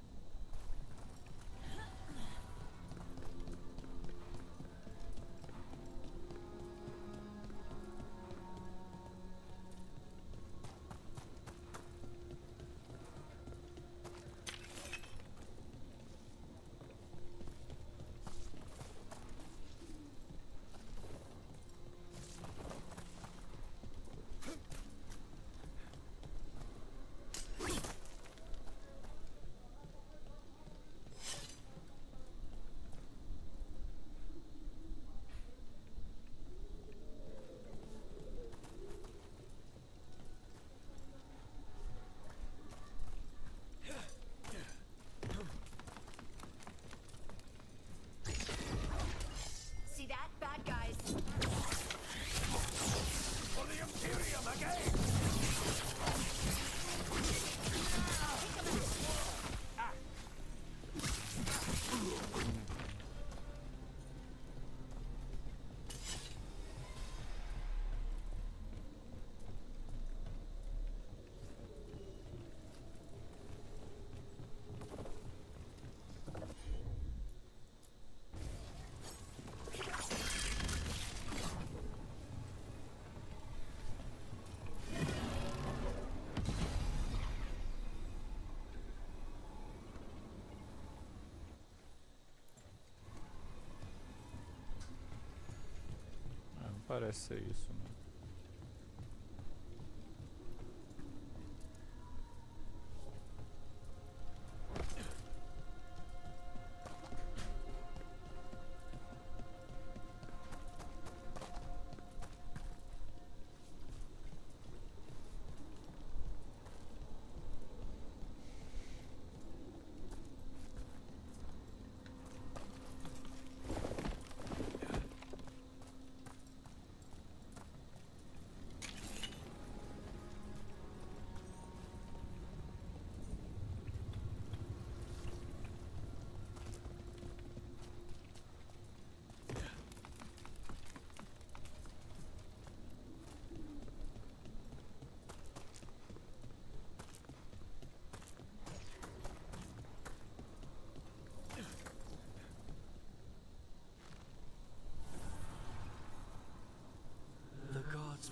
Parece ser isso, né?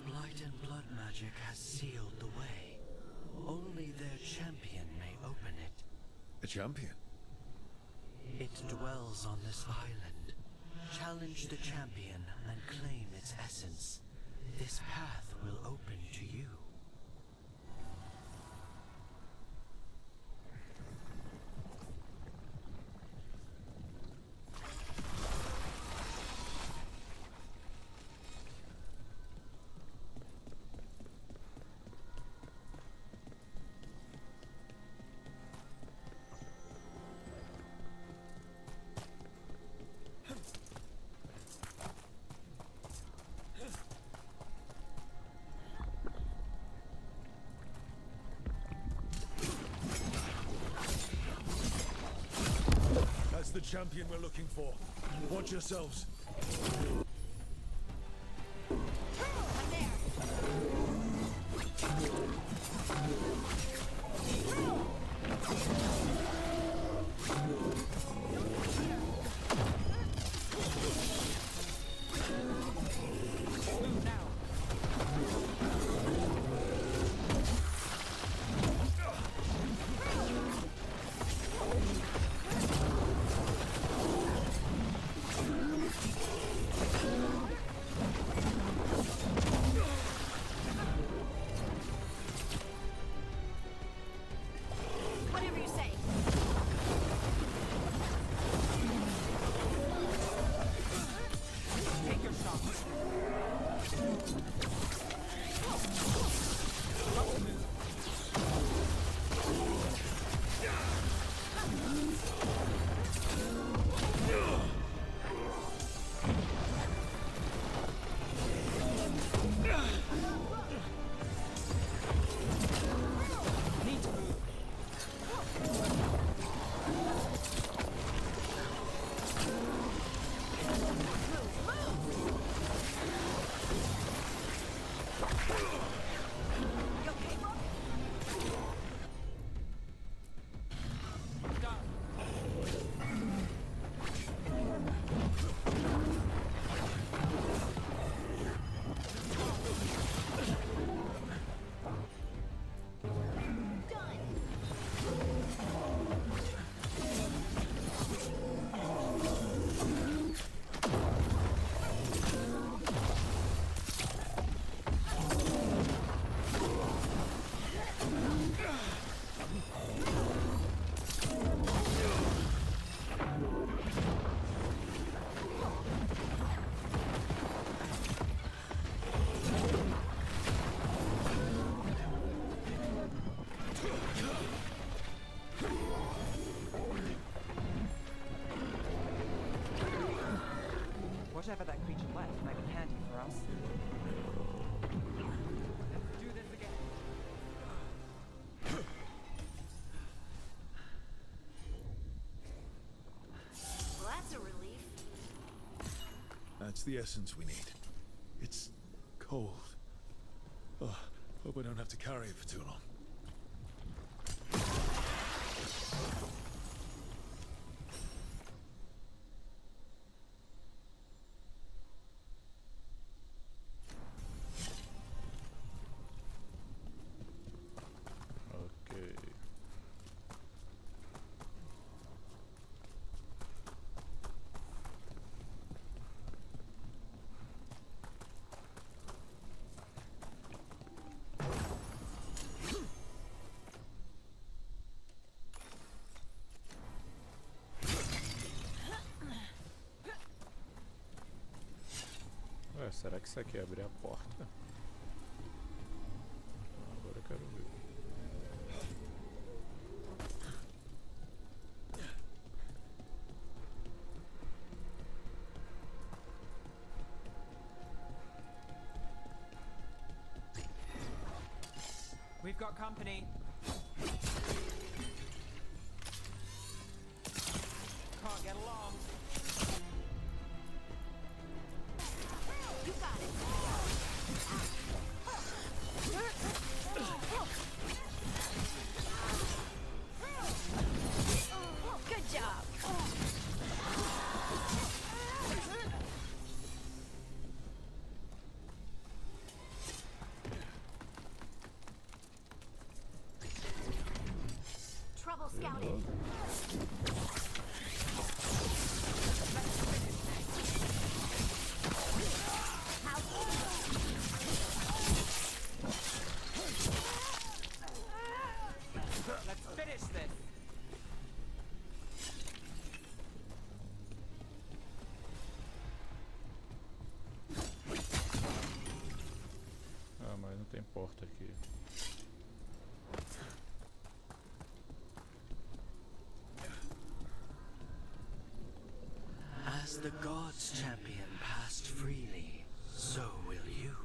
Blight and blood magic has sealed the way. Only their champion may open it. A champion? It dwells on this island, Challenge the champion and claim its essence. This path will open to you. That's the champion we're looking for. Watch yourselves. Whatever you say. Take your shot. Need to move. Whatever that creature left might be handy for us. Let's do this again. Well, that's a relief. That's the essence we need. It's cold. Oh, hope I don't have to carry it for too long. Ok. Ué, será que isso aqui é abrir a porta? Agora eu quero ver. We've got company. Can't get along. You got it. Good job. Trouble scouted. porta aqui. As the gods' champion passed freely, so will you.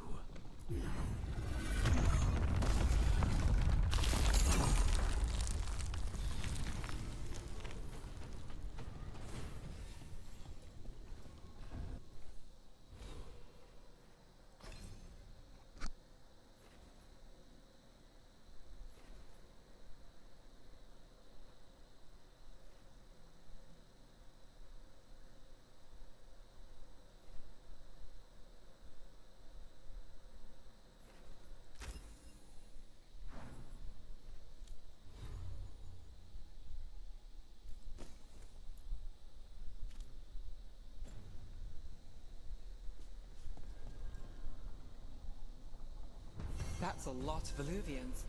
That's a lot of Illuvians,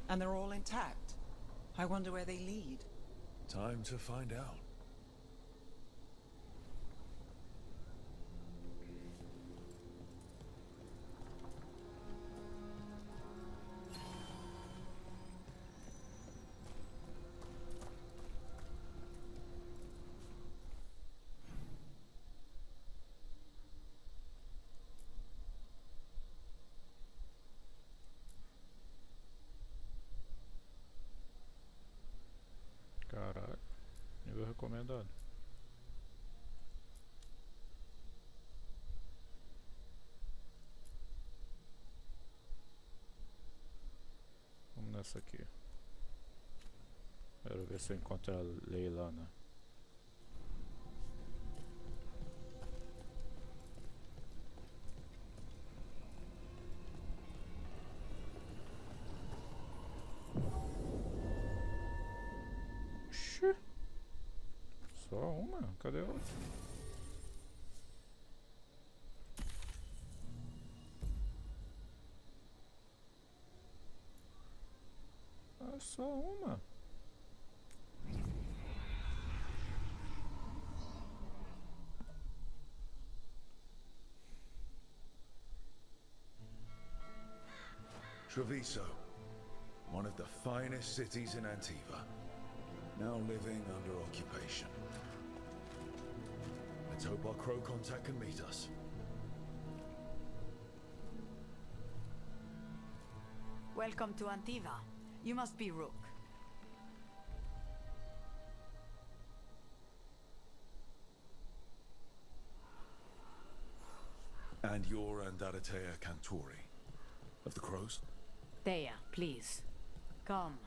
and they're all intact. I wonder where they lead. Time to find out. Caralho, nível recomendado. Vamos nessa aqui. Quero ver se eu encontro a Leilana. Só uma? Cadê a outra? Ah, só uma. Treviso, one of the finest cities in Antiva, now living under occupation. Let's hope our crow contact can meet us. Welcome to Antiva. You must be Rook. And you're Andaratea Cantori, of the Crows? Thea, please. Come.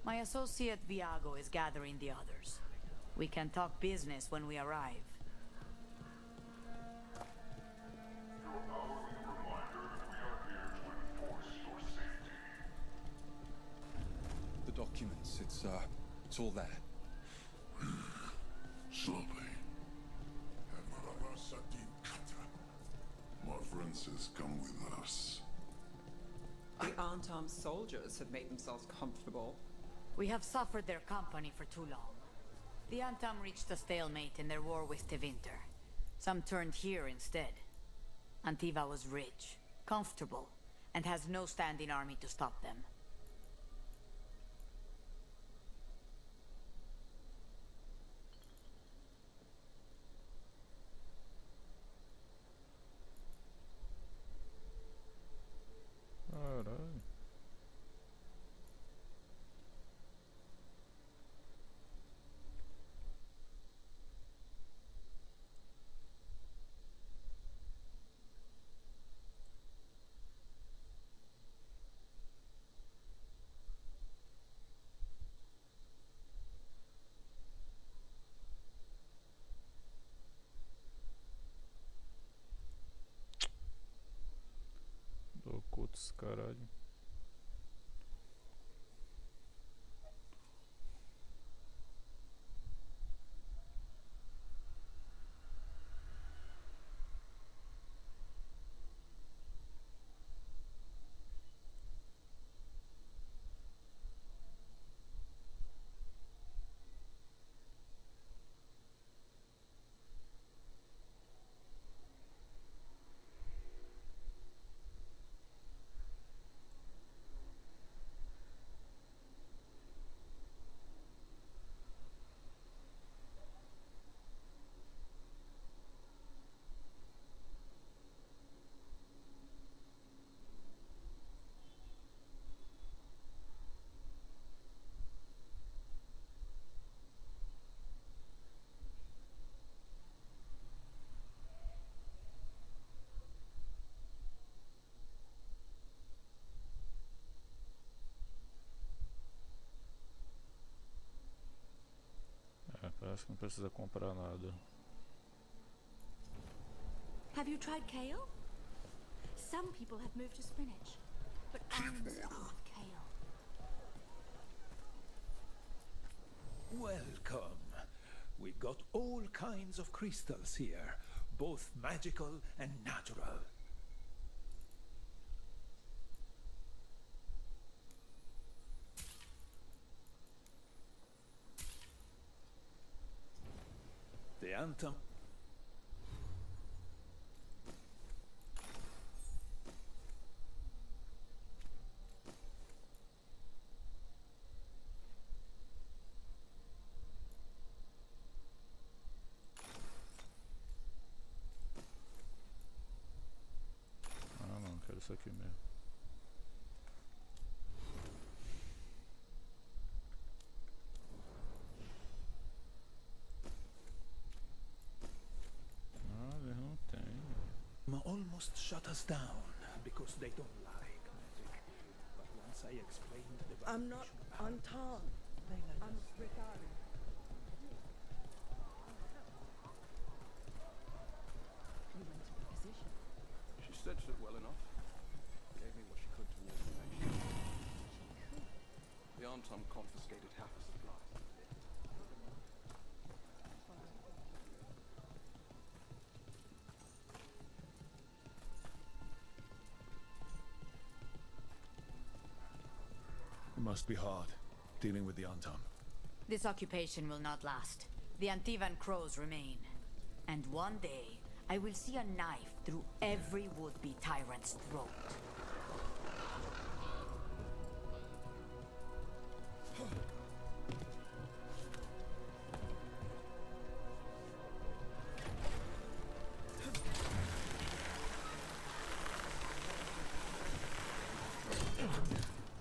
My associate Viago is gathering the others. We can talk business when we arrive. The documents, it's all there. Slowly. My friend says come with us. The unarmed soldiers have made themselves comfortable. We have suffered their company for too long. The Antam reached a stalemate in their war with Tevinter. Some turned here instead. Antiva was rich, comfortable, and has no standing army to stop them. Caralho. Ocultos, caralho. Acho que não precisa comprar nada. Have you tried kale? Some people have moved to spinach, but I'm of kale. Welcome. We've got all kinds of crystals here, both magical and natural. The anthem. Ah, não, quero isso aqui mesmo. Almost shut us down because they don't like magic. But once I explained the I'm not untarred. I'm Ricari. You went to the physician. She stretched it well enough. Gave me what she could towards the nation. The Anton confiscated half a supply. It must be hard, dealing with the Antam. This occupation will not last. The Antivan crows remain. And one day, I will see a knife through every would-be tyrant's throat.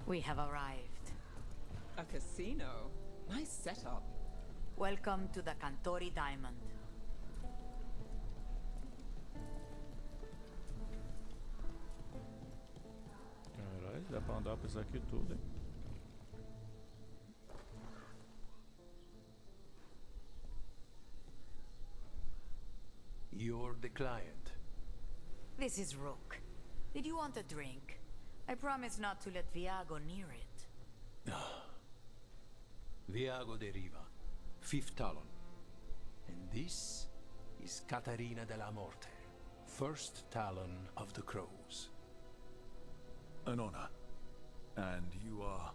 We have arrived. A casino? Nice setup. Welcome to the Cantori Diamond. Caralho, dá pra andar por isso aqui tudo, hein? You're the client. This is Rook. Did you want a drink? I promise not to let Viago near it. Viago deriva, fifth talon. And this is Catarina della Morte, first talon of the Crows. An honor. And you are?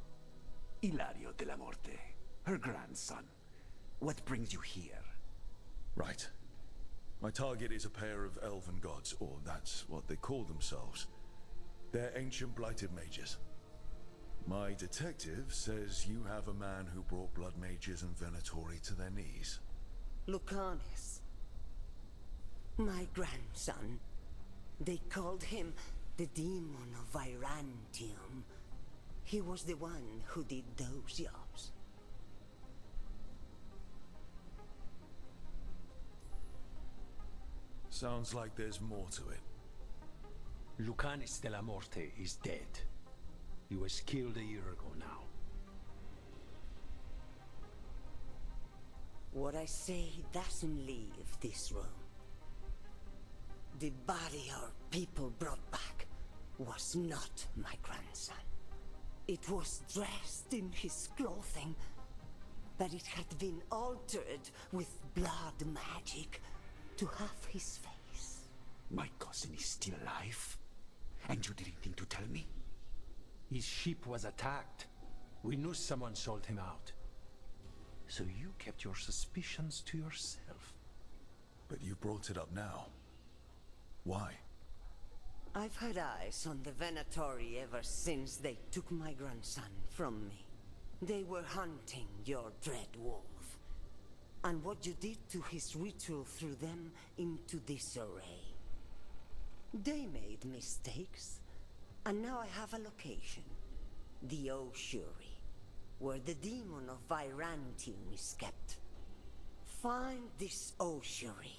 Ilario della Morte, her grandson. What brings you here? Right. My target is a pair of elven gods, or that's what they call themselves. They're ancient blighted mages. My detective says you have a man who brought blood mages and Venatori to their knees. Lucanis. My grandson. They called him the Demon of Virantium. He was the one who did those jobs. Sounds like there's more to it. Lucanis della Morte is dead. He was killed a year ago now. What I say doesn't leave this room. The body our people brought back was not my grandson. It was dressed in his clothing, but it had been altered with blood magic to have his face. My cousin is still alive? And you didn't think to tell me? His ship was attacked. We knew someone sold him out. So you kept your suspicions to yourself. But you brought it up now. Why? I've had eyes on the Venatori ever since they took my grandson from me. They were hunting your dread wolf. And what you did to his ritual threw them into disarray. They made mistakes, and now I have a location. The Ossuary, where the demon of Virantium is kept. Find this Ossuary.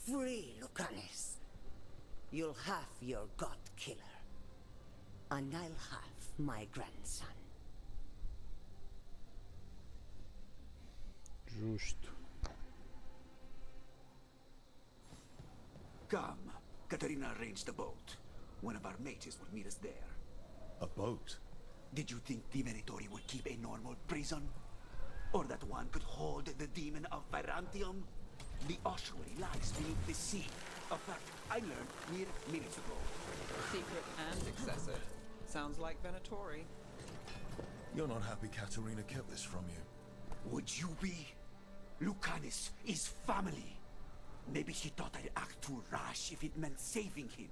Free Lucanis. You'll have your god killer. And I'll have my grandson. Justo. Come. Katarina arranged a boat. One of our mages will meet us there. A boat? Did you think the Venatori would keep a normal prison? Or that one could hold the demon of Virantium? The ossuary lies beneath the sea. A fact I learned mere minutes ago. Secret and excessive. Sounds like Venatori. You're not happy Katarina kept this from you. Would you be? Lucanus is family. Maybe she thought I'd act too rash if it meant saving him.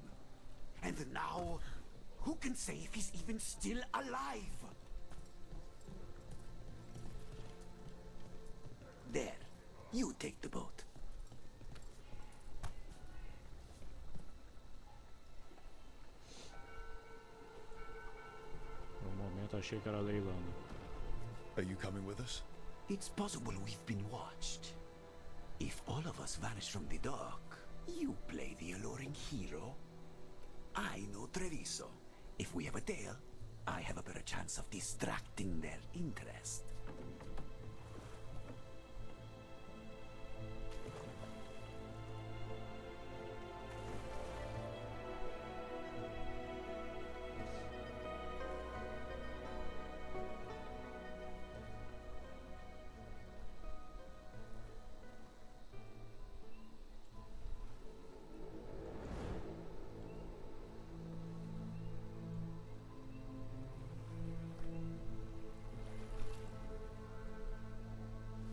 And now, who can say if he's even still alive? There, you take the boat. Por um momento achei que era leilando. Are you coming with us? It's possible we've been watched. If all of us vanish from the dock, you play the alluring hero. I know Treviso. If we have a tail, I have a better chance of distracting their interest.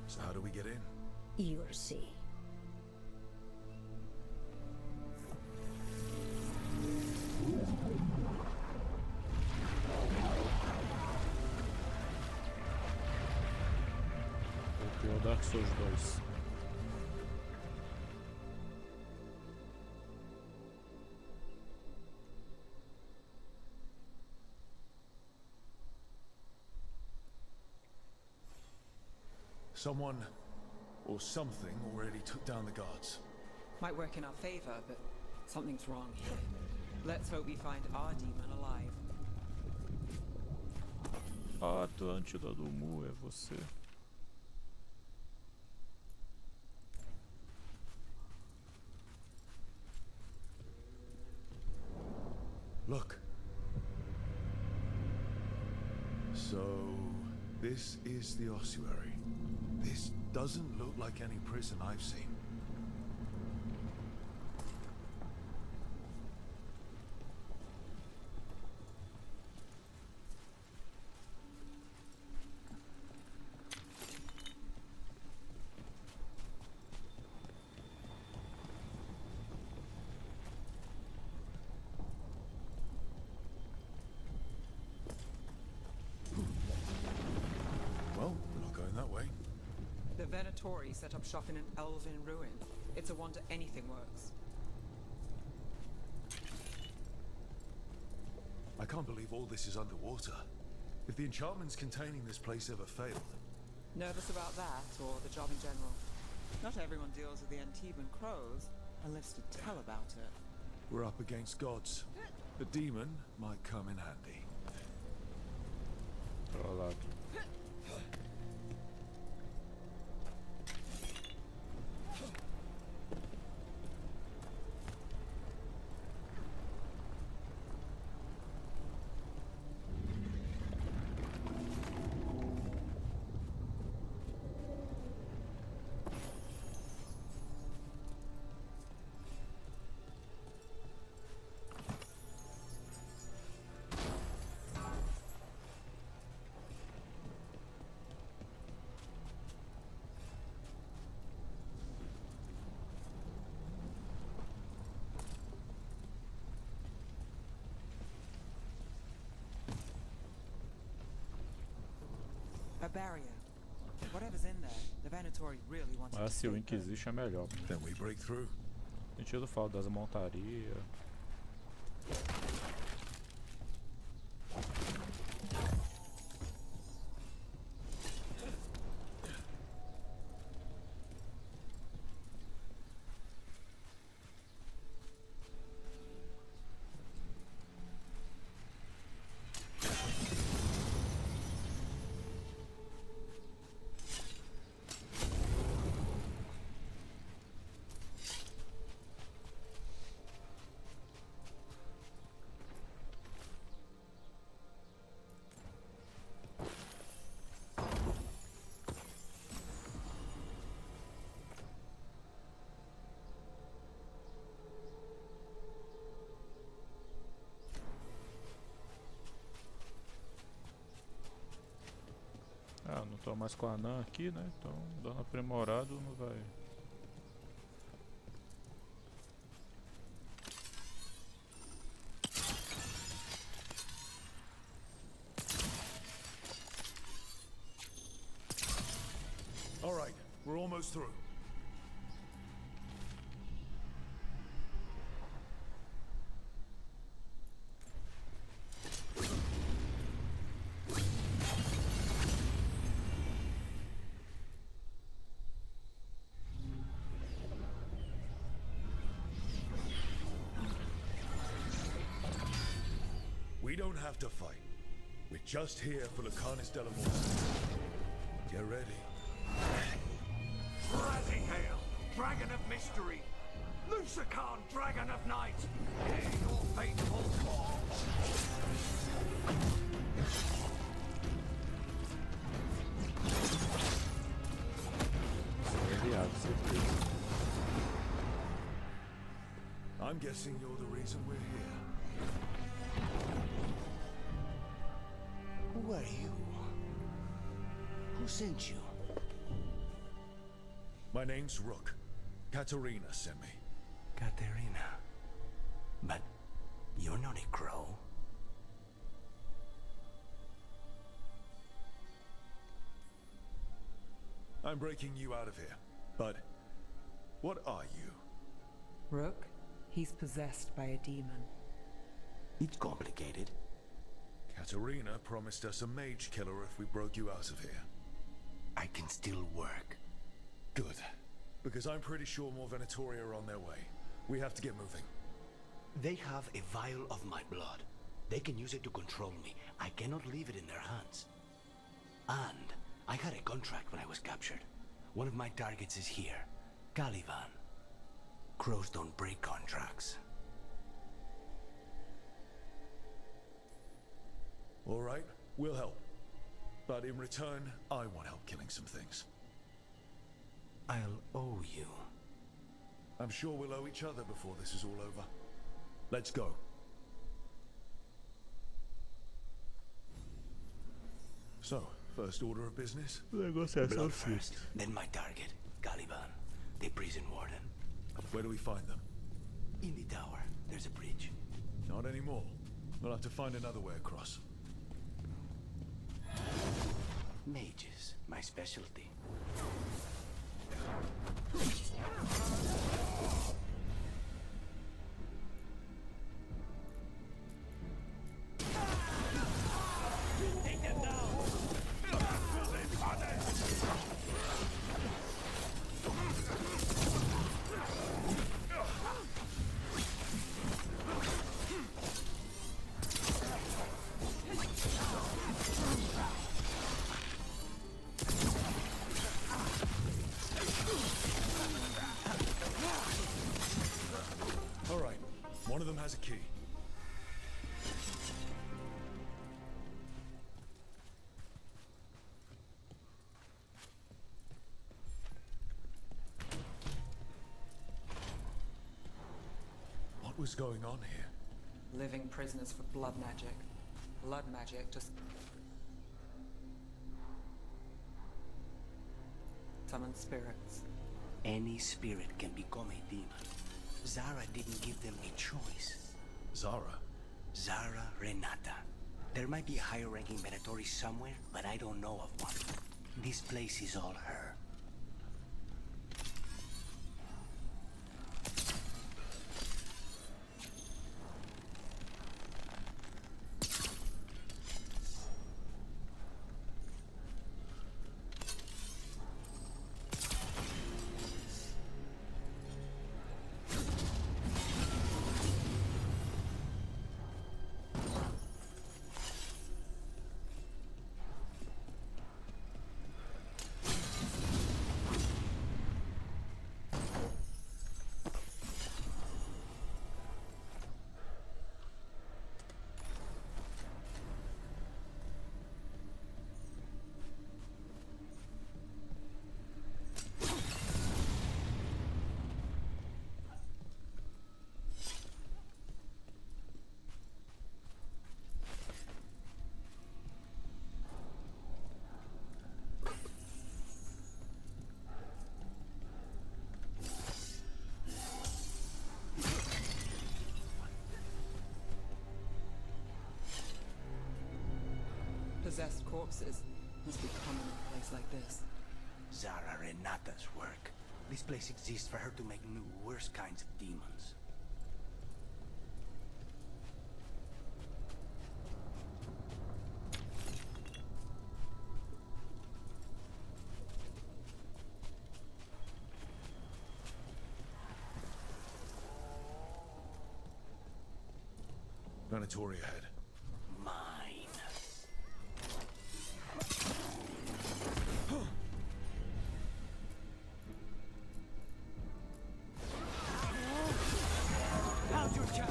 So how do we get in? You'll see. O Dark Souls 2. Someone or something already took down the guards. Might work in our favor, but something's wrong here. Let's hope we find our demon alive. A Atlântida do Mu é você. Look. So, this is the ossuary. This doesn't look like any prison I've seen. Well, we're not going that way. The Venatori set up shop in an elven ruin. It's a wonder anything works. I can't believe all this is underwater. If the enchantments containing this place ever failed. Nervous about that, or the job in general? Not everyone deals with the Antiban crows, unless to tell about it. We're up against gods. The demon might come in handy. Trollado. A barrier. Whatever's in there, the Venatori really wants Mas to se o stay Inquisition é melhor. Then we break through. Sentido falta das montarias. tô mais com a anã aqui, né? Então, dano aprimorado não vai... All right, we're almost through. We don't have to fight. We're just here for Lucanus Delamorte. Get ready. Rising Hail, Dragon of Mystery, Lucican, Dragon of Night, hear your faithful call. I'm guessing you're the reason we're here. Who are you? Who sent you? My name's Rook. Katerina sent me. Katerina. But you're not a crow. I'm breaking you out of here. But what are you? Rook, he's possessed by a demon. It's complicated. Katerina promised us a mage killer if we broke you out of here. I can still work. Good. Because I'm pretty sure more Venatori are on their way. We have to get moving. They have a vial of my blood. They can use it to control me. I cannot leave it in their hands. And I had a contract when I was captured. One of my targets is here. Caliban. Crows don't break contracts. All right, we'll help. But in return, I want help killing some things. I'll owe you. I'm sure we'll owe each other before this is all over. Let's go. So, first order of business? Blood first, then my target, Caliban, the prison warden. Where do we find them? In the tower. There's a bridge. Not anymore. We'll have to find another way across. Mages, my specialty. Take them down! All right, one of them has a key. What was going on here? Living prisoners for blood magic. Blood magic just summon spirits. Any spirit can become a demon. Zara didn't give them a choice. Zara? Zara Renata. There might be a higher-ranking Venatori somewhere, but I don't know of one. This place is all her. possessed corpses. Must be common in a place like this. Zara Renata's work. This place exists for her to make new, worse kinds of demons. Venatori ahead. Mine. How's your chap?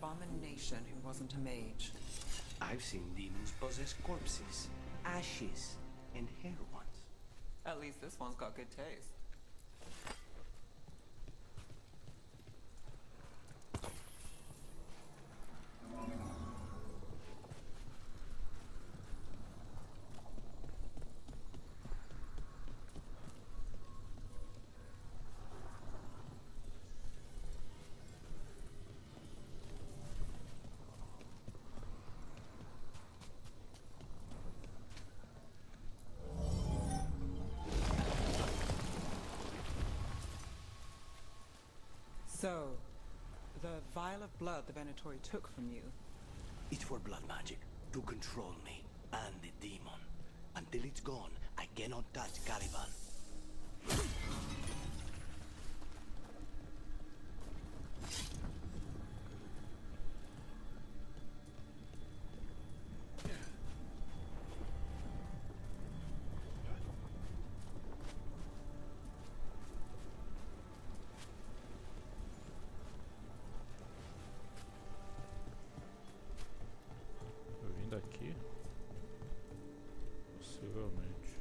Abomination who wasn't a mage. I've seen demons possess corpses, ashes, and hair once. At least this one's got good taste. So, the vial of blood the Venatori took from you. It's for blood magic, to control me, and the demon. Until it's gone, I cannot touch Caliban. Aqui? Possivelmente.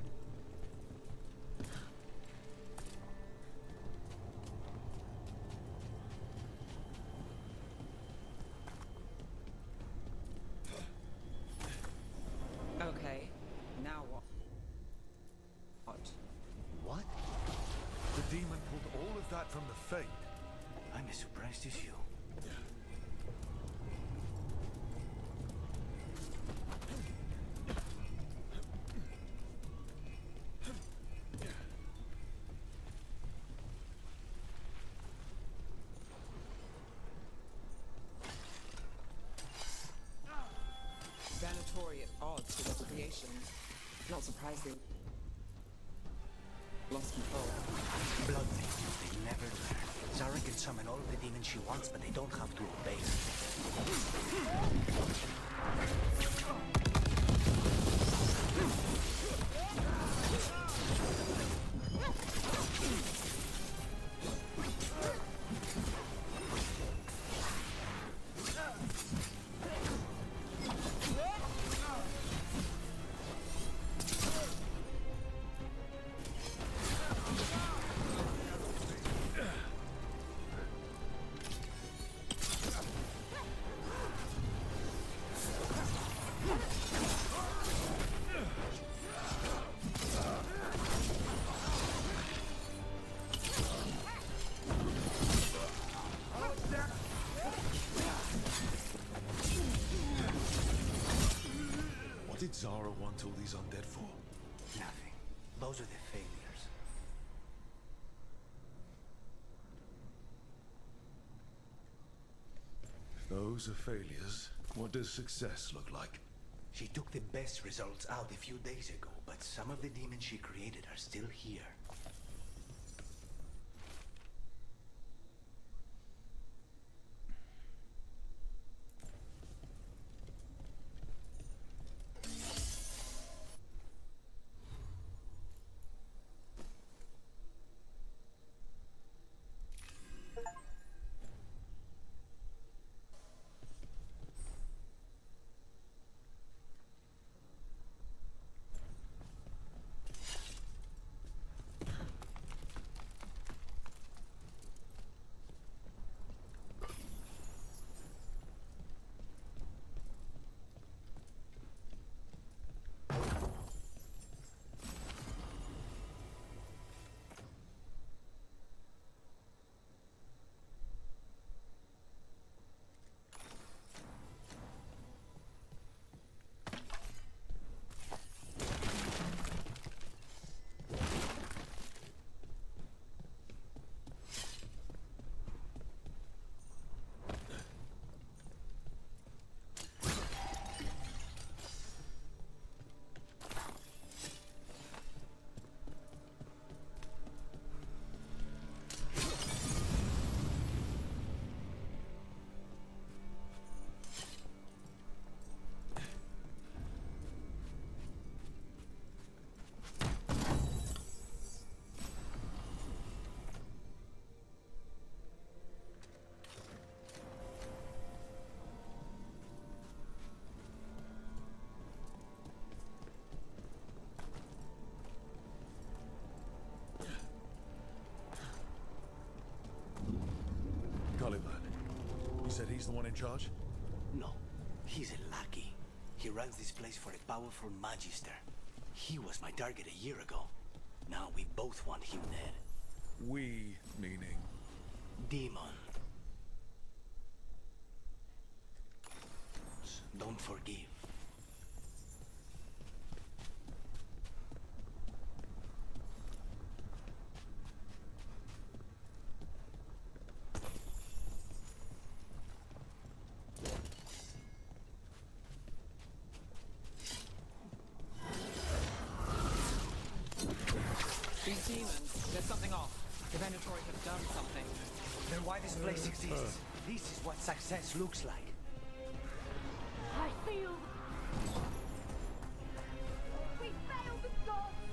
Okay, now what? What? The demon pulled all of that from the Fade. I'm as surprised as you. Venatori at odds with its creations. Not surprising. Lost control. Blood things, they never learn. Zara can summon all of the demons she wants, but they don't have to obey What did Zara want all these undead for? Nothing. Those are the failures. If those are failures, What does success look like? She took the best results out a few days ago, but some of the demons she created are still here. You said he's the one in charge? No, he's a lackey. He runs this place for a powerful magister. He was my target a year ago. Now we both want him dead. We, meaning? Demon. Don't forgive. These demons, there's something off. The Veilguard have done something. Then why this place exists? This is what success looks like. I feel... We failed the gods!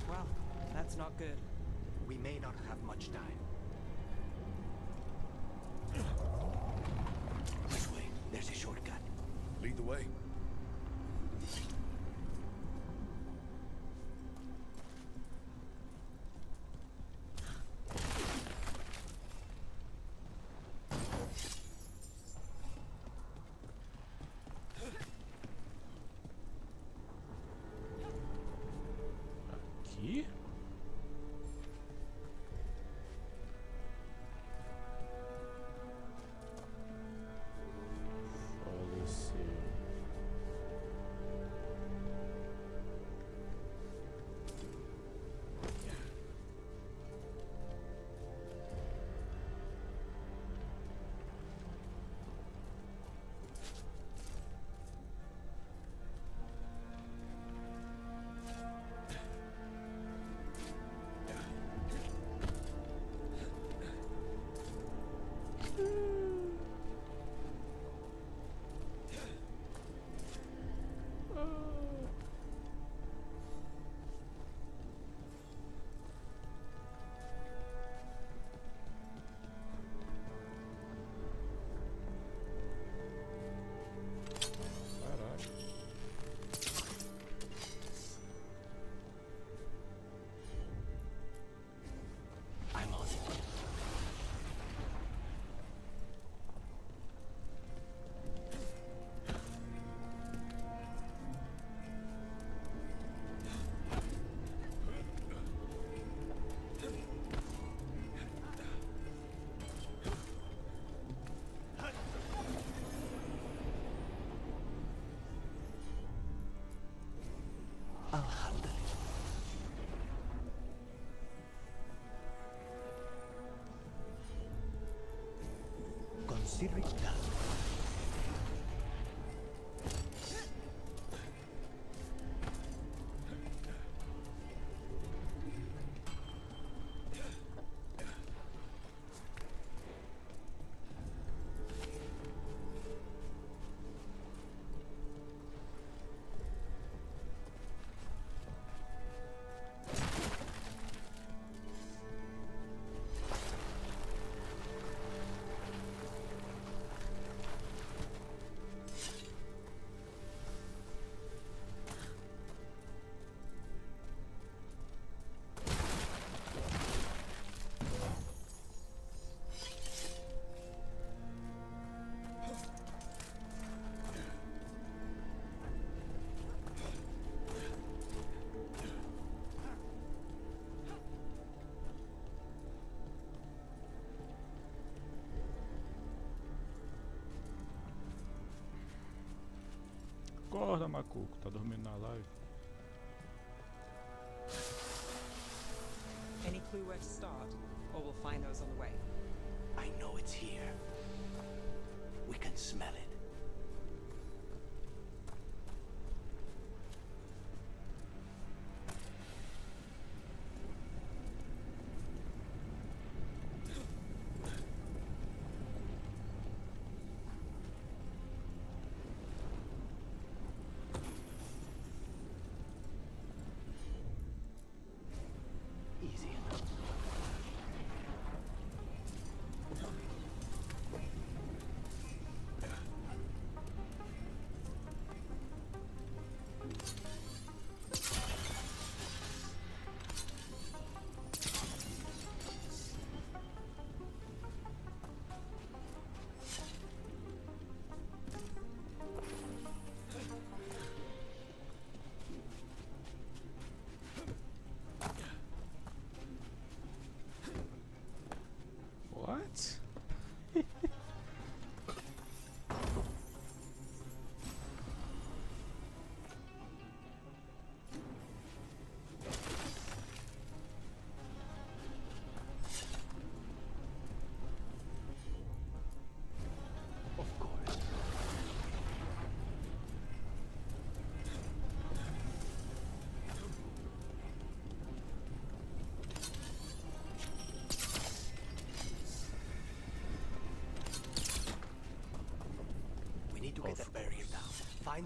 Well, that's not good. We may not have much time. This way. There's a shortcut. Lead the way. Aqui? Faleceu. Caraca. I'm on it. I'll handle it. Consider it done. Acorda, macuco. Tá dormindo na live. Any clue where to start? Or we'll find those on the way. I know it's here. We can smell it. Easy enough.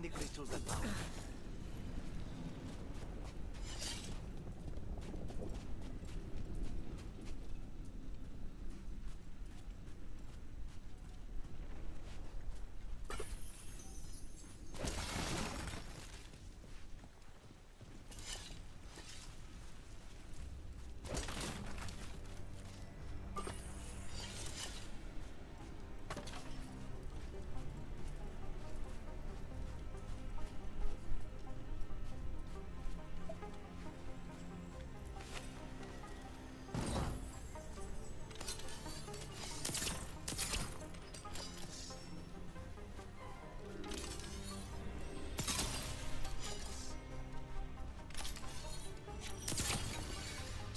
Find the crystals that power.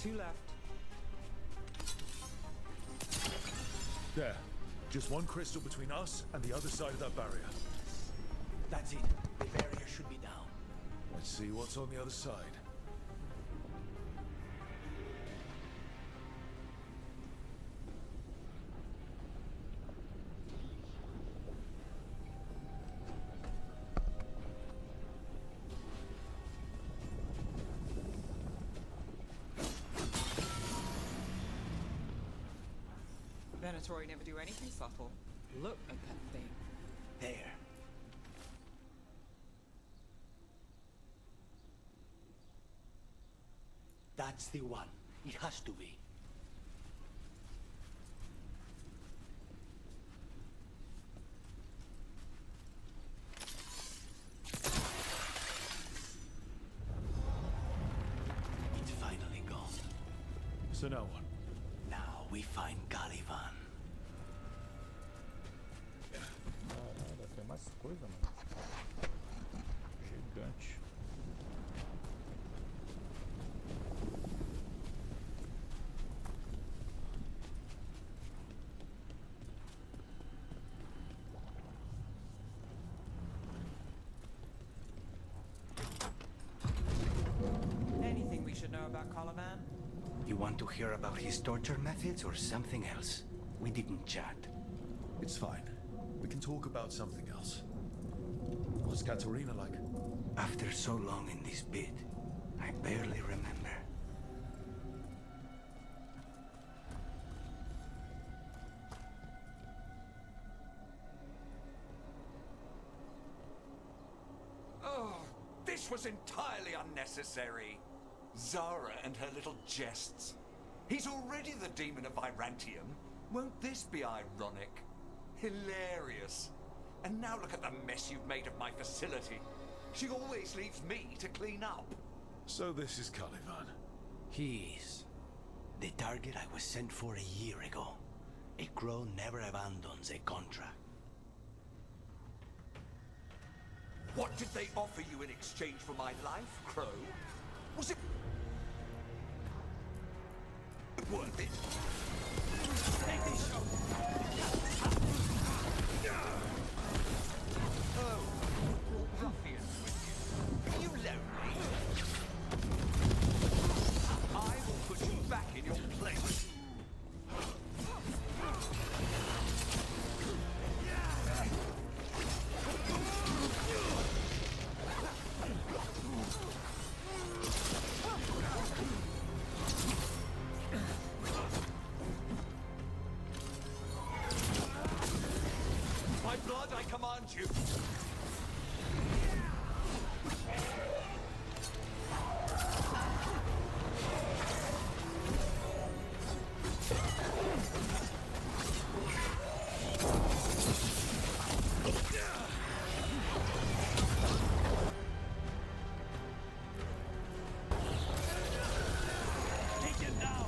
Two left. There. Just one crystal between us and the other side of that barrier. That's it. The barrier should be down. Let's see what's on the other side. Venatori never do anything subtle. Look at that thing. There. That's the one. It has to be. It's finally gone. So now what? Now we find Caliban. Caralho, tem mais coisa, mano. Gigante. Anything we should know about Caliban? You want to hear about his torture methods or something else? We didn't chat. It's fine. We can talk about something else. What's Katerina like? After so long in this bit, I barely remember. Oh, this was entirely unnecessary. Zara and her little jests. He's already the demon of Virantium. Won't this be ironic? Hilarious. And now look at the mess you've made of my facility. She always leaves me to clean up. So this is Caliban. He is. The target I was sent for a year ago. A crow never abandons a contract. What did they offer you in exchange for my life, Crow? Was it worth it? Take this shot! Oh, ruffians with you. Are you lonely? I will put you back in your place. By blood, I command you. Take it now.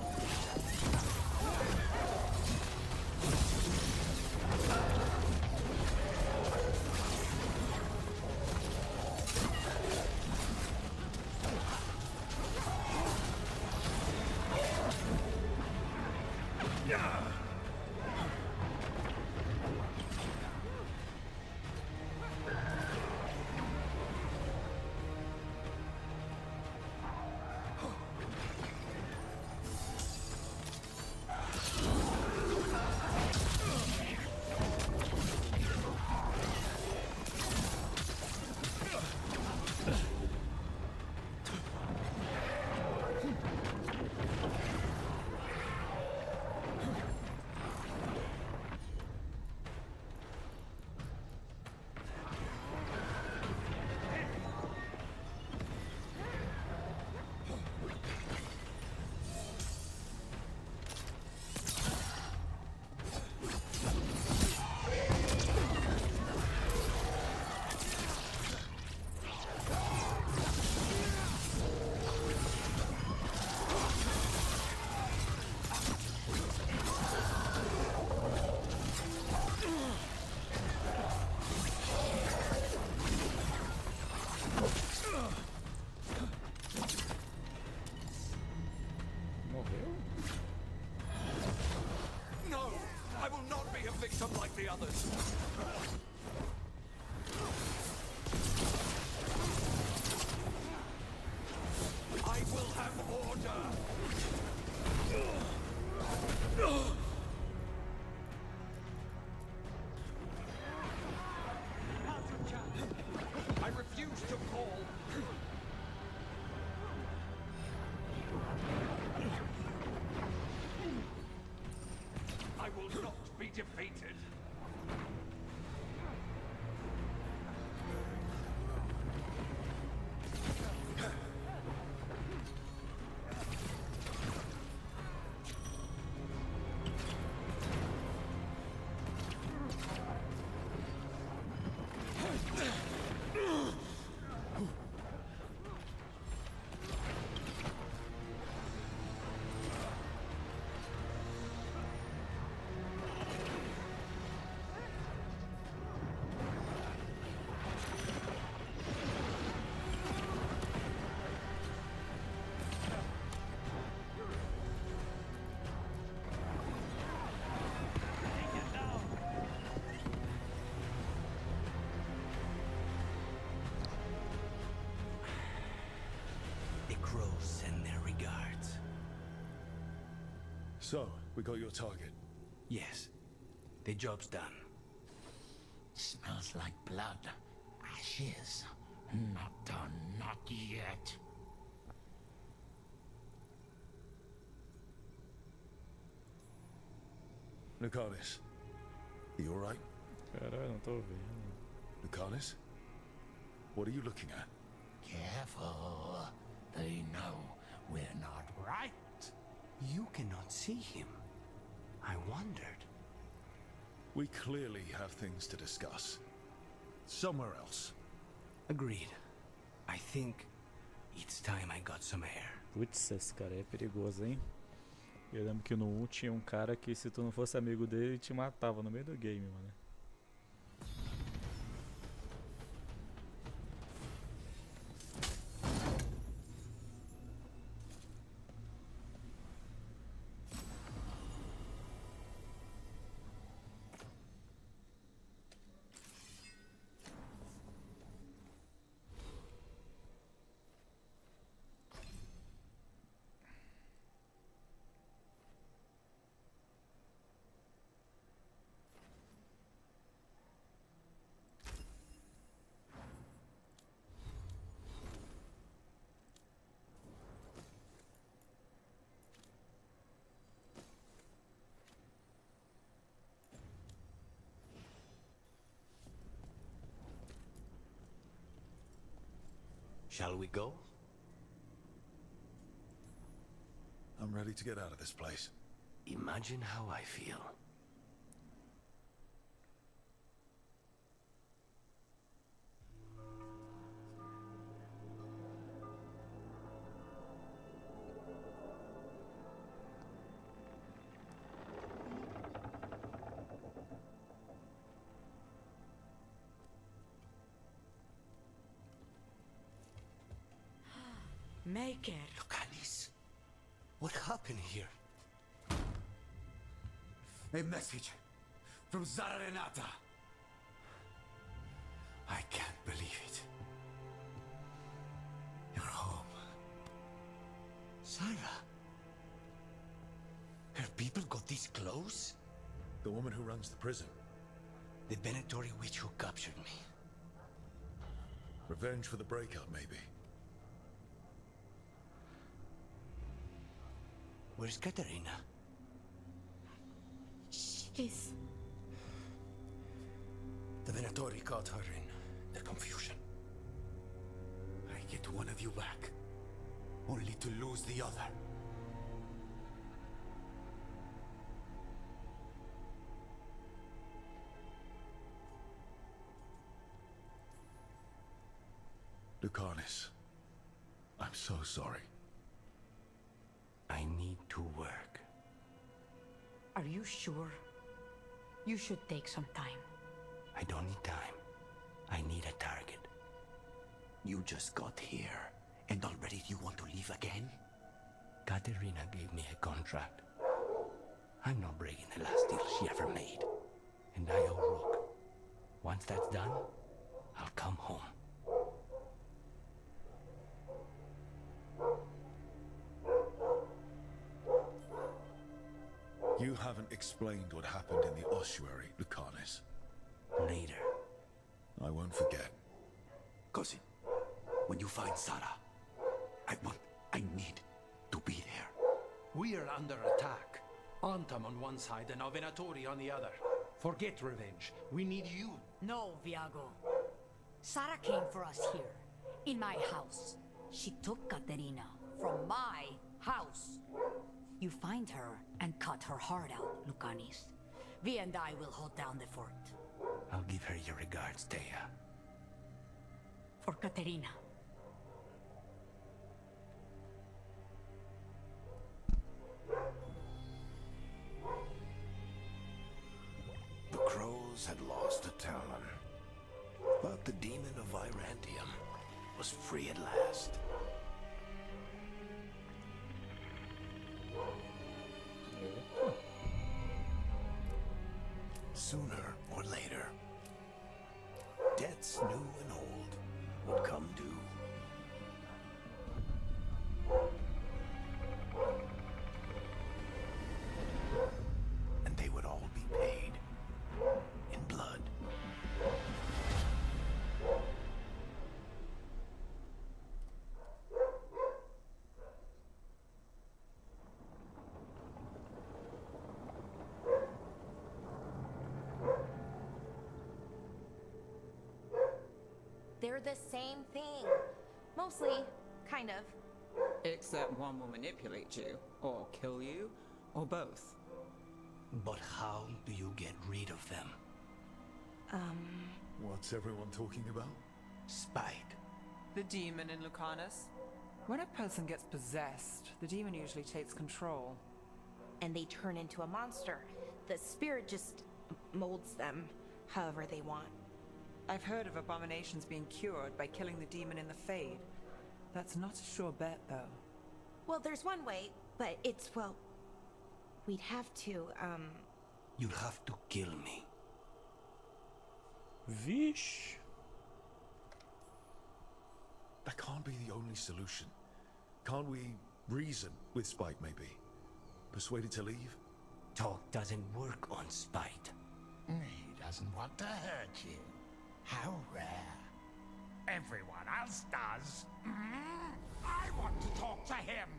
others. I will have order. I refuse to fall. I will not be defeated. Send their regards. So, we got your target. Yes. The job's done. Smells like blood. Ashes. Not done, not yet. Lucanus, you alright? Caralho, não tô vendo. Lucanus? What are you looking at? Careful. They know we're not right. You cannot see him. I wondered. We clearly have things to discuss. Somewhere else. Agreed. I think it's time I got some air. Putz, esse cara é perigoso, hein? Eu lembro que no 1 tinha um cara que se tu não fosse amigo dele, ele te matava no meio do game, mano. Shall we go? I'm ready to get out of this place. Imagine how I feel. Make it. Lucanus, what happened here? A message from Zara Renata. I can't believe it. You're home. Sarah? Her people got this close? The woman who runs the prison. The Venatori witch who captured me. Revenge for the breakup, maybe. Where's Katerina? She's... The Venatori caught her in their confusion. I get one of you back, only to lose the other. Lucanus, I'm so sorry. I need to work. Are you sure? You should take some time. I don't need time. I need a target. You just got here, and already you want to leave again? Katerina gave me a contract. I'm not breaking the last deal she ever made. and I owe Rook. Once that's done, I'll come home. You haven't explained what happened in the ossuary, Lucanus. Later. I won't forget. Cousin, when you find Sarah, I need to be there. We are under attack. Antam on one side and Venatori on the other. Forget revenge. We need you. No, Viago. Sarah came for us here, in my house. She took Caterina from my house. You find her and cut her heart out, Lucanis. Vi and I will hold down the fort. I'll give her your regards, Thea. For Caterina. The crows had lost a talon, but the demon of Virantium was free at last. Sooner or later, debts new and old would come due. And they would all be paid in blood. They're the same thing. Mostly, kind of. Except one will manipulate you, or kill you, or both. But how do you get rid of them? What's everyone talking about? Spite. The demon in Lucanus. When a person gets possessed, the demon usually takes control. And they turn into a monster. The spirit just molds them however they want. I've heard of abominations being cured by killing the demon in the Fade. That's not a sure bet, though. Well, there's one way, but it's, well... We'd have to, You'd have to kill me. Vixe. That can't be the only solution. Can't we reason with Spite, maybe? Persuade it to leave? Talk doesn't work on spite. He doesn't want to hurt you. How rare. Everyone else does. I want to talk to him.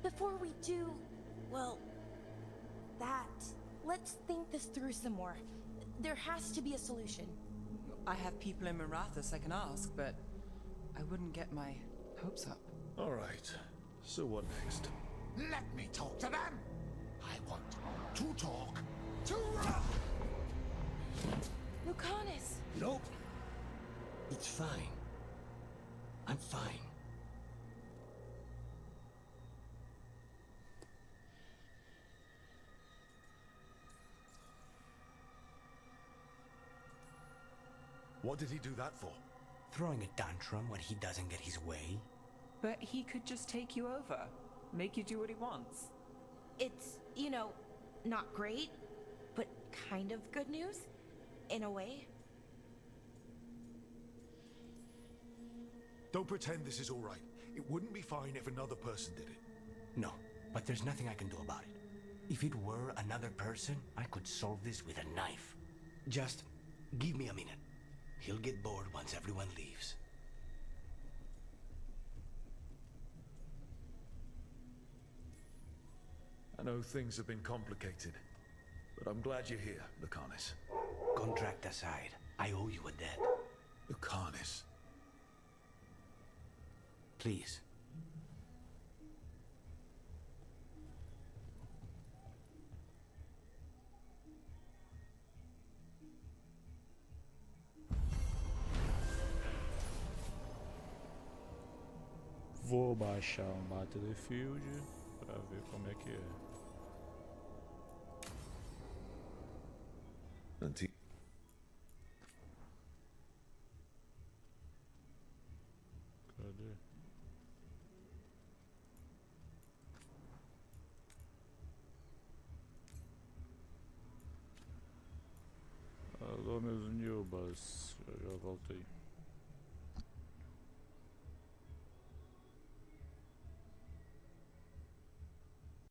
before we do, well, that, let's think this through some more. There has to be a solution. I have people in Marathas I can ask, but I wouldn't get my hopes up. All right. So what next? Let me talk to them. I want to talk to Lucanus! Nope. It's fine. I'm fine. What did he do that for? Throwing a tantrum when he doesn't get his way. But he could just take you over. Make you do what he wants. It's, you know, not great, but kind of good news, in a way. Don't pretend this is all right. It wouldn't be fine if another person did it. No, but there's nothing I can do about it. If it were another person, I could solve this with a knife. Just give me a minute. He'll get bored once everyone leaves. I know things have been complicated, but I'm glad you're here, Lucanus. Contract aside, I owe you a debt. Lucanus. Please. Vou baixar um Battlefield pra ver como é que é. Cadê? Bus. Eu já voltei.